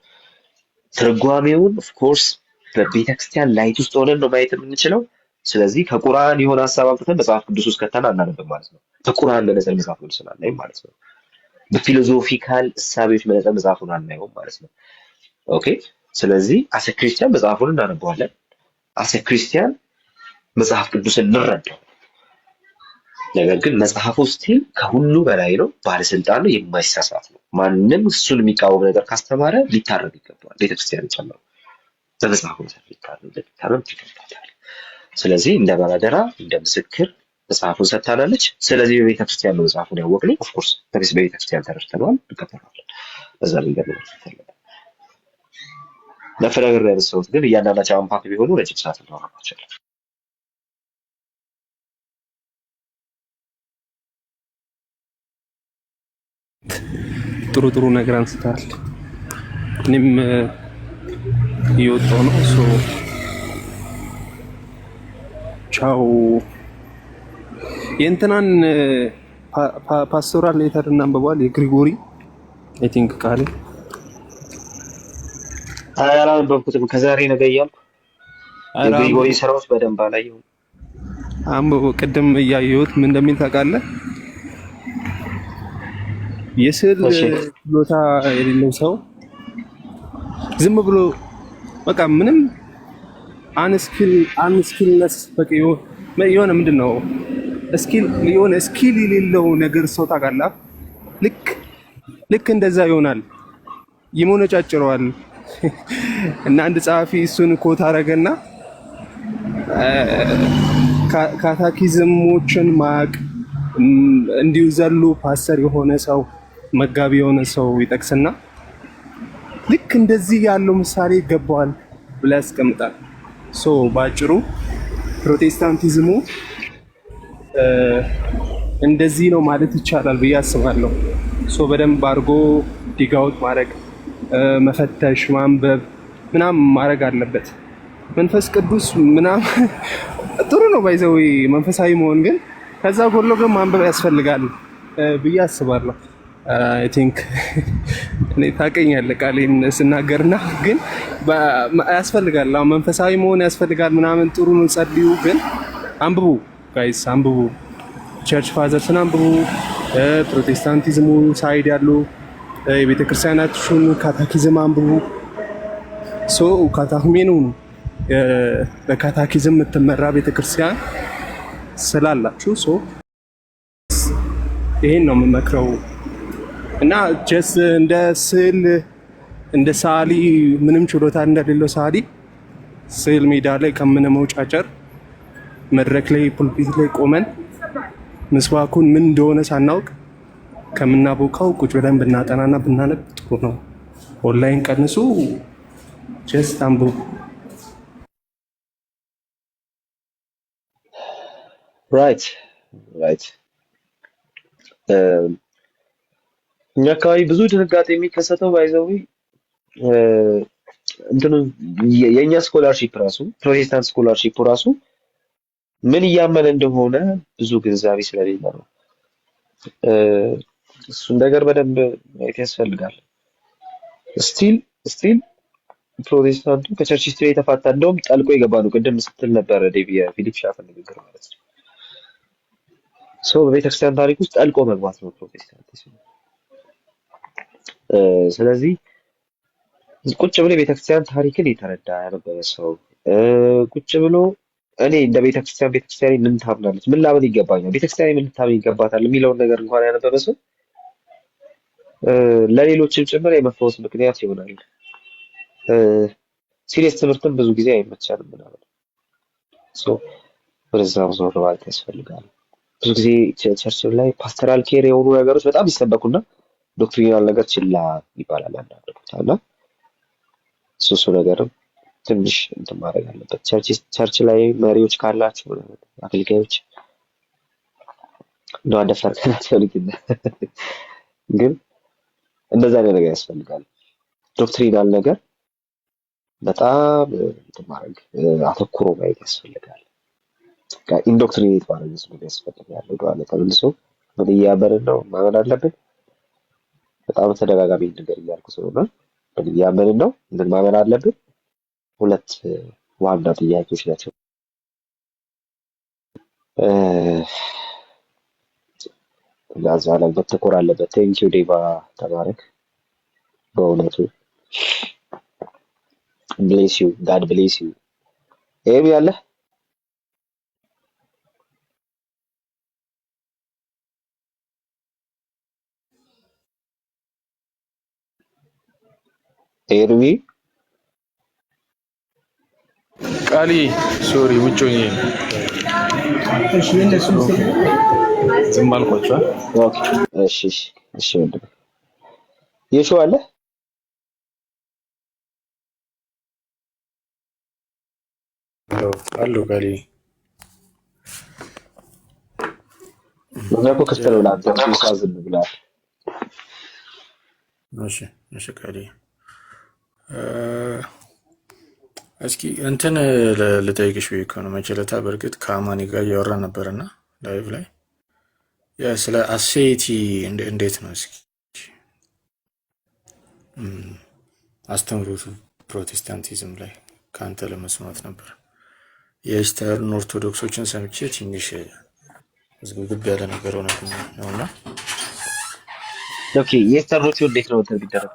ትርጓሜውን ኦፍ ኮርስ በቤተክርስቲያን ላይት ውስጥ ሆነን ነው ማየት የምንችለው። ስለዚህ ከቁርአን የሆነ ሀሳብ አምጥተን መጽሐፍ ቅዱስ ውስጥ ከተን አናነብም ማለት ነው። ከቁርአን መነጽር መጽሐፍ ቅዱስ ስላለን ማለት ነው። በፊሎዞፊካል እሳቤዎች መነጽር መጽሐፉን አናየውም ማለት ነው። ኦኬ። ስለዚህ አሰ ክርስቲያን መጽሐፉን እናነበዋለን። አሰ ክርስቲያን መጽሐፍ ቅዱስን እንረዳው። ነገር ግን መጽሐፉ ስቲል ከሁሉ በላይ ነው፣ ባለስልጣን ነው፣ የማይሳሳት ነው። ማንም እሱን የሚቃወም ነገር ካስተማረ ሊታረም ይገባል። ቤተክርስቲያን ጨምሮ በመጽሐፉ መሰረት ሊታረም ይገባል። ስለዚህ እንደ ባላደራ እንደ ምስክር መጽሐፉን ሰጥታናለች። ስለዚህ በቤተክርስቲያን ነው መጽሐፉን ያወቅነው። ኦፍ ኮርስ በቤተክርስቲያን ተረድተነዋል፣ እንቀበለዋለን። በዛ መንገድ ነው ተፈለገ ለፈለገር ያነሳሁት ግን እያንዳንዳቸው አምፓክ ቢሆኑ ረጅም ሰዓት እናወራባቸው። ጥሩ ጥሩ ነገር አንስተሃል። እኔም እየወጣሁ ነው። ቻው። የእንትናን ፓስቶራል ሌተር እናንብበዋል። የግሪጎሪ አይ ቲንክ ቃል አላነበብኩትም። ከዛሬ ነገ እያልኩ የግሪጎሪ ስራዎች በደንብ አላየሁም። አንብበው። ቅድም እያየሁት ምን እንደሚል ታውቃለህ? የስዕል ችሎታ የሌለው ሰው ዝም ብሎ በቃ ምንም አንስኪልነስ በቃ የሆነ ምንድን ነው የሆነ ስኪል የሌለው ነገር ሰው ታውቃለህ? ልክ እንደዛ ይሆናል፣ ይሞነጫጭረዋል። እና አንድ ጸሐፊ እሱን ኮት አደረገና ካታኪዝሞችን ማቅ እንዲሁ ዘሎ ፓስተር የሆነ ሰው መጋቢ የሆነ ሰው ይጠቅስና ልክ እንደዚህ ያለው ምሳሌ ይገባዋል ብላ ያስቀምጣል። ሶ ባጭሩ ፕሮቴስታንቲዝሙ እንደዚህ ነው ማለት ይቻላል ብዬ አስባለሁ። ሶ በደንብ አድርጎ ዲጋውት ማድረግ መፈተሽ ማንበብ ምናምን ማድረግ አለበት። መንፈስ ቅዱስ ምናምን ጥሩ ነው ባይዘው መንፈሳዊ መሆን ግን ከዛ ጎሎ ግን ማንበብ ያስፈልጋል ብዬ አስባለሁ። አይ ቲንክ እኔ ታውቀኛለህ ቃሌን ስናገርና ግን ያስፈልጋል። አሁን መንፈሳዊ መሆን ያስፈልጋል ምናምን ጥሩ ነው። ጸልዩ ግን አንብቡ ጋይስ አንብቡ። ቸርች ፋዘርስን አንብቡ። ፕሮቴስታንቲዝሙ ሳይድ ያሉ የቤተክርስቲያናችሁን ካታኪዝም አንብቡ። ሶ ካታሁሜኑ በካታኪዝም የምትመራ ቤተክርስቲያን ስላላችሁ ሶ ይሄን ነው የምመክረው እና ጀስት እንደ ስዕል እንደ ሰዓሊ ምንም ችሎታ እንደሌለው ሰዓሊ ስዕል ሜዳ ላይ ከምንመውጫጨር መድረክ ላይ ፑልፒት ላይ ቆመን ምስባኩን ምን እንደሆነ ሳናውቅ ከምናቦካው ቁጭ ብለን ብናጠናና ብናነብ ጥሩ ነው። ኦንላይን ቀንሱ። ጀስት አንብቡ። ራይት ራይት። እኛ አካባቢ ብዙ ድንጋጤ የሚከሰተው ባይዘዊ እንትኑ የኛ ስኮላርሺፕ ራሱ ፕሮቴስታንት ስኮላርሺፕ ራሱ ምን እያመነ እንደሆነ ብዙ ግንዛቤ ስለሌለ ነው። እሱን ነገር በደንብ ማየት ያስፈልጋል። ስቲል ፕሮቴስታንቱ ከቸርች ሂስትሪ የተፋታ እንደውም ጠልቆ የገባ ነው። ቅድም ስትል ነበረ ዴቪ የፊሊፕ ሻፈር ንግግር ማለት ነው። በቤተክርስቲያን ታሪክ ውስጥ ጠልቆ መግባት ነው ፕሮቴስታንቲዝም። ስለዚህ ቁጭ ብሎ የቤተክርስቲያን ታሪክን የተረዳ ያነበበ ሰው ቁጭ ብሎ እኔ እንደ ቤተክርስቲያን ምን ታምናለች፣ ምን ላምን ይገባኛል፣ ቤተክርስቲያን ምን ልታምን ይገባታል የሚለውን ነገር እንኳን ያነበበ ሰው ለሌሎችም ጭምር የመፈወስ ምክንያት ይሆናል። ሲሪየስ ትምህርትም ብዙ ጊዜ አይመቻልም ምናምን ወደዛም ዞር ማለት ያስፈልጋል። ብዙ ጊዜ ቸርች ላይ ፓስተራል ኬር የሆኑ ነገሮች በጣም ይሰበኩና ዶክትሪናል ነገር ችላ ይባላል አንዳንድ ቦታ እና እሱ ነገርም ትንሽ እንትን ማድረግ አለበት። ቸርች ላይ መሪዎች ካላችሁ አገልጋዮች እንደው አደፈርከናቸው ግን እንደዛ ነገር ያስፈልጋል። ዶክትሪናል ነገር በጣም እንትን ማድረግ አተኩሮ ማየት ያስፈልጋል። ኢንዶክትሪኔት ማድረግ ያስፈልጋል። ወደኋላ ተመልሶ ምን እያመንን ነው ማመን አለብን። በጣም ተደጋጋሚ ነገር እያልኩ ስለሆነ ምን እያመንን ነው ምን ማመን አለብን። ሁለት ዋና ጥያቄዎች ናቸው። ጋዛ ላይ መተኮር አለበት። ቴንኪው ዴቫ ተባረክ። በእውነቱ ብሌስ ዩ ጋድ ብሌስ ዩ። ኤም ያለ ኤርሚ ቃሊ ሶሪ ውጮኝ ዝም አልኳቸው። ኦኬ እሺ እሺ ወንድም የሾ አለ አሎ ቃሊ ወንድም ከስተለው ላንተ ሲሳዝን ብላል። እሺ ቃሊ እስኪ እንትን ልጠይቅሽ ወይ ከሆነ መቸለታ በእርግጥ ከአማኒ ጋር እያወራ ነበርና ላይቭ ላይ ስለ አሴቲ እንዴት ነው እስኪ አስተምሮቱ ፕሮቴስታንቲዝም ላይ ከአንተ ለመስማት ነበር። የኢስተርን ኦርቶዶክሶችን ሰምቼ ትንሽ ዝግብግብ ያለ ነገር ሆነ ነውና ኦኬ የኢስተርኖቹ እንዴት ነው ተብይደረግ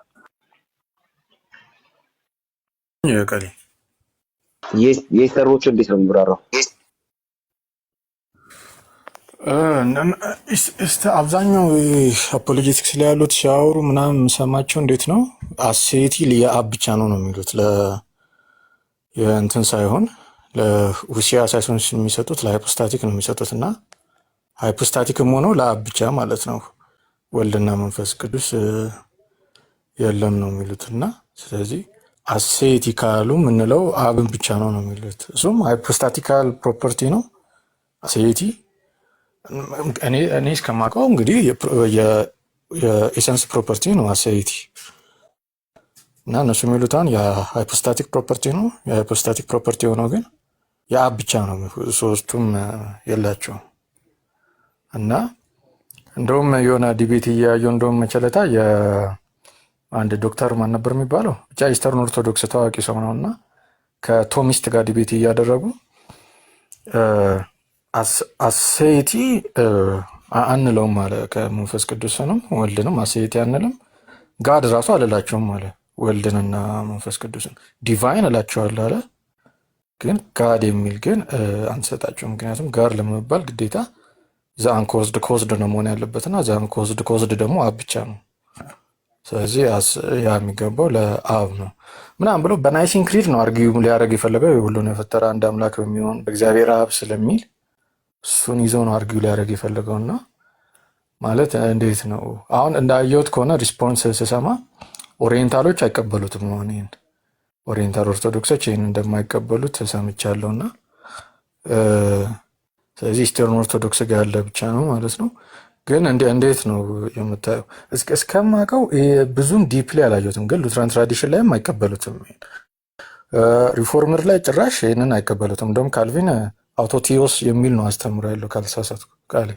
ቃሊ የኢስተርኖቹ እንዴት ነው የሚብራራው? አብዛኛው አፖሎጂቲክስ ላይ ያሉት ሲያወሩ ምናምን የምሰማቸው እንዴት ነው አሴቲ የአብ ብቻ ነው የሚሉት የእንትን ሳይሆን ለውሲያ ሳይሆን የሚሰጡት ለሃይፖስታቲክ ነው የሚሰጡት እና ሃይፖስታቲክም ሆኖ ለአብ ብቻ ማለት ነው። ወልድና መንፈስ ቅዱስ የለም ነው የሚሉት እና ስለዚህ አሴቲ ካሉ የምንለው አብን ብቻ ነው የሚሉት። እሱም ሃይፖስታቲካል ፕሮፐርቲ ነው አሴቲ። እኔ እስከማውቀው እንግዲህ የኤሰንስ ፕሮፐርቲ ነው አሴቲ እና እነሱ የሚሉት አሁን የሃይፖስታቲክ ፕሮፐርቲ ነው። የሃይፖስታቲክ ፕሮፐርቲ የሆነው ግን የአብ ብቻ ነው፣ ሶስቱም የላቸውም። እና እንደውም የሆነ ዲቤት እያየሁ እንደውም መቸለታ የአንድ ዶክተር ማን ነበር የሚባለው ብቻ ኢስተርን ኦርቶዶክስ ታዋቂ ሰው ነው እና ከቶሚስት ጋር ዲቤት እያደረጉ አሴቲ አንለውም አለ። ከመንፈስ ቅዱስንም ወልድንም አሴቲ አንልም። ጋድ ራሱ አልላቸውም አለ። ወልድንና መንፈስ ቅዱስን ዲቫይን እላቸዋለሁ አለ። ግን ጋድ የሚል ግን አንሰጣቸው። ምክንያቱም ጋድ ለመባል ግዴታ ዘአንኮዝድ ኮዝድ ነው መሆን ያለበትና ዘአንኮዝድ ኮዝድ ደግሞ አብ ብቻ ነው። ስለዚህ ያ የሚገባው ለአብ ነው ምናምን ብሎ በናይሲን ክሪድ ነው አርጊው ሊያደርግ የፈለገው የሁሉን የፈጠረ አንድ አምላክ በሚሆን በእግዚአብሔር አብ ስለሚል እሱን ይዘው ነው አርጊው ሊያደርግ የፈለገውና ማለት እንዴት ነው አሁን እንዳየሁት ከሆነ ሪስፖንስ ስሰማ ኦሪየንታሎች አይቀበሉትም ነው። ይሄን ኦሪየንታል ኦርቶዶክሶች ይሄን እንደማይቀበሉት ሰምቻለሁ እና ስለዚህ ኢስተርን ኦርቶዶክስ ጋር ያለ ብቻ ነው ማለት ነው። ግን እንዴት ነው የምታየው? እስከማውቀው ብዙም ዲፕሊ አላየሁትም፣ ግን ሉትራን ትራዲሽን ላይም አይቀበሉትም። ሪፎርመር ላይ ጭራሽ ይህንን አይቀበሉትም። እንደውም ካልቪን አውቶቲዮስ የሚል ነው አስተምሮ ያለው ካልተሳሳትኩ ቃል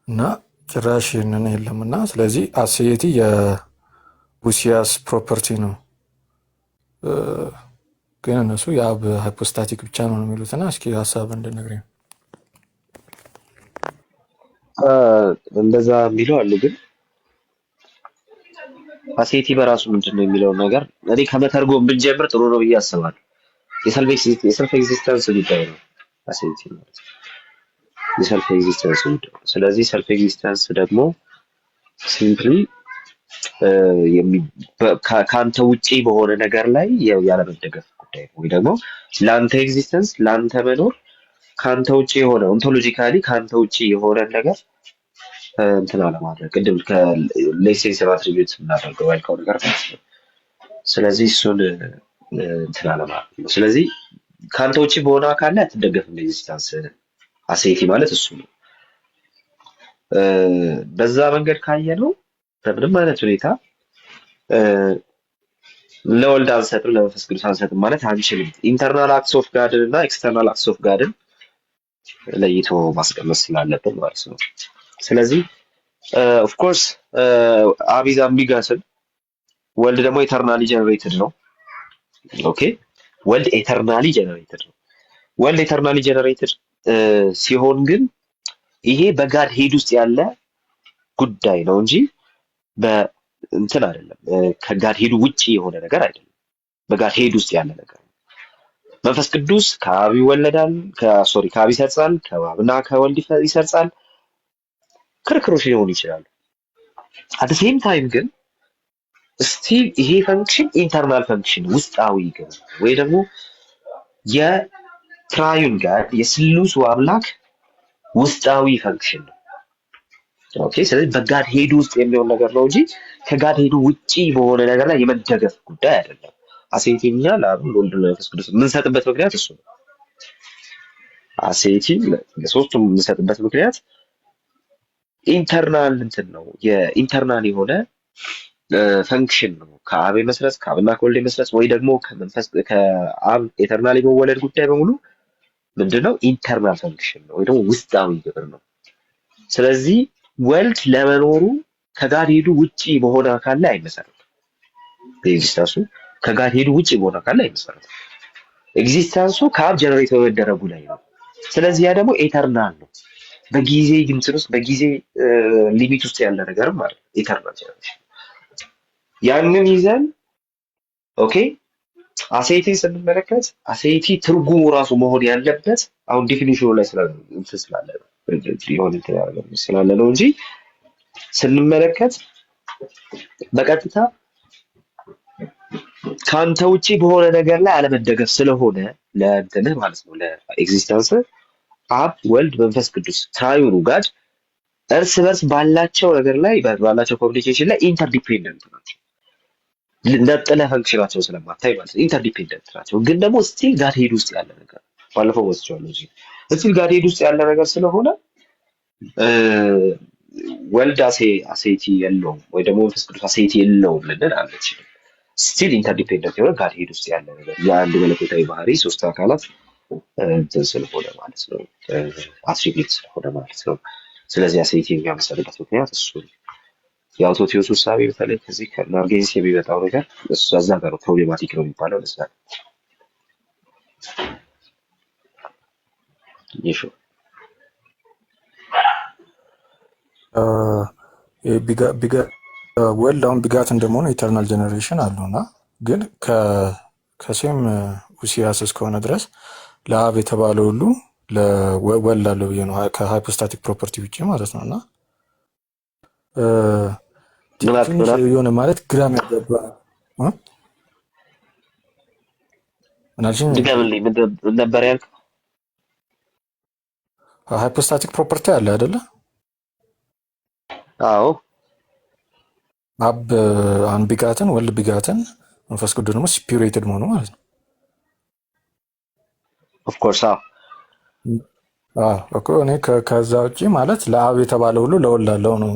እና ጭራሽ ይህንን የለም እና ስለዚህ አሴቲ የቡሲያስ ፕሮፐርቲ ነው። ግን እነሱ የአብ ሃይፖስታቲክ ብቻ ነው የሚሉትና እስኪ ሀሳብ እንድነግረኝ። እንደዛ የሚለው አሉ። ግን አሴቲ በራሱ ምንድን ነው የሚለው ነገር እኔ ከመተርጎም ብንጀምር ጥሩ ነው ብዬ አስባለሁ። የሰልፍ ኤግዚስተንስ ጉዳይ ነው አሴቲ ማለት የሰልፍ ኤግዚስተንስ ጉዳይ። ስለዚህ ሰልፍ ኤግዚስተንስ ደግሞ ሲምፕሊ ከአንተ ውጪ በሆነ ነገር ላይ ያለመደገፍ ጉዳይ ነው። ወይ ደግሞ ለአንተ ኤግዚስተንስ ለአንተ መኖር ከአንተ ውጪ የሆነ ኦንቶሎጂካሊ ከአንተ ውጪ የሆነ ነገር እንትን አለማድረግ ቅድም ከሌሴንስ አትሪቢዩት የምናደርገው ያልከው ነገር ነው። ስለዚህ እሱን እንትን አለማድረግ ነው። ስለዚህ ከአንተ ውጪ በሆነ አካል ላይ አትደገፍም ኤግዚስተንስ አሴቲ ማለት እሱ ነው። በዛ መንገድ ካየነው በምንም አይነት ሁኔታ ለወልድ አንሰጥም ለመንፈስ ቅዱስ አንሰጥም ማለት አንችልም። ኢንተርናል አክትስ ኦፍ ጋድን እና ኤክስተርናል አክትስ ኦፍ ጋድን ለይቶ ማስቀመጥ ስላለብን ማለት ነው። ስለዚህ ኦፍ ኮርስ አብ ኢዝ አምቢጋስን ወልድ ደግሞ ኤተርናሊ ጀነሬትድ ነው። ኦኬ ወልድ ኤተርናሊ ጀነሬትድ ነው። ወልድ ኤተርናሊ ጀነሬትድ ሲሆን ግን ይሄ በጋድ ሄድ ውስጥ ያለ ጉዳይ ነው እንጂ በእንትን አይደለም። ከጋድ ሄዱ ውጪ የሆነ ነገር አይደለም። በጋድ ሄድ ውስጥ ያለ ነገር ነው። መንፈስ ቅዱስ ከአብ ይወለዳል፣ ከአብ ይሰርጻል፣ ከአብና ከወልድ ይሰርጻል። ክርክሮች ሊሆኑ ይችላሉ። አት ሴም ታይም ግን ስቲል ይሄ ፈንክሽን ኢንተርናል ፈንክሽን ውስጣዊ ግን ወይ ደግሞ የትራዩን ጋር የስሉሱ አምላክ ውስጣዊ ፈንክሽን ነው። ኦኬ ስለዚህ በጋድ ሄዱ ውስጥ የሚሆን ነገር ነው እንጂ ከጋድ ሄዱ ውጪ በሆነ ነገር ላይ የመደገፍ ጉዳይ አይደለም። አሴቲኛ ለአብ ለወልድ ለመንፈስ ቅዱስ የምንሰጥበት ምክንያት እሱ ነው። አሴቲ ለሶስቱም የምንሰጥበት ምክንያት ኢንተርናል እንትን ነው። የኢንተርናል የሆነ ፈንክሽን ነው። ከአብ መስረጽ ከአብና ከወልድ መስረጽ ወይ ደግሞ ከአብ ኢተርናል የመወለድ ጉዳይ በሙሉ ምንድነው? ኢንተርናል ፈንክሽን ነው ወይ ደግሞ ውስጣዊ ግብር ነው። ስለዚህ ወልድ ለመኖሩ ከጋድ ሄዱ ውጪ በሆነ አካል ላይ አይመሰረትም። ኤግዚስተንሱ ከጋድ ሄዱ ውጪ በሆነ አካል ላይ አይመሰረትም። ኤግዚስተንሱ ከአብ ጀነሬት በመደረጉ ላይ ነው። ስለዚህ ያ ደግሞ ኤተርናል ነው። በጊዜ ግምት ውስጥ በጊዜ ሊሚት ውስጥ ያለ ነገር ማለት ነው። ኤተርናል ጀነሬሽን ያንን ይዘን ኦኬ አሴቲ ስንመለከት አሴቲ ትርጉሙ ራሱ መሆን ያለበት አሁን ዲፊኒሽኑ ላይ ስላለ ነው የሆነ ስላለ ነው እንጂ ስንመለከት በቀጥታ ከአንተ ውጪ በሆነ ነገር ላይ አለመደገፍ ስለሆነ ለእንትንህ ማለት ነው ለኤግዚስተንስ አብ ወልድ መንፈስ ቅዱስ ትራዩኑ ጋድ እርስ በርስ ባላቸው ነገር ላይ ባላቸው ኮሚኒኬሽን ላይ ኢንተርዲፔንደንት ናቸው። ነጥለህ ፈንክሽናቸው ስለማታይ ማለት ነው ኢንተርዲፔንደንት ናቸው። ግን ደግሞ ስቲል ጋድሄድ ውስጥ ያለ ነገር ባለፈው ወስጃለሁ እዚህ ስቲል ጋድሄድ ውስጥ ያለ ነገር ስለሆነ ወልድ አሴቲ የለውም ወይ ደግሞ መንፈስ ቅዱስ አሴቲ የለውም ልንል አንችልም። ስቲል ኢንተርዲፔንደንት የሆነ ጋድሄድ ውስጥ ያለ ነገር የአንድ መለኮታዊ ባህሪ ሶስት አካላት እንትን ስለሆነ ማለት ነው አትሪቢዩት ስለሆነ ማለት ነው። ስለዚህ አሴቲ የሚያመሰርበት ምክንያት እሱ ነው። የአውቶቴዎስ ውሳቤ በተለይ ከዚህ ከናርጌሲስ የሚመጣው ነገር እሱ እዛ ጋር ነው ፕሮብሌማቲክ ነው የሚባለው ለዛ ነው። ይሹ ወልድ አሁን ቢጋት እንደመሆኑ ኢተርናል ጀኔሬሽን አለውና ግን ከሴም ኡሲያስ እስከሆነ ድረስ ለአብ የተባለ ሁሉ ለወልድ አለው ብዬ ነው ከሃይፖስታቲክ ፕሮፐርቲ ውጭ ማለት ነው። እና ትንሽ የሆነ ማለት ግራም ያገባ ምናልሽኝ ድገምልኝ ምን ነበር ያልከው? ሃይፖስታቲክ ፕሮፐርቲ አለ አይደለ? አዎ አብ አን ቢጋትን ወልድ ቢጋትን መንፈስ ቅዱስ ደግሞ ስፒሪትድ መሆኑ ማለት ነው። ኦፍ ኮርስ እኮ እኔ ከዛ ውጭ ማለት ለአብ የተባለ ሁሉ ለወልድ አለው ነው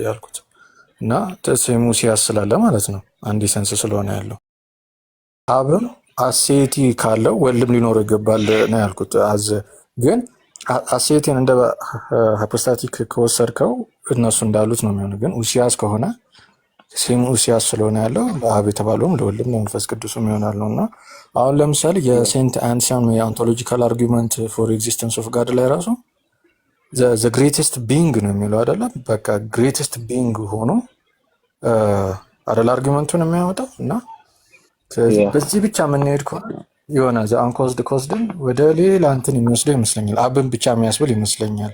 ያልኩት። እና ሴሙ ሲያስላለ ማለት ነው አንድ ሰንስ ስለሆነ ያለው አብም አሴቲ ካለው ወልድም ሊኖረው ይገባል ነው ያልኩት። ግን አሴቲን እንደ ሃይፖስታቲክ ከወሰድከው እነሱ እንዳሉት ነው የሚሆነው። ግን ኡሲያስ ከሆነ ሴም ኡሲያስ ስለሆነ ያለው ለአብ የተባለውም ለወልድም ለመንፈስ ቅዱስም ይሆናል ነው። እና አሁን ለምሳሌ የሴንት አንሲያን የኦንቶሎጂካል አርጊመንት ፎር ኤግዚስተንስ ኦፍ ጋድ ላይ ራሱ ዘ ግሬቴስት ቢንግ ነው የሚለው አይደለም። በቃ ግሬቴስት ቢንግ ሆኖ አደል አርጊመንቱን የሚያወጣው። እና በዚህ ብቻ የምንሄድ ከሆነ የሆነ ዘ አንኮዝድ ኮዝድን ወደ ሌላ እንትን የሚወስደው ይመስለኛል። አብን ብቻ የሚያስብል ይመስለኛል።